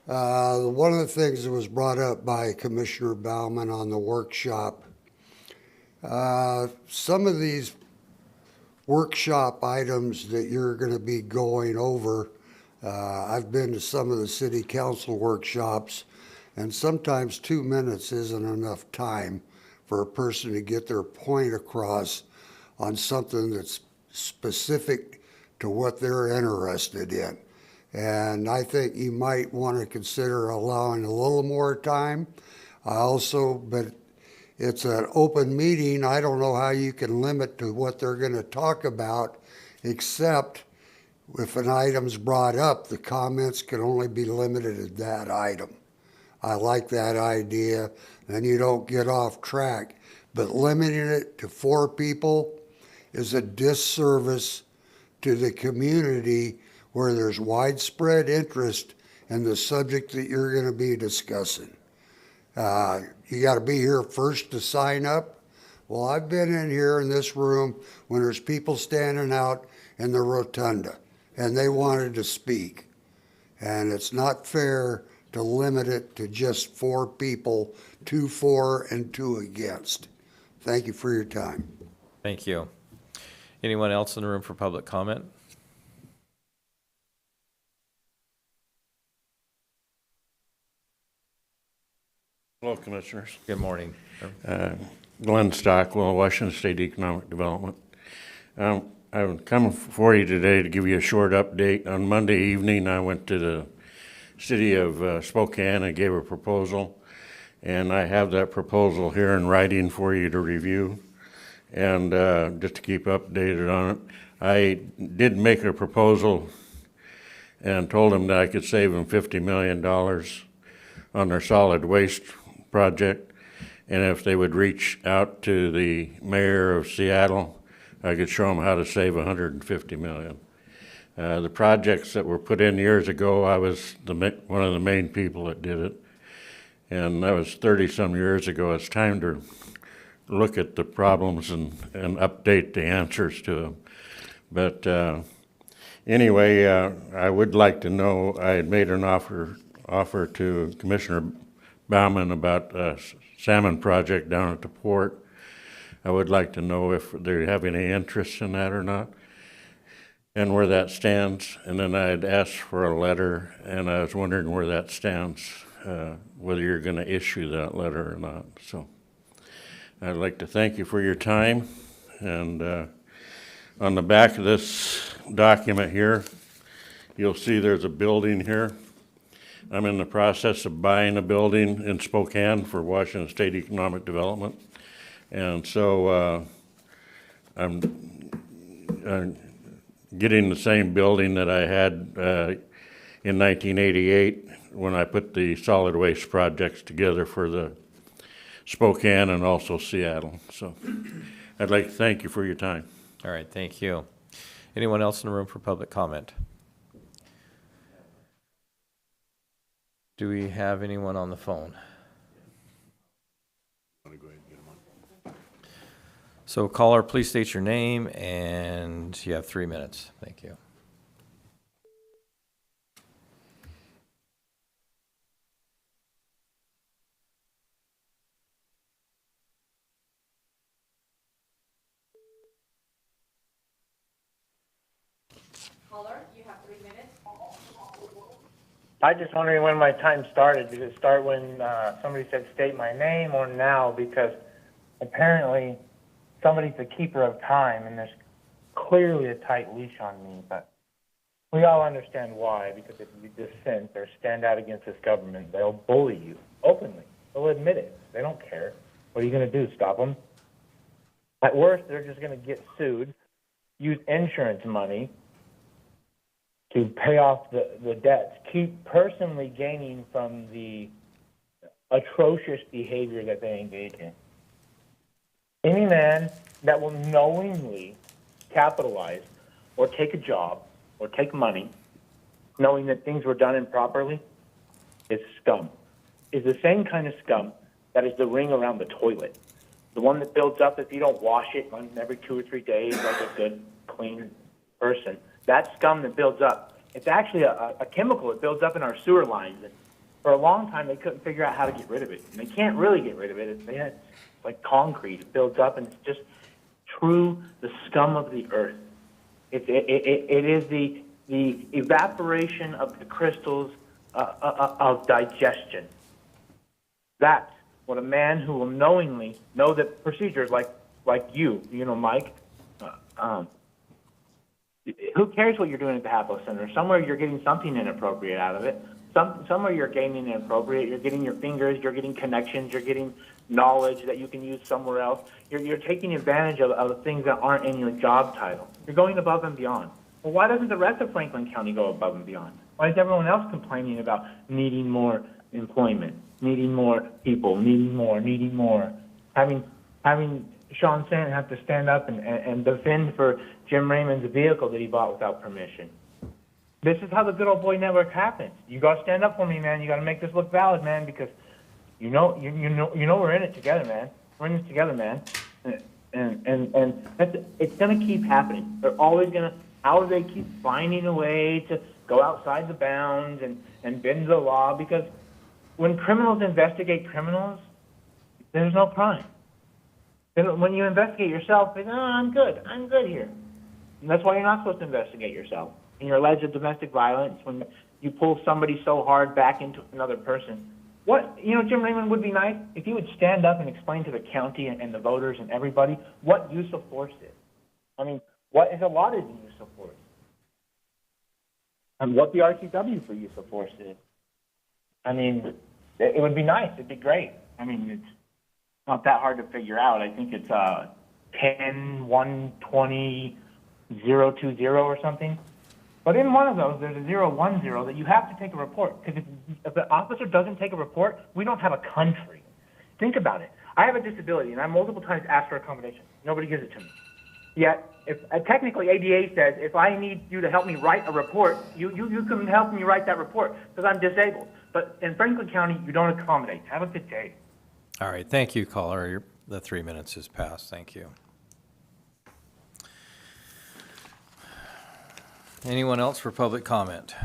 Speaker 15: One of the things that was brought up by Commissioner Baumann on the workshop, some of these workshop items that you're going to be going over, I've been to some of the city council workshops, and sometimes 2 minutes isn't enough time for a person to get their point across on something that's specific to what they're interested in. And I think you might want to consider allowing a little more time. But It's an open meeting. I don't know how you can limit to what they're going to talk about, except if an item's brought up, the comments can only be limited to that item. I like that idea, then you don't get off track. But limiting it to 4 people is a disservice to the community where there's widespread interest in the subject that you're going to be discussing. You got to be here first to sign up. Well, I've been in here in this room when there's people standing out in the rotunda and they wanted to speak. And it's not fair to limit it to just 4 people, 2 for and 2 against. Thank you for your time.
Speaker 1: Thank you. Anyone else in the room for public comment?
Speaker 16: Hello, Commissioners.
Speaker 1: Good morning.
Speaker 16: Glenn Stockwell, Washington State Economic Development. I'm coming for you today to give you a short update. On Monday evening, I went to the city of Spokane and gave a proposal, and I have that proposal here in writing for you to review, and just to keep updated on it. I did make a proposal and told them that I could save them $50 million on their solid waste project, and if they would reach out to the mayor of Seattle, I could show them how to save $150 million. The projects that were put in years ago, I was one of the main people that did it, and that was 30-some years ago. It's time to look at the problems and update the answers to them. But anyway, I would like to know, I had made an offer to Commissioner Bauman about a salmon project down at the port. I would like to know if they have any interest in that or not, and where that stands. And then I had asked for a letter, and I was wondering where that stands, whether you're going to issue that letter or not. So I'd like to thank you for your time. And on the back of this document here, you'll see there's a building here. I'm in the process of buying a building in Spokane for Washington State Economic Development. And so I'm getting the same building that I had in 1988 when I put the solid waste projects together for the Spokane and also Seattle. So I'd like to thank you for your time.
Speaker 1: All right, thank you. Anyone else in the room for public comment? Do we have anyone on the phone? So caller, please state your name, and you have 3 minutes. Thank you.
Speaker 17: Caller, you have 3 minutes.
Speaker 18: I just wondering when my time started. Did it start when somebody said state my name, or now? Because apparently somebody's the keeper of time, and there's clearly a tight leash on me. But we all understand why, because if you dissent or stand out against this government, they'll bully you openly. They'll admit it. They don't care. What are you going to do, stop them? At worst, they're just going to get sued, use insurance money to pay off the debts, keep personally gaining from the atrocious behavior that they engage in. Any man that will knowingly capitalize or take a job or take money, knowing that things were done improperly, is scum. Is the same kind of scum that is the ring around the toilet. The one that builds up if you don't wash it every 2 or 3 days like a good, clean person. That scum that builds up. It's actually a chemical that builds up in our sewer lines. And for a long time, they couldn't figure out how to get rid of it. And they can't really get rid of it. It's like concrete. It builds up, and it's just true the scum of the earth. It is the evaporation of the crystals of digestion. That's what a man who will knowingly know that procedures like you know, Mike, who cares what you're doing at the Hapo Center? Somewhere you're getting something inappropriate out of it. some of you're gaining inappropriate. You're getting your fingers, you're getting connections, you're getting knowledge that you can use somewhere else. You're taking advantage of things that aren't in your job title. You're going above and beyond. Well, why doesn't the rest of Franklin County go above and beyond? Why is everyone else complaining about needing more employment, needing more people, needing more, having Sean Sand have to stand up and defend for Jim Raymond's vehicle that he bought without permission? This is how the good old boy network happens. You got to stand up for me, man. You got to make this look valid, man, because you know we're in it together, man. We're in this together, man. And it's gonna keep happening. They're always gonna. How do they keep finding a way to go outside the bounds and bend the law? Because when criminals investigate criminals, there's no crime. When you investigate yourself, it's, I'm good here. And that's why you're not supposed to investigate yourself. And you're alleged of domestic violence, when you pull somebody so hard back into another person. Jim Raymond would be nice if he would stand up and explain to the county and the voters and everybody what use of force is. I mean, what is allotted in use of force? And what the RCW for use of force is. I mean, it would be nice. It'd be great. I mean, it's not that hard to figure out. I think it's 10-120-020 or something. But in one of those, there's a 010 that you have to take a report. Because if the officer doesn't take a report, we don't have a country. Think about it. I have a disability, and I multiple times asked for accommodation. Nobody gives it to me. Yet, technically ADA says if I need you to help me write a report, you can help me write that report because I'm disabled. But in Franklin County, you don't accommodate. Have a good day.
Speaker 1: All right, thank you, caller. The 3 minutes has passed. Thank you. Anyone else for public comment?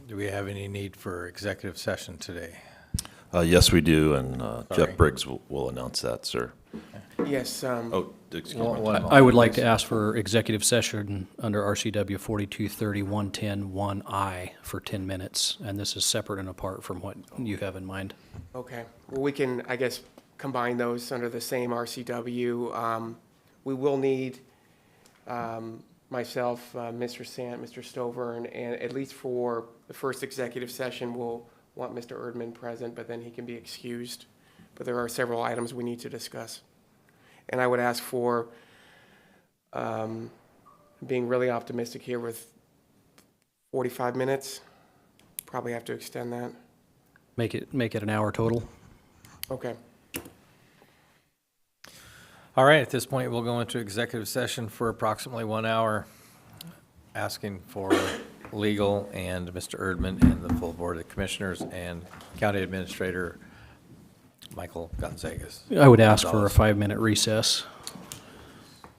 Speaker 1: Do we have any need for executive session today?
Speaker 8: Yes, we do, and
Speaker 1: Sorry.
Speaker 8: Jeff Briggs will announce that, sir.
Speaker 7: Yes,
Speaker 8: Oh, excuse me.
Speaker 3: I would like to ask for executive session under RCW 4230-110-1I for 10 minutes, and this is separate and apart from what you have in mind.
Speaker 7: okay. Well, we can, I guess, combine those under the same RCW. We will need myself, Mr. Sant, Mr. Stover, and at least for the first executive session, we'll want Mr. Erdman present, but then he can be excused. But there are several items we need to discuss. And I would ask for, being really optimistic here with 45 minutes. Probably have to extend that.
Speaker 3: Make it an hour total.
Speaker 7: Okay.
Speaker 1: All right, at this point, we'll go into executive session for approximately 1 hour, asking for legal and Mr. Erdman and the full Board of Commissioners and County Administrator Michael Gonzagas.
Speaker 3: I would ask for a 5-minute recess.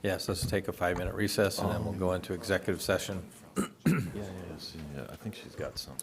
Speaker 1: Yes, let's take a 5-minute recess, and then we'll go into executive session.
Speaker 8: Yeah, I think she's got some.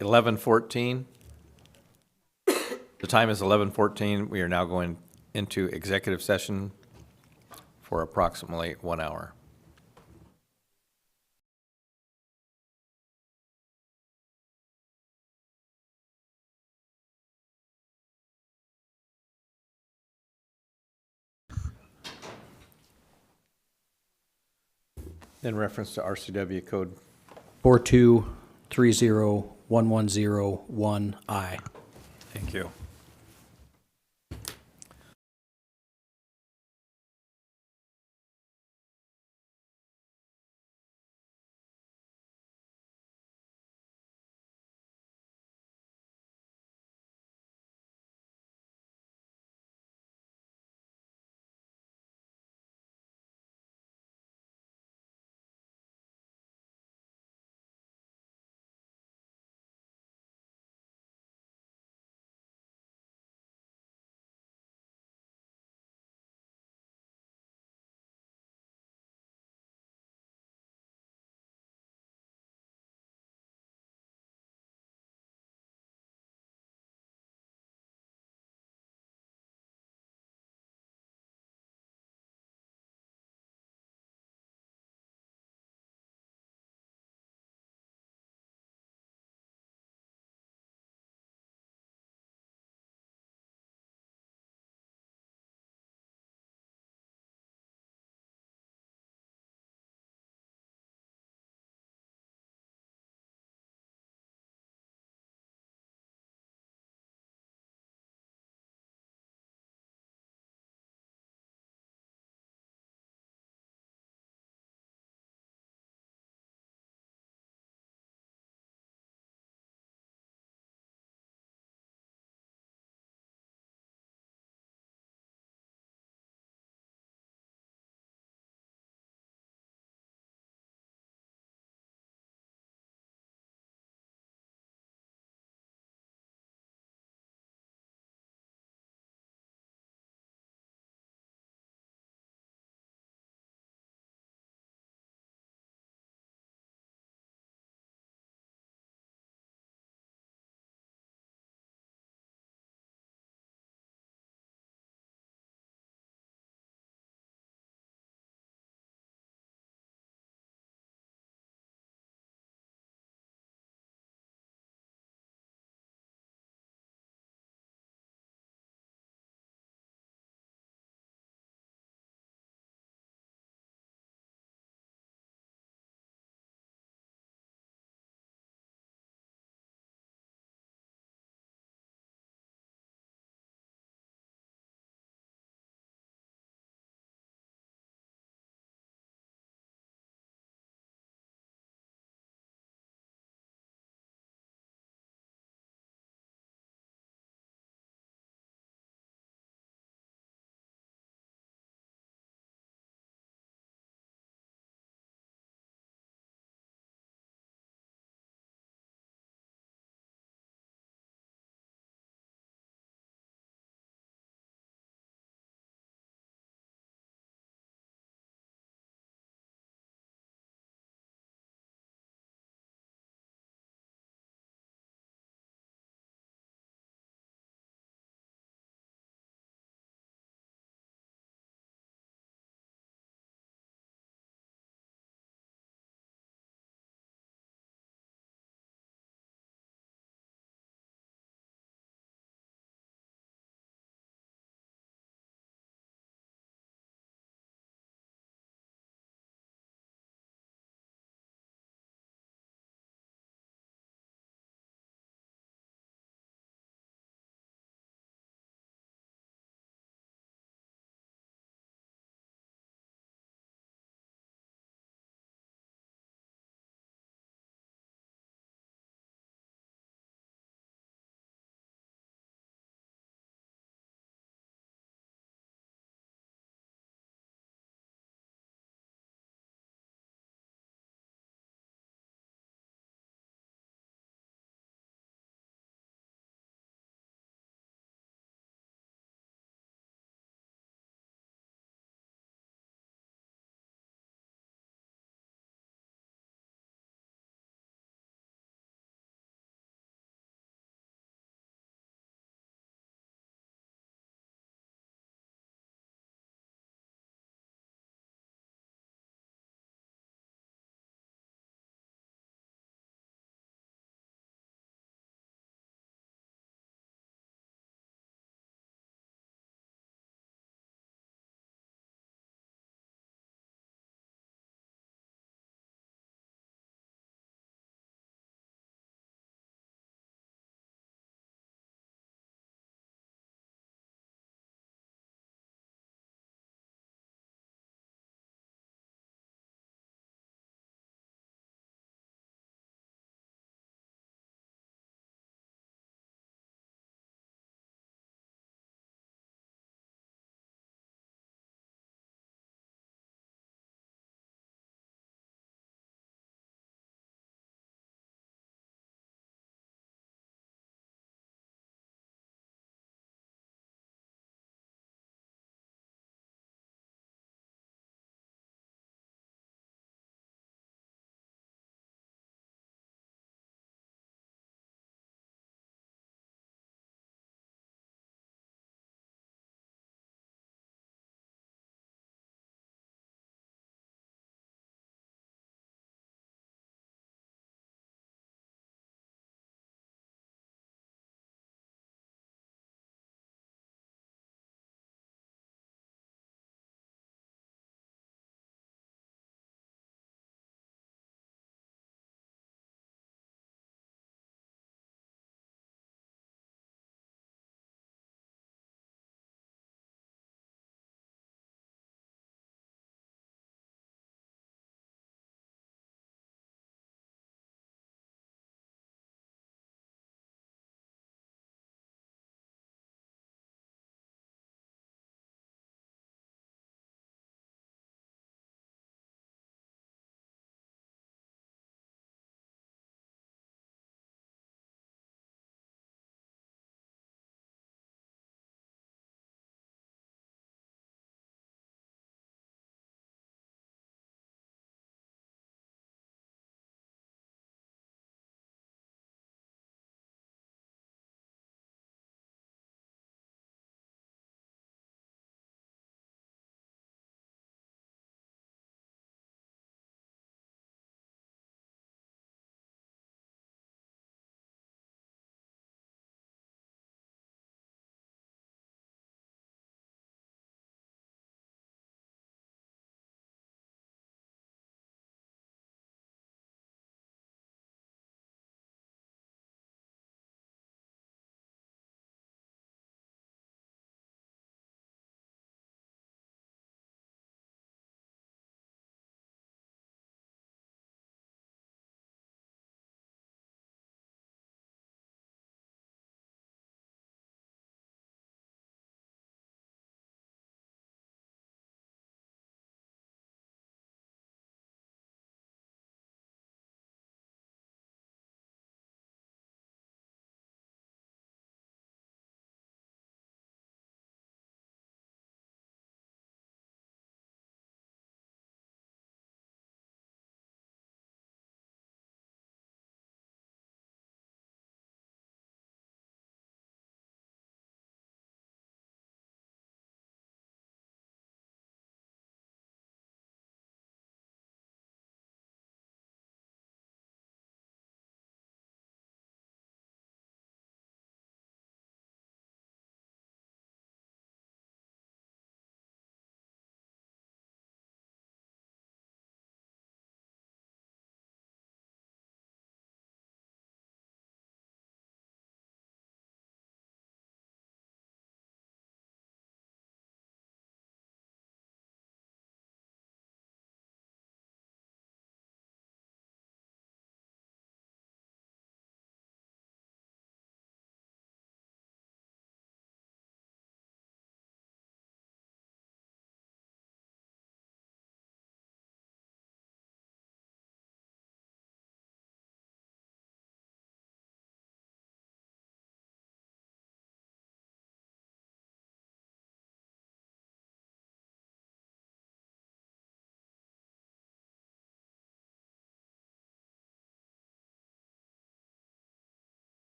Speaker 1: 11:14. The time is 11:14. We are now going into executive session for approximately 1 hour. In reference to RCW code
Speaker 3: 4230110-1I.
Speaker 1: Thank you.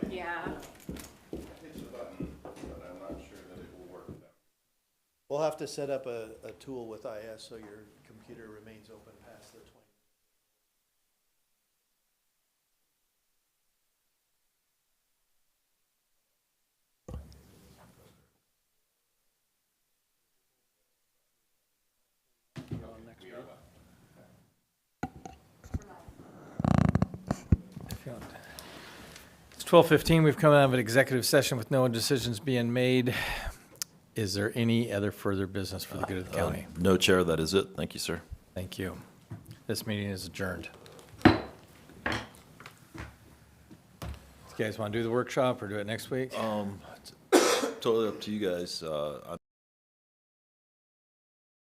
Speaker 17: Yeah.
Speaker 11: We'll have to set up a tool with IS so your computer remains open past the 20.
Speaker 1: It's 12:15. We've come out of an executive session with no decisions being made. Is there any other further business for the good of the county?
Speaker 8: No, Chair, that is it. Thank you, sir.
Speaker 1: Thank you. This meeting is adjourned. You guys want to do the workshop or do it next week?
Speaker 8: Totally up to you guys.